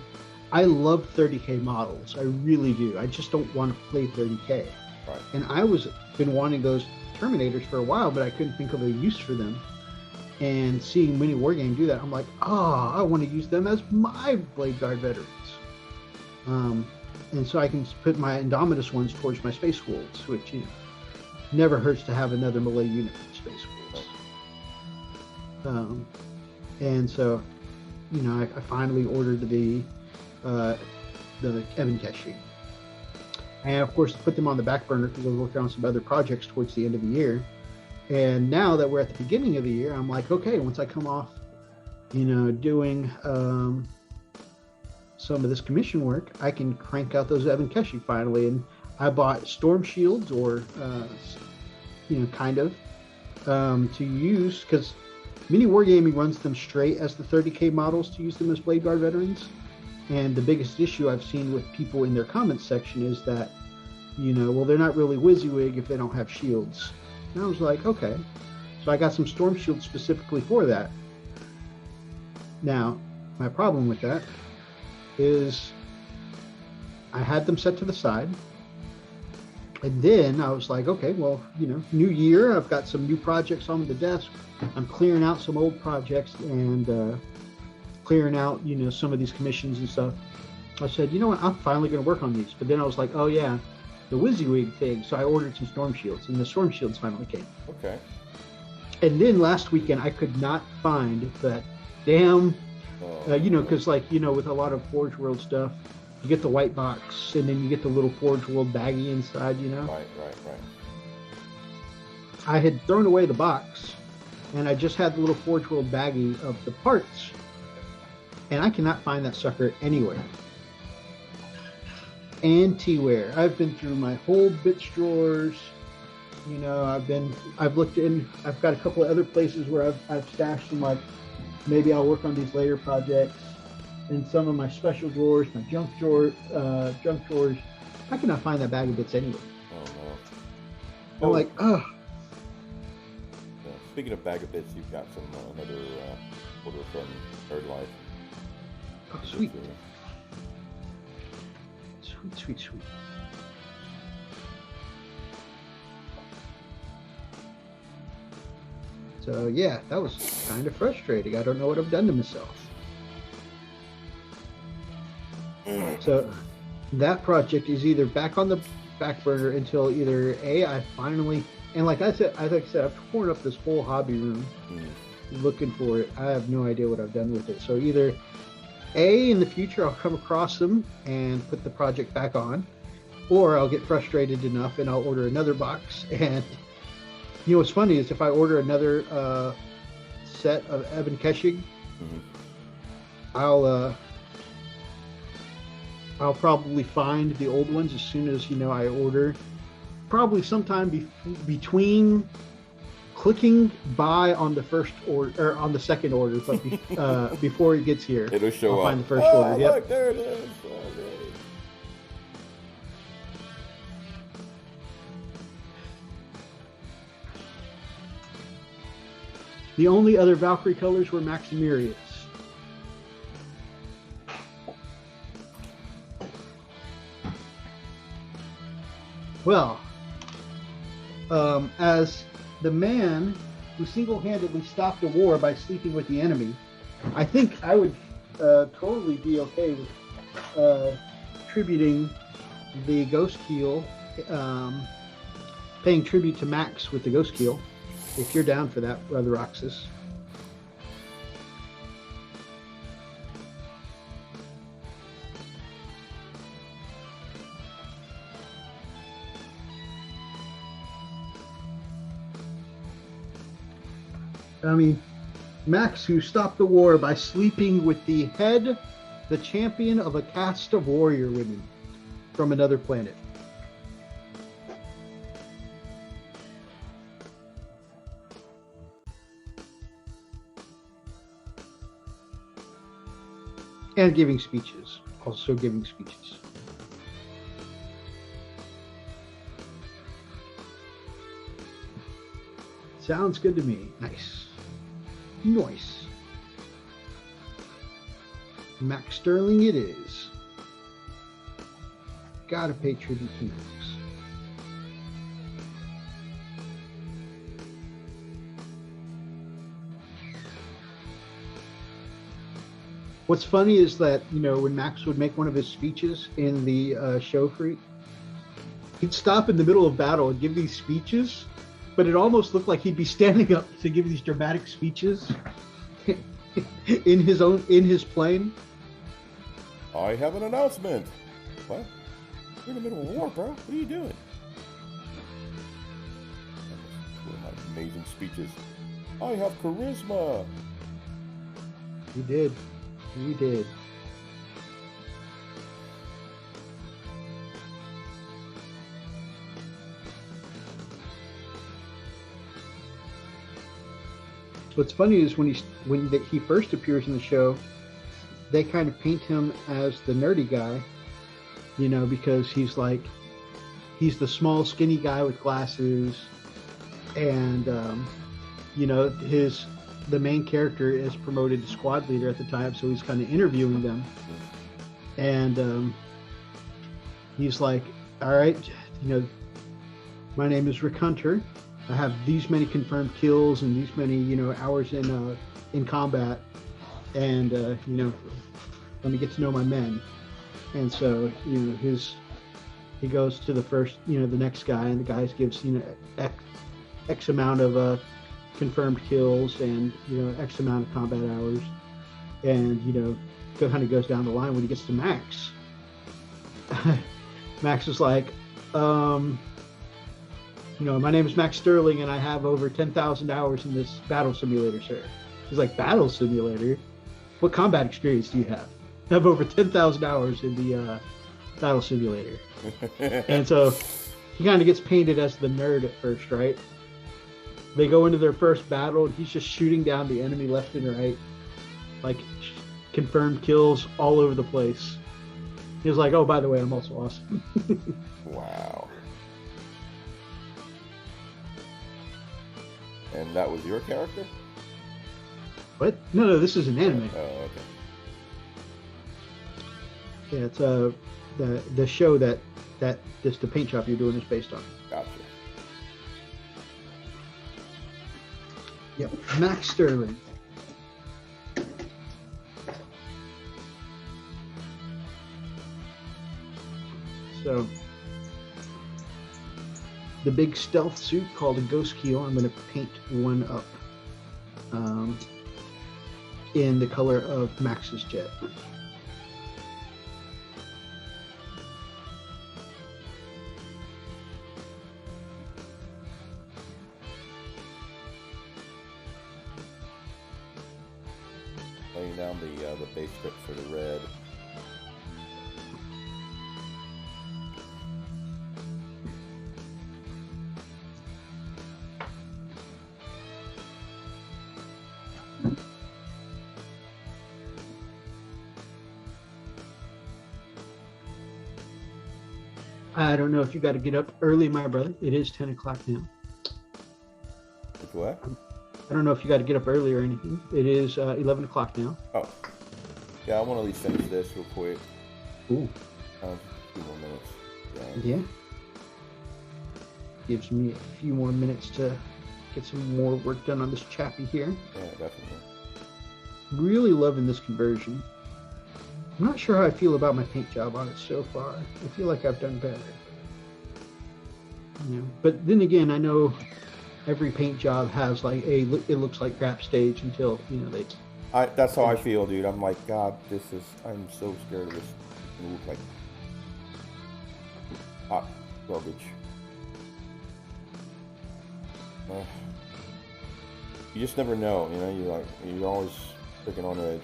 I love 30K models. I really do. I just don't want to play 30K. Right. And I was been wanting those Terminators for a while, but I couldn't think of a use for them. And seeing Mini Wargame do that, I'm like, I want to use them as my Blade Guard veterans. And so I can put my Indomitus ones towards my Space Wolves, which never hurts to have another melee unit for Space Wolves. And so, I finally ordered the Eben Keshi. And of course, put them on the back burner because I was working on some other projects towards the end of the year. And now that we're at the beginning of the year, I'm like, okay, once I come off, doing some of this commission work, I can crank out those Eben Keshi finally. And I bought Storm Shields or, to use, because Mini Wargaming runs them straight as the 30K models to use them as Blade Guard veterans. And the biggest issue I've seen with people in their comments section is that, they're not really WYSIWYG if they don't have shields. And I was like, okay. So I got some Storm Shields specifically for that. Now, my problem with that is I had them set to the side. And then I was like, okay, well, new year, I've got some new projects on the desk. I'm clearing out some old projects and clearing out, some of these commissions and stuff. I said, you know what, I'm finally going to work on these. But then I was like, oh yeah, the WYSIWYG thing. So I ordered some Storm Shields, and the Storm Shields finally came. Okay. And then last weekend, I could not find that damn, because with a lot of Forge World stuff, you get the white box, and then you get the little Forge World baggie inside, Right. I had thrown away the box, and I just had the little Forge World baggie of the parts, and I cannot find that sucker anywhere. Anywhere. I've been through my whole bits drawers. I've looked in. I've got a couple of other places where I've stashed them. Like maybe I'll work on these later projects. In some of my special drawers, my junk drawers. I cannot find that bag of bits anywhere. Oh no. I'm like, oh. Yeah, speaking of bag of bits, you've got some another order from Third Life. Oh, sweet. Sweet. So yeah, that was kind of frustrating. I don't know what I've done to myself. So that project is either back on the back burner until either I finally, and like I said, I've torn up this whole hobby room looking for it. I have no idea what I've done with it. So either in the future I'll come across them and put the project back on, or I'll get frustrated enough and I'll order another box. And what's funny is if I order another set of Eben Keshig, I'll probably find the old ones as soon as I order. Probably sometime between clicking buy on the first order or on the second order, but before it gets here, It'll show I'll up. find the first Oh, order. Yep. look, there it is. Oh, yay. The only other Valkyrie colors were Maximilius. Well, as the man who single-handedly stopped a war by sleeping with the enemy, I think I would totally be okay with tributing the Ghost Keel, paying tribute to Max with the Ghost Keel, if you're down for that, Brother Roxas. I mean, Max, who stopped the war by sleeping with the champion of a caste of warrior women from another planet. And giving speeches. Also giving speeches. Sounds good to me. Nice. Nice. Max Sterling it is. Gotta pay tribute to Max. What's funny is that, you know, when Max would make one of his speeches in the show Freak, he'd stop in the middle of battle and give these speeches, but it almost looked like he'd be standing up to give these dramatic speeches in his plane. I have an announcement. What? You're in the middle of war, bro. What are you doing? One of my amazing speeches. I have charisma. He did. He did. What's funny is when he first appears in the show, they kind of paint him as the nerdy guy, you know, because he's the small, skinny guy with glasses, and you know, the main character is promoted to squad leader at the time, so he's kind of interviewing them, and he's like, all right, you know, my name is Rick Hunter. I have these many confirmed kills and these many, you know, hours in combat, and you know, let me get to know my men. And so, you know, he goes to the next guy, and the guy gives, you know, X amount of confirmed kills and, you know, X amount of combat hours, and, you know, kind of goes down the line. When he gets to Max, Max is like, you know, my name is Max Sterling, and I have over 10,000 hours in this battle simulator, sir. He's like, battle simulator? What combat experience do you have? I have over 10,000 hours in the battle simulator. And so he kind of gets painted as the nerd at first, right? They go into their first battle, and he's just shooting down the enemy left and right, like confirmed kills all over the place. He was like, oh, by the way, I'm also awesome. Wow. And that was your character? What? No, this is an anime. Oh, okay. Yeah, it's the show that this the paint shop you're doing is based on. Gotcha. Yep, Max Sterling. So the big stealth suit called a Ghost Keel, I'm going to paint one up in the color of Max's jet. Laying down the base script for the red. I don't know if you got to get up early, my brother. It is 10 o'clock now. It's what? I don't know if you got to get up early or anything. It is 11 o'clock now. Oh. Yeah, I want to at least finish this real quick. Ooh. 2 more minutes. Yeah. Yeah. Gives me a few more minutes to get some more work done on this chappy here. Yeah, definitely. Really loving this conversion. I'm not sure how I feel about my paint job on it so far. I feel like I've done better. You know, but then again, I know every paint job has like it looks like crap stage until, you know, they... That's how I feel, dude. I'm like, God, I'm so scared of this. It looks like hot garbage. You just never know, you know. You're always freaking on edge.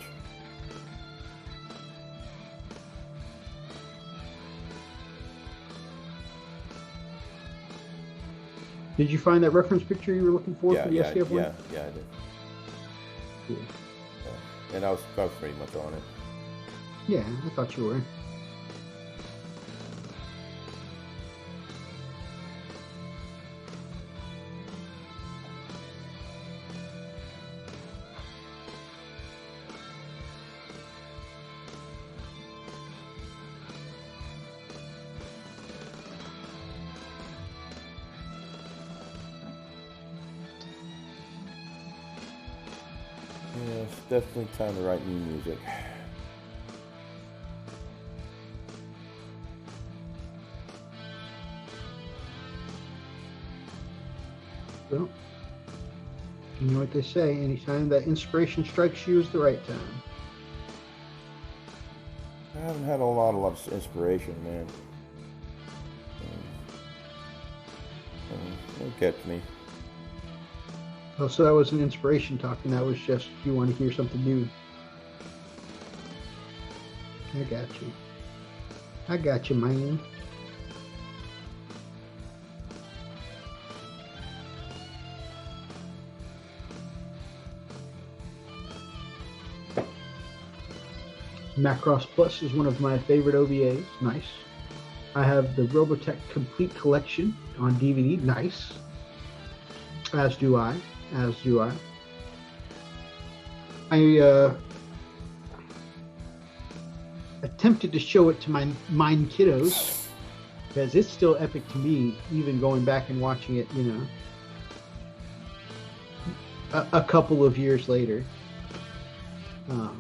Did you find that reference picture you were looking for the SCF one? Yeah, I did. Yeah. And I was pretty much on it. Yeah, I thought you were. Yeah, it's definitely time to write new music. Well, you know what they say, anytime that inspiration strikes you is the right time. I haven't had a lot of inspiration, man. Don't get me. Oh, so that wasn't inspiration talking, that was just you want to hear something new. I got you. I got you, man. Macross Plus is one of my favorite OVAs. Nice. I have the Robotech Complete Collection on DVD. Nice. As do I. I attempted to show it to my mine kiddos because it's still epic to me, even going back and watching it, you know, a couple of years later.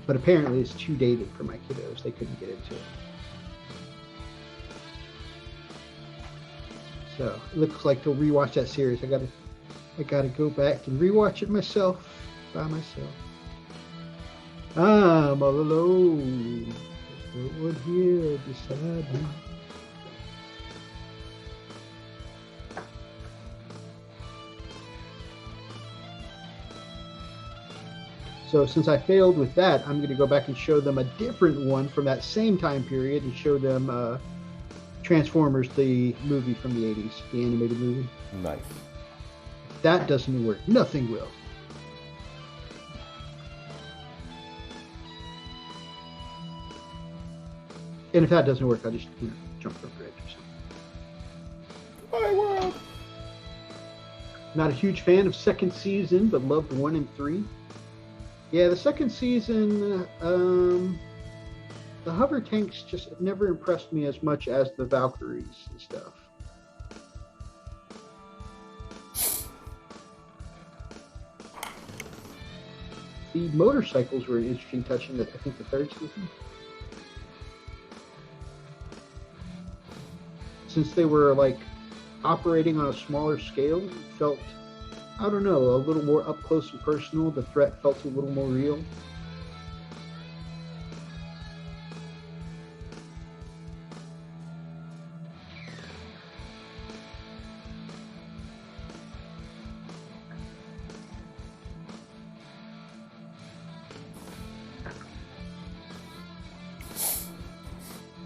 But apparently it's too dated for my kiddos. They couldn't get into it. So it looks like they'll rewatch that series. I gotta go back and rewatch it myself, by myself. I'm all alone. No one here beside me. So since I failed with that, I'm going to go back and show them a different one from that same time period and show them Transformers, the movie from the 80s, the animated movie. Nice. If that doesn't work, nothing will. And if that doesn't work, I'll just, you know, jump over the edge or something. My world. Not a huge fan of second season, but loved 1 and 3. Yeah, the second season, the hover tanks just never impressed me as much as the Valkyries and stuff. The motorcycles were an interesting touch in, I think, the third season. Since they were, like, operating on a smaller scale, it felt, I don't know, a little more up close and personal. The threat felt a little more real.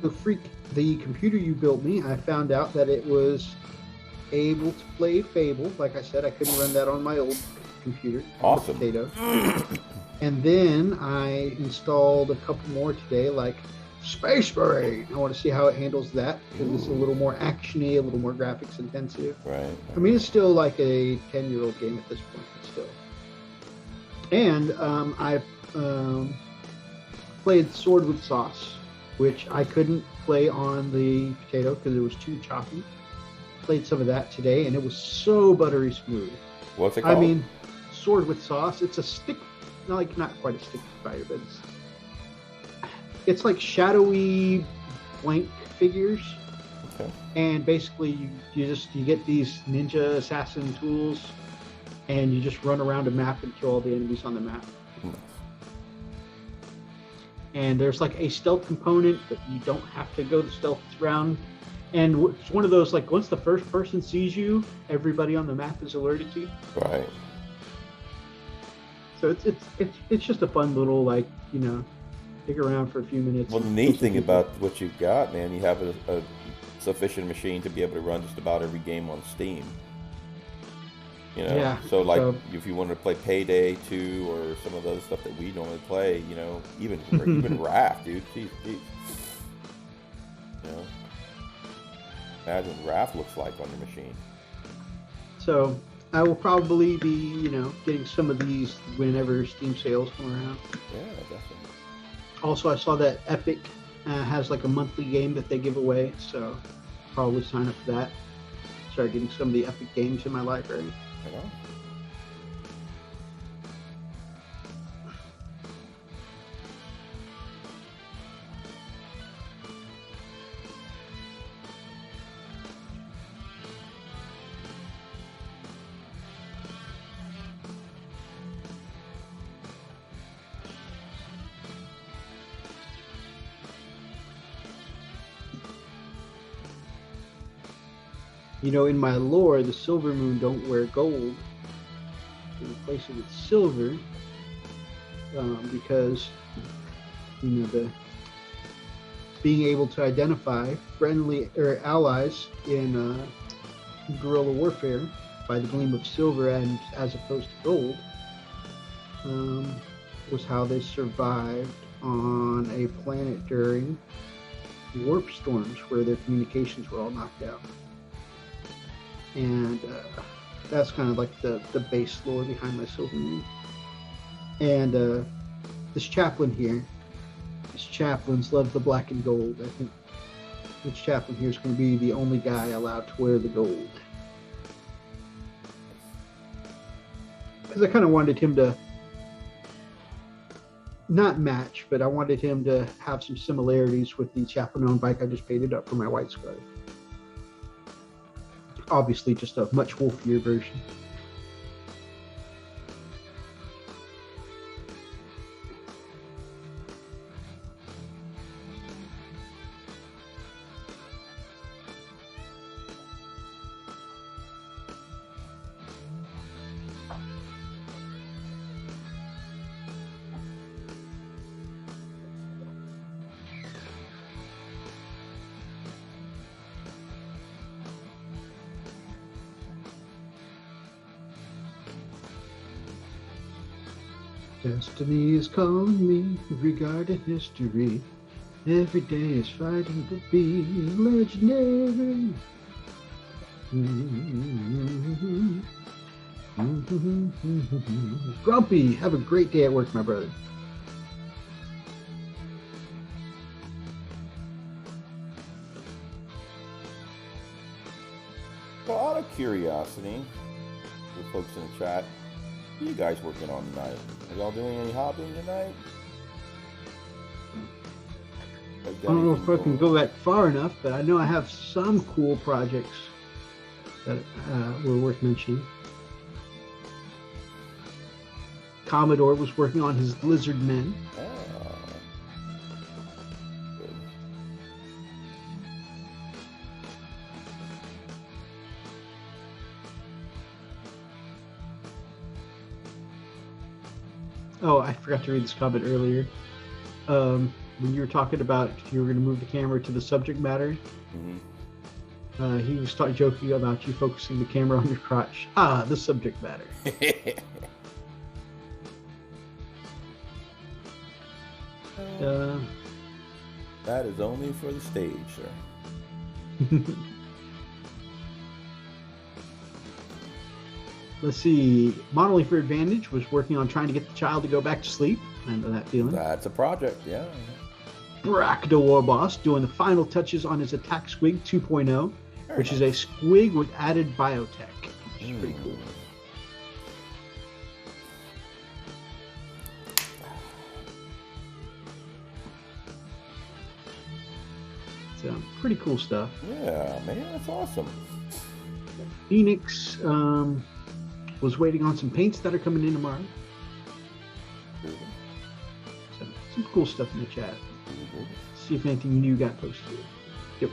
So, freak, the computer you built me, I found out that it was able to play Fable. Like I said, I couldn't run that on my old computer. Awesome. Potato. And then I installed a couple more today, like Space Marine. I want to see how it handles that because it's a little more actiony, a little more graphics intensive. Right. I mean, it's still like a 10-year-old game at this point, but still. And I've played Sword with Sauce, which I couldn't play on the potato because it was too choppy. Played some of that today, and it was so buttery smooth. What's it called? I mean, Sword with Sauce. It's a stick, like not quite a stick fighter, but it's like shadowy blank figures. Okay. And basically, you get these ninja assassin tools, and you just run around a map and kill all the enemies on the map. Nice. And there's like a stealth component, but you don't have to go the stealth round. And it's one of those, like, once the first person sees you, everybody on the map is alerted to you. Right. So it's just a fun little, like, you know, dig around for a few minutes. Well, the neat thing about what you've got, man, you have a sufficient machine to be able to run just about every game on Steam. You know, Yeah, so like so- if you wanted to play Payday 2 or some of the other stuff that we normally play, you know, even Raft, dude. Jeez. You know, imagine what Raft looks like on your machine. So I will probably be, you know, getting some of these whenever Steam sales come around. Yeah, definitely. Also, I saw that Epic has like a monthly game that they give away, so probably sign up for that. Start getting some of the Epic games in my library. Right on. You know, in my lore, the Silver Moon don't wear gold. They replace it with silver because, you know, the being able to identify friendly or allies in guerrilla warfare by the gleam of silver and as opposed to gold was how they survived on a planet during warp storms where their communications were all knocked out. And that's kind of like the base lore behind my Silver Moon. And this chaplain here, these chaplains love the black and gold. I think this chaplain here is going to be the only guy allowed to wear the gold. Because I kind of wanted him to not match, but I wanted him to have some similarities with the chaplain on bike I just painted up for my White Squad. Obviously just a much wolfier version. Destiny is calling me regarding history. Every day is fighting to be legendary. Grumpy, have a great day at work, my brother. Well, out of curiosity, the folks in the chat, what are you guys working on tonight? Are y'all doing any hobbying tonight? I don't know if I can go that far enough, but I know I have some cool projects that were worth mentioning. Commodore was working on his Lizard Men. Good. Oh, I forgot to read this comment earlier. When you were talking about you were going to move the camera to the subject matter, he was joking about you focusing the camera on your crotch. Ah, the subject matter. That is only for the stage, sir. Let's see. Modeling for Advantage was working on trying to get the child to go back to sleep. I know that feeling. That's a project, yeah. Brack the War Boss doing the final touches on his Attack Squig 2.0, which is a squig with added biotech. Which is pretty cool. So, pretty cool stuff. Yeah, man, that's awesome. Phoenix was waiting on some paints that are coming in tomorrow. So, some cool stuff in the chat. See if anything new got posted. Yep.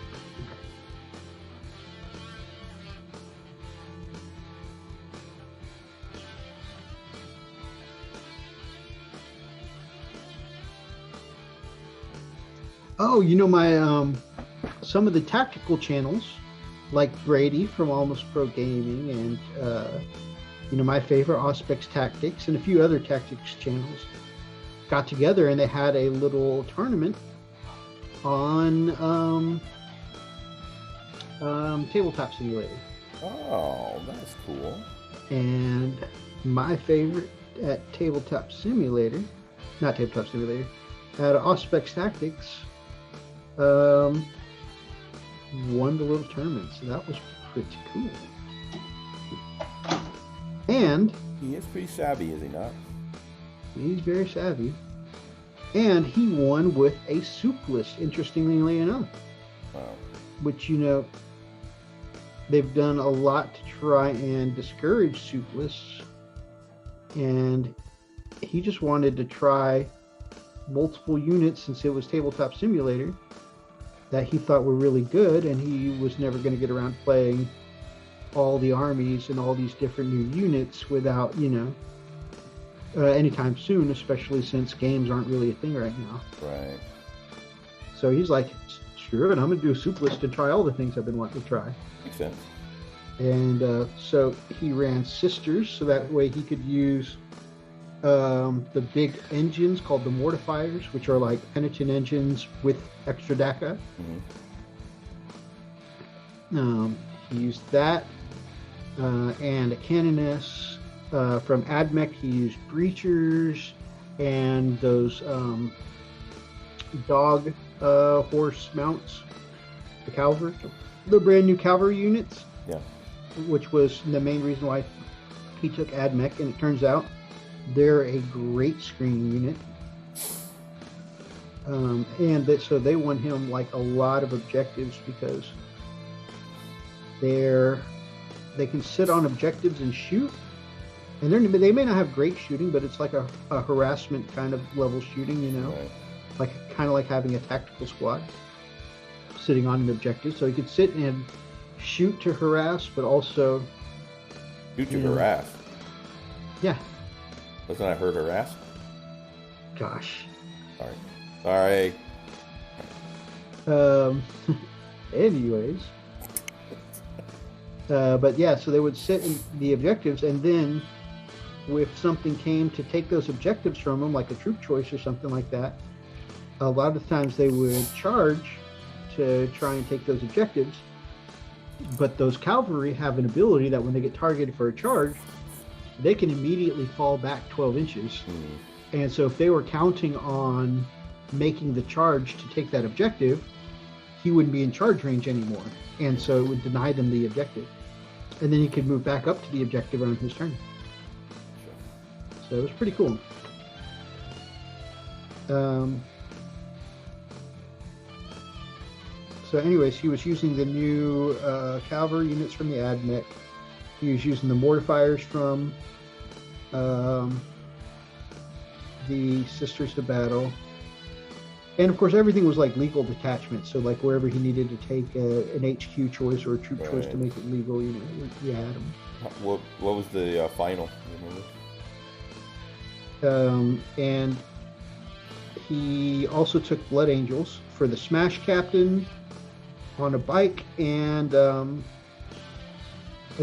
Oh, you know, my some of the tactical channels, like Brady from Almost Pro Gaming, and you know, my favorite Auspex Tactics, and a few other tactics channels, got together and they had a little tournament on Tabletop Simulator. Oh, that's cool. And my favorite at Tabletop Simulator, not Tabletop Simulator, at Auspex Tactics, won the little tournament, so that was pretty cool. And he is pretty savvy, is he not? He's very savvy. And he won with a soup list, interestingly enough. Wow. Which, you know, they've done a lot to try and discourage soup lists. And he just wanted to try multiple units, since it was Tabletop Simulator, that he thought were really good, and he was never going to get around playing all the armies and all these different new units without, you know, anytime soon, especially since games aren't really a thing right now. Right. So he's like, sure, and I'm going to do a soup list and try all the things I've been wanting to try. Makes sense. And so he ran Sisters, so that way he could use the big engines called the Mortifiers, which are like Penitent engines with extra DACA. Mm-hmm. He used that and a Canoness. From AdMech, he used Breachers and those dog horse mounts, the cavalry, the brand new cavalry units. Yeah. Which was the main reason why he took AdMech, and it turns out they're a great screening unit. So they won him like a lot of objectives because they can sit on objectives and shoot. And they may not have great shooting, but it's like a harassment kind of level shooting, you know, right. kind of like having a tactical squad sitting on an objective. So you could sit and shoot to harass, but also shoot to harass. Yeah. Wasn't I heard harass? Gosh. Sorry. Anyways. But yeah, so they would sit in the objectives, and then if something came to take those objectives from them, like a troop choice or something like that, a lot of times they would charge to try and take those objectives. But those cavalry have an ability that when they get targeted for a charge, they can immediately fall back 12 inches. And so if they were counting on making the charge to take that objective, he wouldn't be in charge range anymore. And so it would deny them the objective. And then he could move back up to the objective on his turn. So it was pretty cool. So anyways, he was using the new cavalry units from the AdMech. He was using the Mortifiers from the Sisters to Battle. And of course, everything was like legal detachments. So like wherever he needed to take an HQ choice or a troop choice to make it legal, you know, he had them. What was the final? And he also took Blood Angels for the Smash Captain on a bike, and I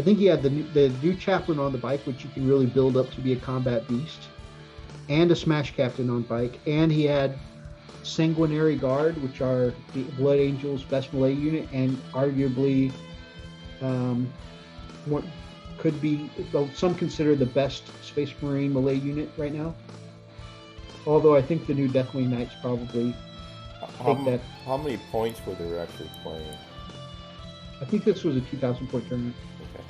think he had the new Chaplain on the bike, which you can really build up to be a combat beast, and a Smash Captain on bike, and he had Sanguinary Guard, which are the Blood Angels' best melee unit, and arguably what could be, though some consider the best Space Marine melee unit right now. Although I think the new Deathwing Knights probably take that. How many points were they actually playing? I think this was a 2,000 point tournament. Okay.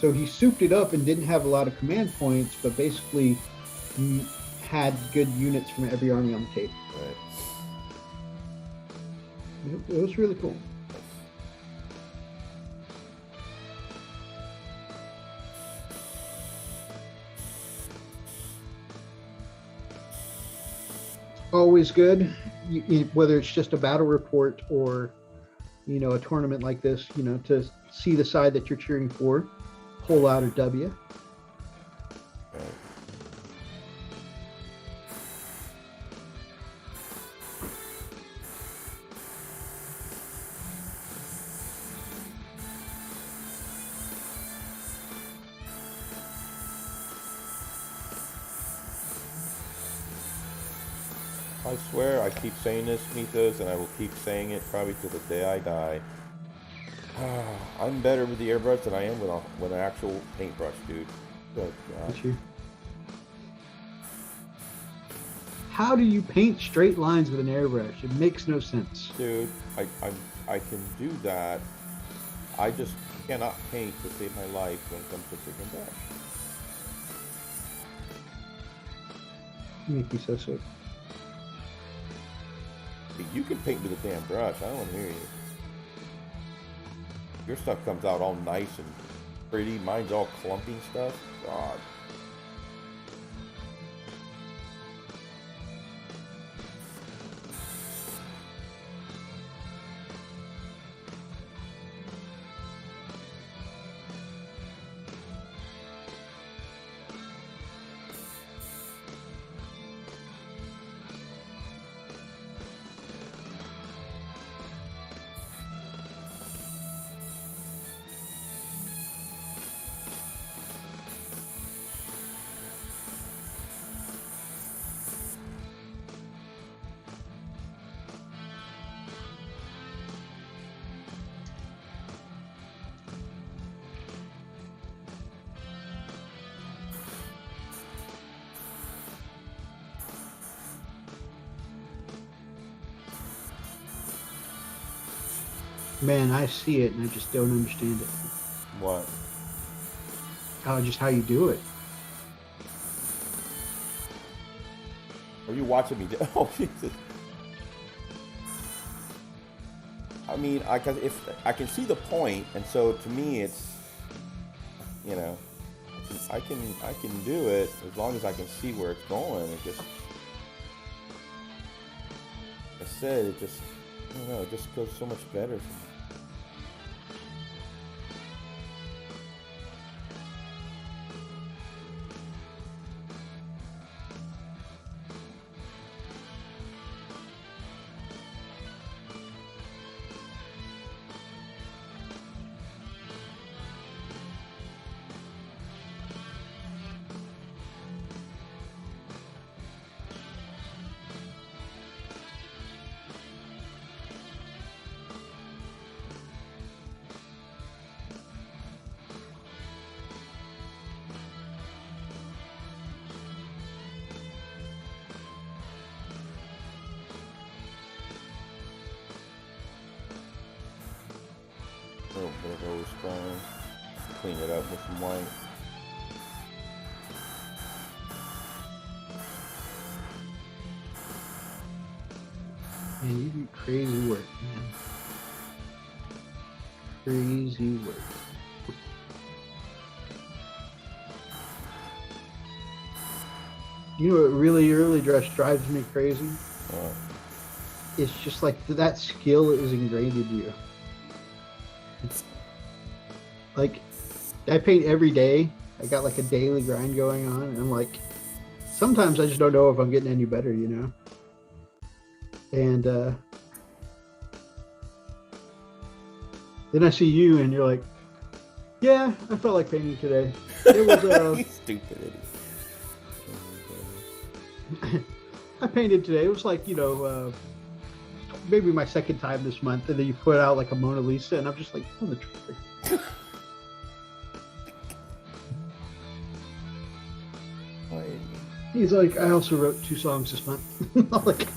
So he souped it up and didn't have a lot of command points, but basically had good units from every army on the table. Right. It was really cool. Always good, whether it's just a battle report or, a tournament like this, to see the side that you're cheering for, pull out a W. Right. I swear I keep saying this, Mythos, and I will keep saying it probably till the day I die. I'm better with the airbrush than I am with an actual paintbrush, dude. Good God. How do you paint straight lines with an airbrush? It makes no sense. Dude, I can do that. I just cannot paint to save my life when it comes to freaking brush. You make me so sick. You can paint with a damn brush. I don't want to hear you. Your stuff comes out all nice and pretty. Mine's all clumpy stuff. God. Man, I see it and I just don't understand it. What? Just how you do it. Are you watching me? Oh, Jesus. I mean, if I can see the point, and so to me, it's, I can do it as long as I can see where it's going. It just, I said, it just, I don't know, it just goes so much better for me. A little bit of overspray. Clean it up with some white. Man, you do crazy work, man. Crazy work. You know what really drives me crazy? It's just like that skill is ingrained in you. It's like I paint every day. I got like a daily grind going on, and I'm like, sometimes I just don't know if I'm getting any better, And then I see you, and you're like, "Yeah, I felt like painting today. It was Stupid idiot. I painted today. It was like, maybe my second time this month, and then you put out like a Mona Lisa, and I'm just like, oh, the trigger. He's like, I also wrote 2 songs this month. Like,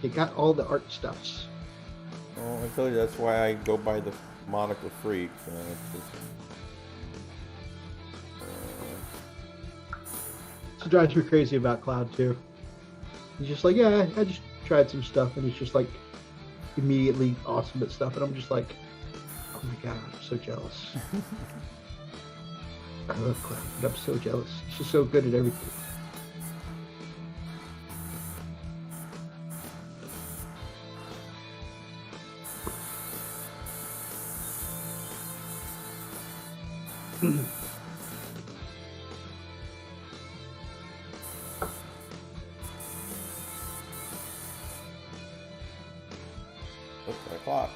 it got all the art stuffs. Oh, I told you that's why I go by the moniker Freak. It drives me crazy about Cloud too. He's just like, yeah, I just tried some stuff, and he's just like immediately awesome at stuff, and I'm just like, oh my god, I'm so jealous. I love Cloud, but I'm so jealous. He's just so good at everything. Looks like a clock.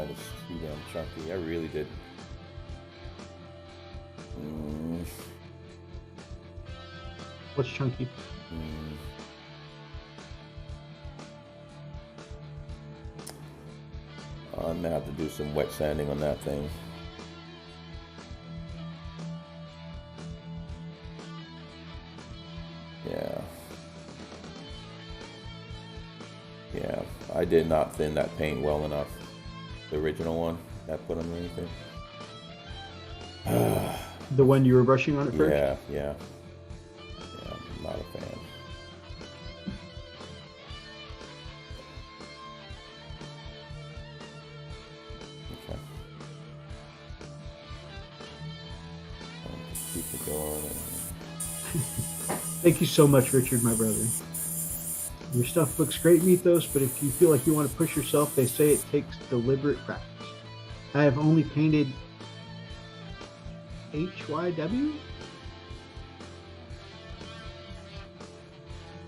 That's too damn chunky. I really did. What's chunky? I'm gonna have to do some wet sanding on that thing. Yeah, I did not thin that paint well enough. The original one that put on anything. The one you were brushing on at first? Yeah, I'm not a fan. Okay. I'll just keep it going. Thank you so much, Richard, my brother. Your stuff looks great, Mythos, but if you feel like you want to push yourself, they say it takes deliberate practice. I have only painted HYW?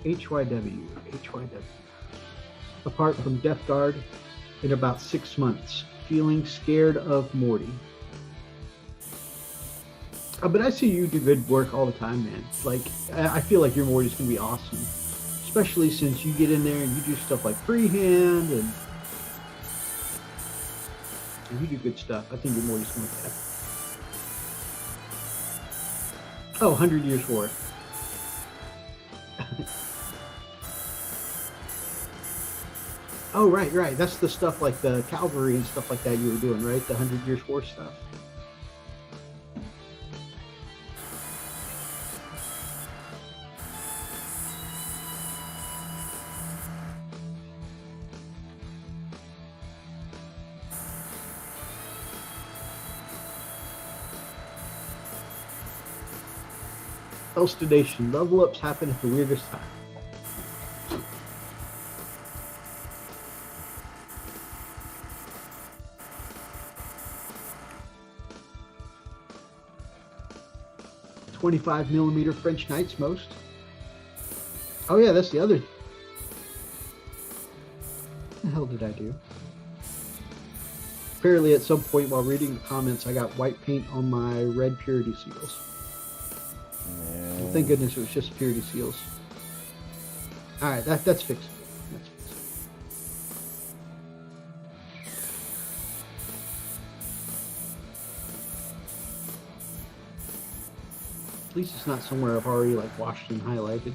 HYW. Apart from Death Guard in about 6 months, feeling scared of Morty. But I see you do good work all the time, man. Like, I feel like your Morty's going to be awesome. Especially since you get in there and you do stuff like freehand and you do good stuff. I think your Morty's going to be that. Oh, 100 Years War. Oh, right. That's the stuff like the cavalry and stuff like that you were doing, right? The 100 Years War stuff. Elstadation. Level ups happen at the weirdest time. .25mm French Knights most. Oh yeah, that's the other. What the hell did I do? Apparently at some point while reading the comments I got white paint on my red purity seals. Thank goodness it was just purity seals. Alright, that's fixed. At least it's not somewhere I've already like washed and highlighted.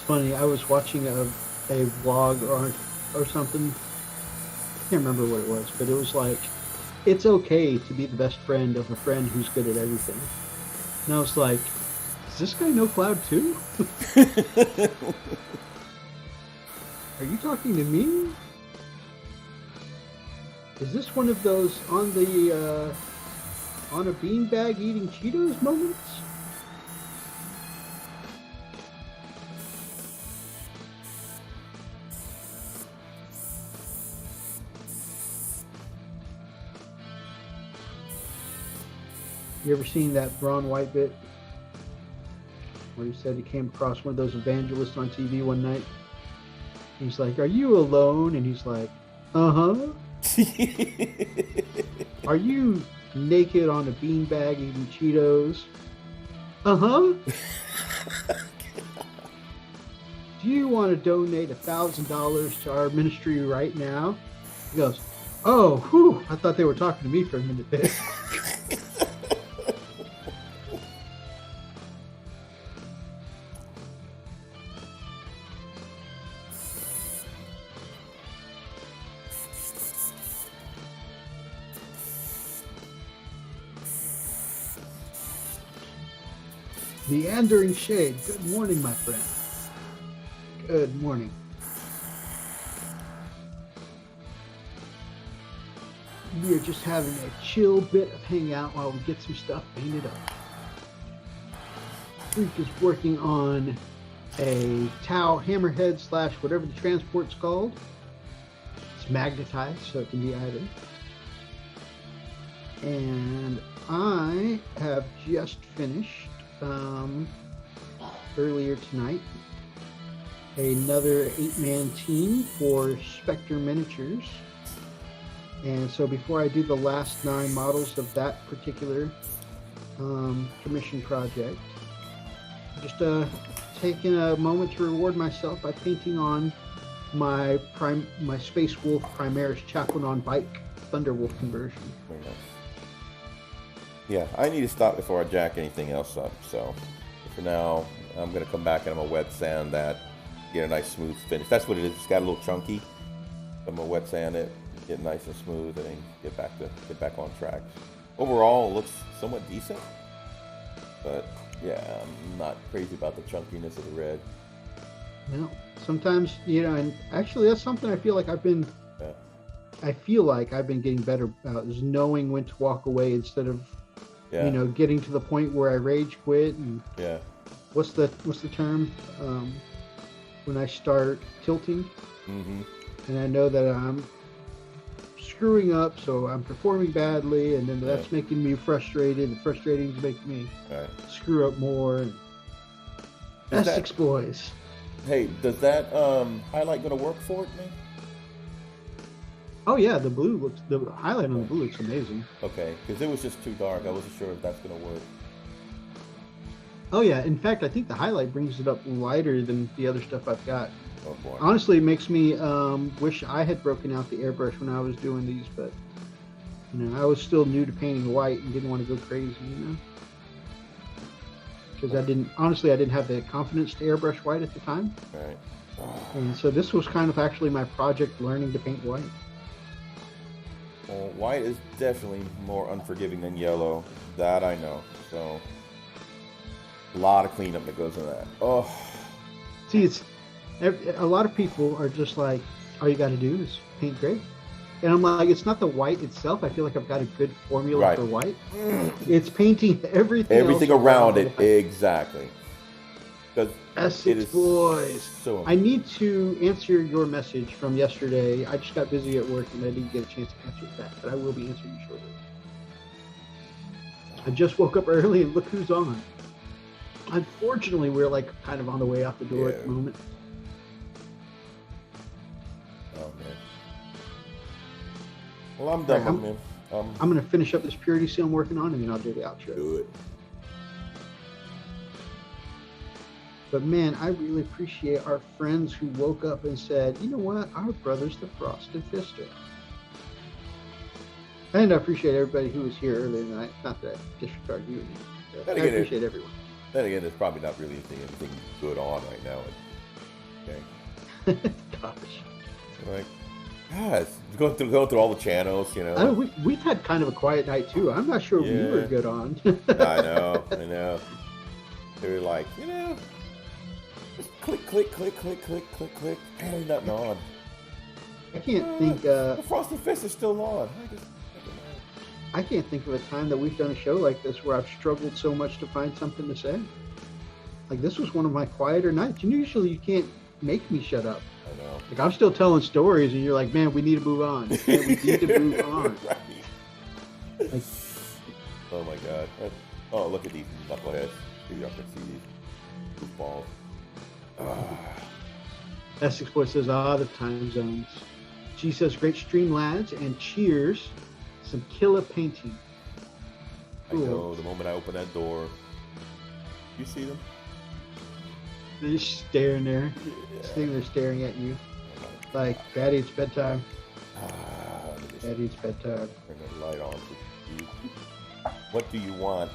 Funny, I was watching a vlog or something. I can't remember what it was, but it was like, it's okay to be the best friend of a friend who's good at everything. And I was like, does this guy know Cloud too? Are you talking to me? Is this one of those on the on a beanbag eating Cheetos moments? You ever seen that Braun White bit where he said he came across one of those evangelists on TV one night? He's like, "Are you alone?" And he's like, "Uh-huh." "Are you naked on a beanbag eating Cheetos?" "Uh-huh." "Do you want to donate $1,000 to our ministry right now?" He goes, "Oh, whew, I thought they were talking to me for a minute there." Meandering Shade, good morning, my friend. Good morning. We are just having a chill bit of hangout while we get some stuff painted up. Freak is working on a Tau hammerhead slash whatever the transport's called. It's magnetized, so it can be either. And I have just finished earlier tonight another 8-man team for Spectre Miniatures, and so before I do the last 9 models of that particular commission project, just taking a moment to reward myself by painting on my Space Wolf Primaris Chaplain on Bike Thunderwolf conversion. Very nice. Yeah, I need to stop before I jack anything else up, so for now I'm going to come back and I'm going to wet sand that, get a nice smooth finish. That's what it is. It's got a little chunky. I'm going to wet sand it, get nice and smooth, and then get back on track. Overall, it looks somewhat decent, but yeah, I'm not crazy about the chunkiness of the red. No, sometimes, and actually that's something I feel like I've been getting better about, is knowing when to walk away instead of getting to the point where I rage quit and what's the term when I start tilting, and I know that I'm screwing up, so I'm performing badly, and then that's making me frustrated, and frustrating is making me screw up more. Essex boys. Hey, does that highlight going to work for it, man? Oh yeah, the highlight on the blue looks amazing. Okay, because it was just too dark. I wasn't sure if that's going to work. Oh yeah, in fact, I think the highlight brings it up lighter than the other stuff I've got. Oh boy. Honestly, it makes me wish I had broken out the airbrush when I was doing these, but I was still new to painting white and didn't want to go crazy, because I didn't have the confidence to airbrush white at the time. Right. And so this was kind of actually my project, learning to paint white. Well, white is definitely more unforgiving than yellow. That I know. So, a lot of cleanup that goes in that. Oh. See, it's a lot of people are just like, all you got to do is paint gray. And I'm like, it's not the white itself. I feel like I've got a good formula for white. It's painting everything around it. Exactly. Essex boys. So I need to answer your message from yesterday. I just got busy at work and I didn't get a chance to answer it back, but I will be answering you shortly. I just woke up early and look who's on. Unfortunately, we're like kind of on the way out the door at the moment. Oh man. Well, I'm done, man. I'm going to finish up this purity seal I'm working on, and then I'll do the outro. Do it. But man, I really appreciate our friends who woke up and said, you know what, our brother's the Frosted Fister. And I appreciate everybody who was here earlier tonight. Not that I disregard you. I appreciate everyone. Then again, there's probably not really anything good on right now. Okay. Gosh. Like, Yes, going through all the channels, you know. I know we've had kind of a quiet night too. I'm not sure we were Yeah. good on. I know. They're like, you know, just click, click, click, click, click, click, click. Ain't nothing on. I can't think. The Frosted Fist is still on. I can't think of a time that we've done a show like this where I've struggled so much to find something to say. Like this was one of my quieter nights. And usually you can't make me shut up. I know. Like I'm still telling stories, and you're like, "Man, we need to move on. Man, we need to move on." Right. Like, Oh my god. Oh, look at these knuckleheads. Maybe y'all can see these balls. Essex Boy says, the time zones. She says, great stream, lads, and cheers. Some killer painting. I know, the moment I open that door. You see them? They're just staring there. Yeah. Sitting there staring at you. Like, Daddy, it's bedtime. Daddy, it's bedtime. Turn the light on. What do you want?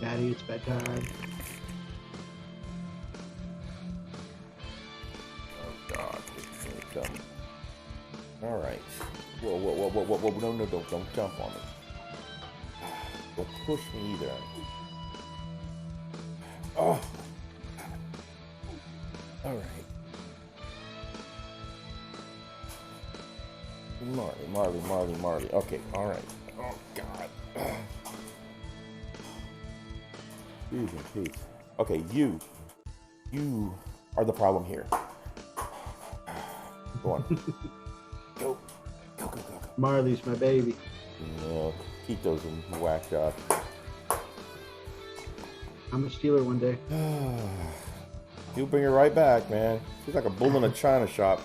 Daddy, it's bedtime. Oh God, here it comes. All right. Whoa! No, don't jump on me. Don't push me either. Oh. All right. Marley. Okay, all right. Oh God. Jeez and Pete. Okay, you are the problem here. Go on. Go. Marley's my baby. No, keep those in whack shop. I'm a stealer one day. You'll bring her right back, man. She's like a bull in a china shop.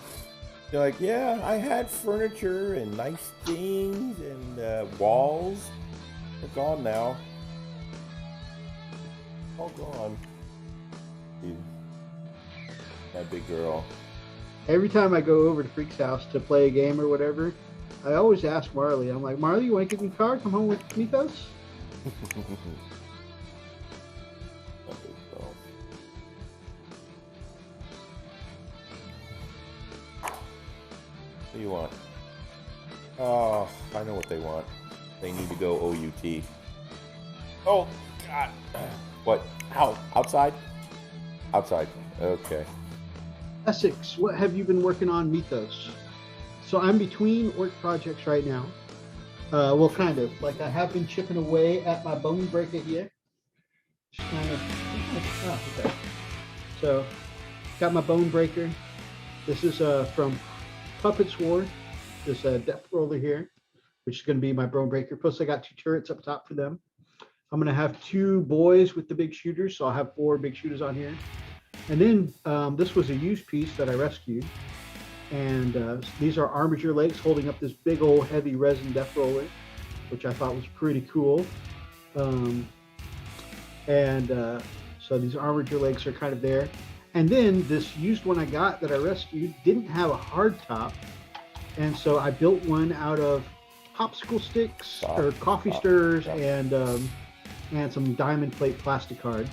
You're like, yeah, I had furniture and nice things and walls. They're gone now. All gone. Dude. That big girl. Every time I go over to Freak's house to play a game or whatever, I always ask Marley. I'm like, Marley, you want to get me a car? Come home with Mythos? What do you want? Oh, I know what they want. They need to go OUT. Oh, God. What? Ow. Outside? Outside. Okay. Essex, what have you been working on Mythos? So I'm between work projects right now. Well, kind of. Like I have been chipping away at my bone breaker here. Just kind of. Oh, okay. So, got my bone breaker. This is from Puppets War. This depth roller here, which is going to be my bone breaker. Plus, I got 2 turrets up top for them. I'm going to have 2 boys with the big shooters, so I'll have 4 big shooters on here. And then this was a used piece that I rescued. And these are armature legs holding up this big old heavy resin death roller, which I thought was pretty cool. So these armature legs are kind of there. And then this used one I got that I rescued didn't have a hard top. And so I built one out of popsicle sticks or coffee stirrers and some diamond plate plastic card.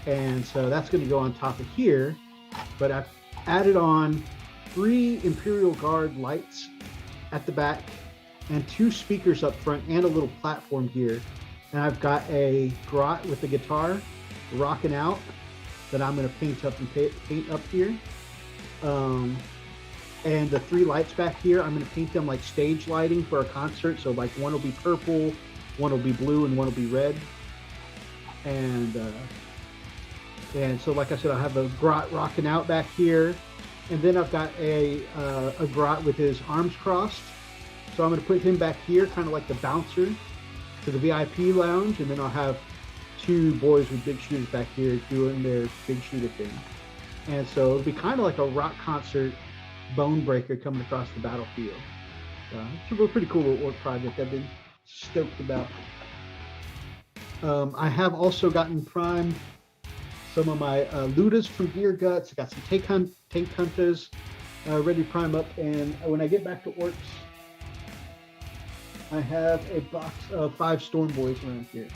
And so that's going to go on top of here. But I've added on 3 Imperial Guard lights at the back and 2 speakers up front and a little platform here. And I've got a grot with the guitar rocking out that I'm going to paint up and paint up here. And the 3 lights back here, I'm going to paint them like stage lighting for a concert. So like one will be purple, one will be blue, and one will be red. And so like I said, I have a grot rocking out back here. And then I've got a grot with his arms crossed. So I'm going to put him back here, kind of like the bouncer to the VIP lounge. And then I'll have 2 boys with big shooters back here doing their big shooter thing. And so it'll be kind of like a rock concert bone breaker coming across the battlefield. It's a pretty cool little work project I've been stoked about. I have also gotten primed some of my Ludas from Gear Guts. I got some tank hunters ready to prime up. And when I get back to orcs, I have a box of 5 Storm Boys around here.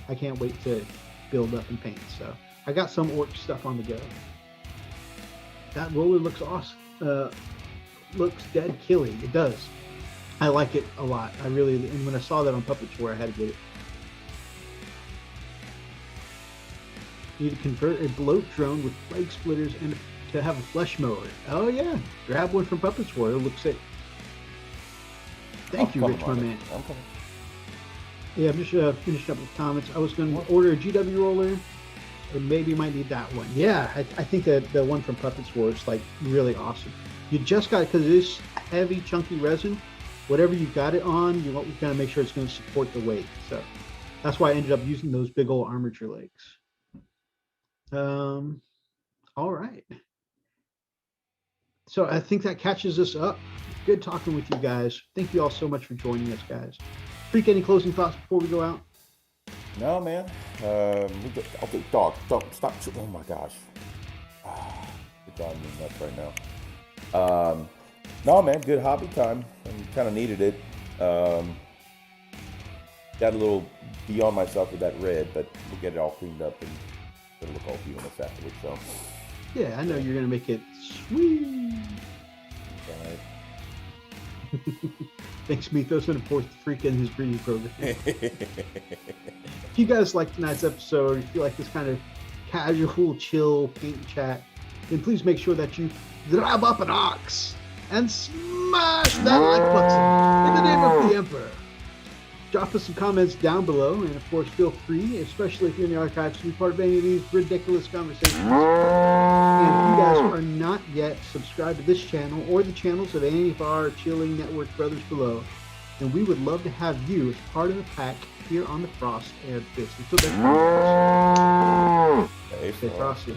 I can't wait to build up and paint. So I got some orc stuff on the go. That roller looks awesome. Looks dead killing. It does. I like it a lot. I really, and when I saw that on Puppet Tour, I had to get it. You need to convert a bloat drone with flag splitters and to have a flesh mower. Oh yeah, grab one from Puppet Tour. It looks sick. Thank you, Rich, my man. Yeah, I'm just finishing up with comments. I was going to order a GW roller, or maybe might need that one. Yeah, I think that the one from Puppet Tour is like really awesome. You just got it because it is heavy, chunky resin. Whatever you got it on, you got to make sure it's going to support the weight. So that's why I ended up using those big old armature legs. All right. So I think that catches us up. Good talking with you guys. Thank you all so much for joining us, guys. Freak, any closing thoughts before we go out? No, man. Okay, dog, stop. Oh my gosh. It's driving me nuts right now. No, man, good hobby time. I kind of needed it. Got a little beyond myself with that red, but we'll get it all cleaned up and it'll look all beautiful afterwards. So. Yeah, I know you're gonna make it sweet. Right. Thanks, Mythos, and of course, the Freak and his breeding program. If you guys like tonight's episode, if you like this kind of casual, chill paint chat, then please make sure that you grab up an ox and smash that like button in the name of the Emperor. Drop us some comments down below, and of course, feel free, especially if you're in the archives, to be part of any of these ridiculous conversations. And if you guys are not yet subscribed to this channel or the channels of any of our chilling network brothers below, then we would love to have you as part of the pack here on the Frost and Fist. Until next time, stay frosty.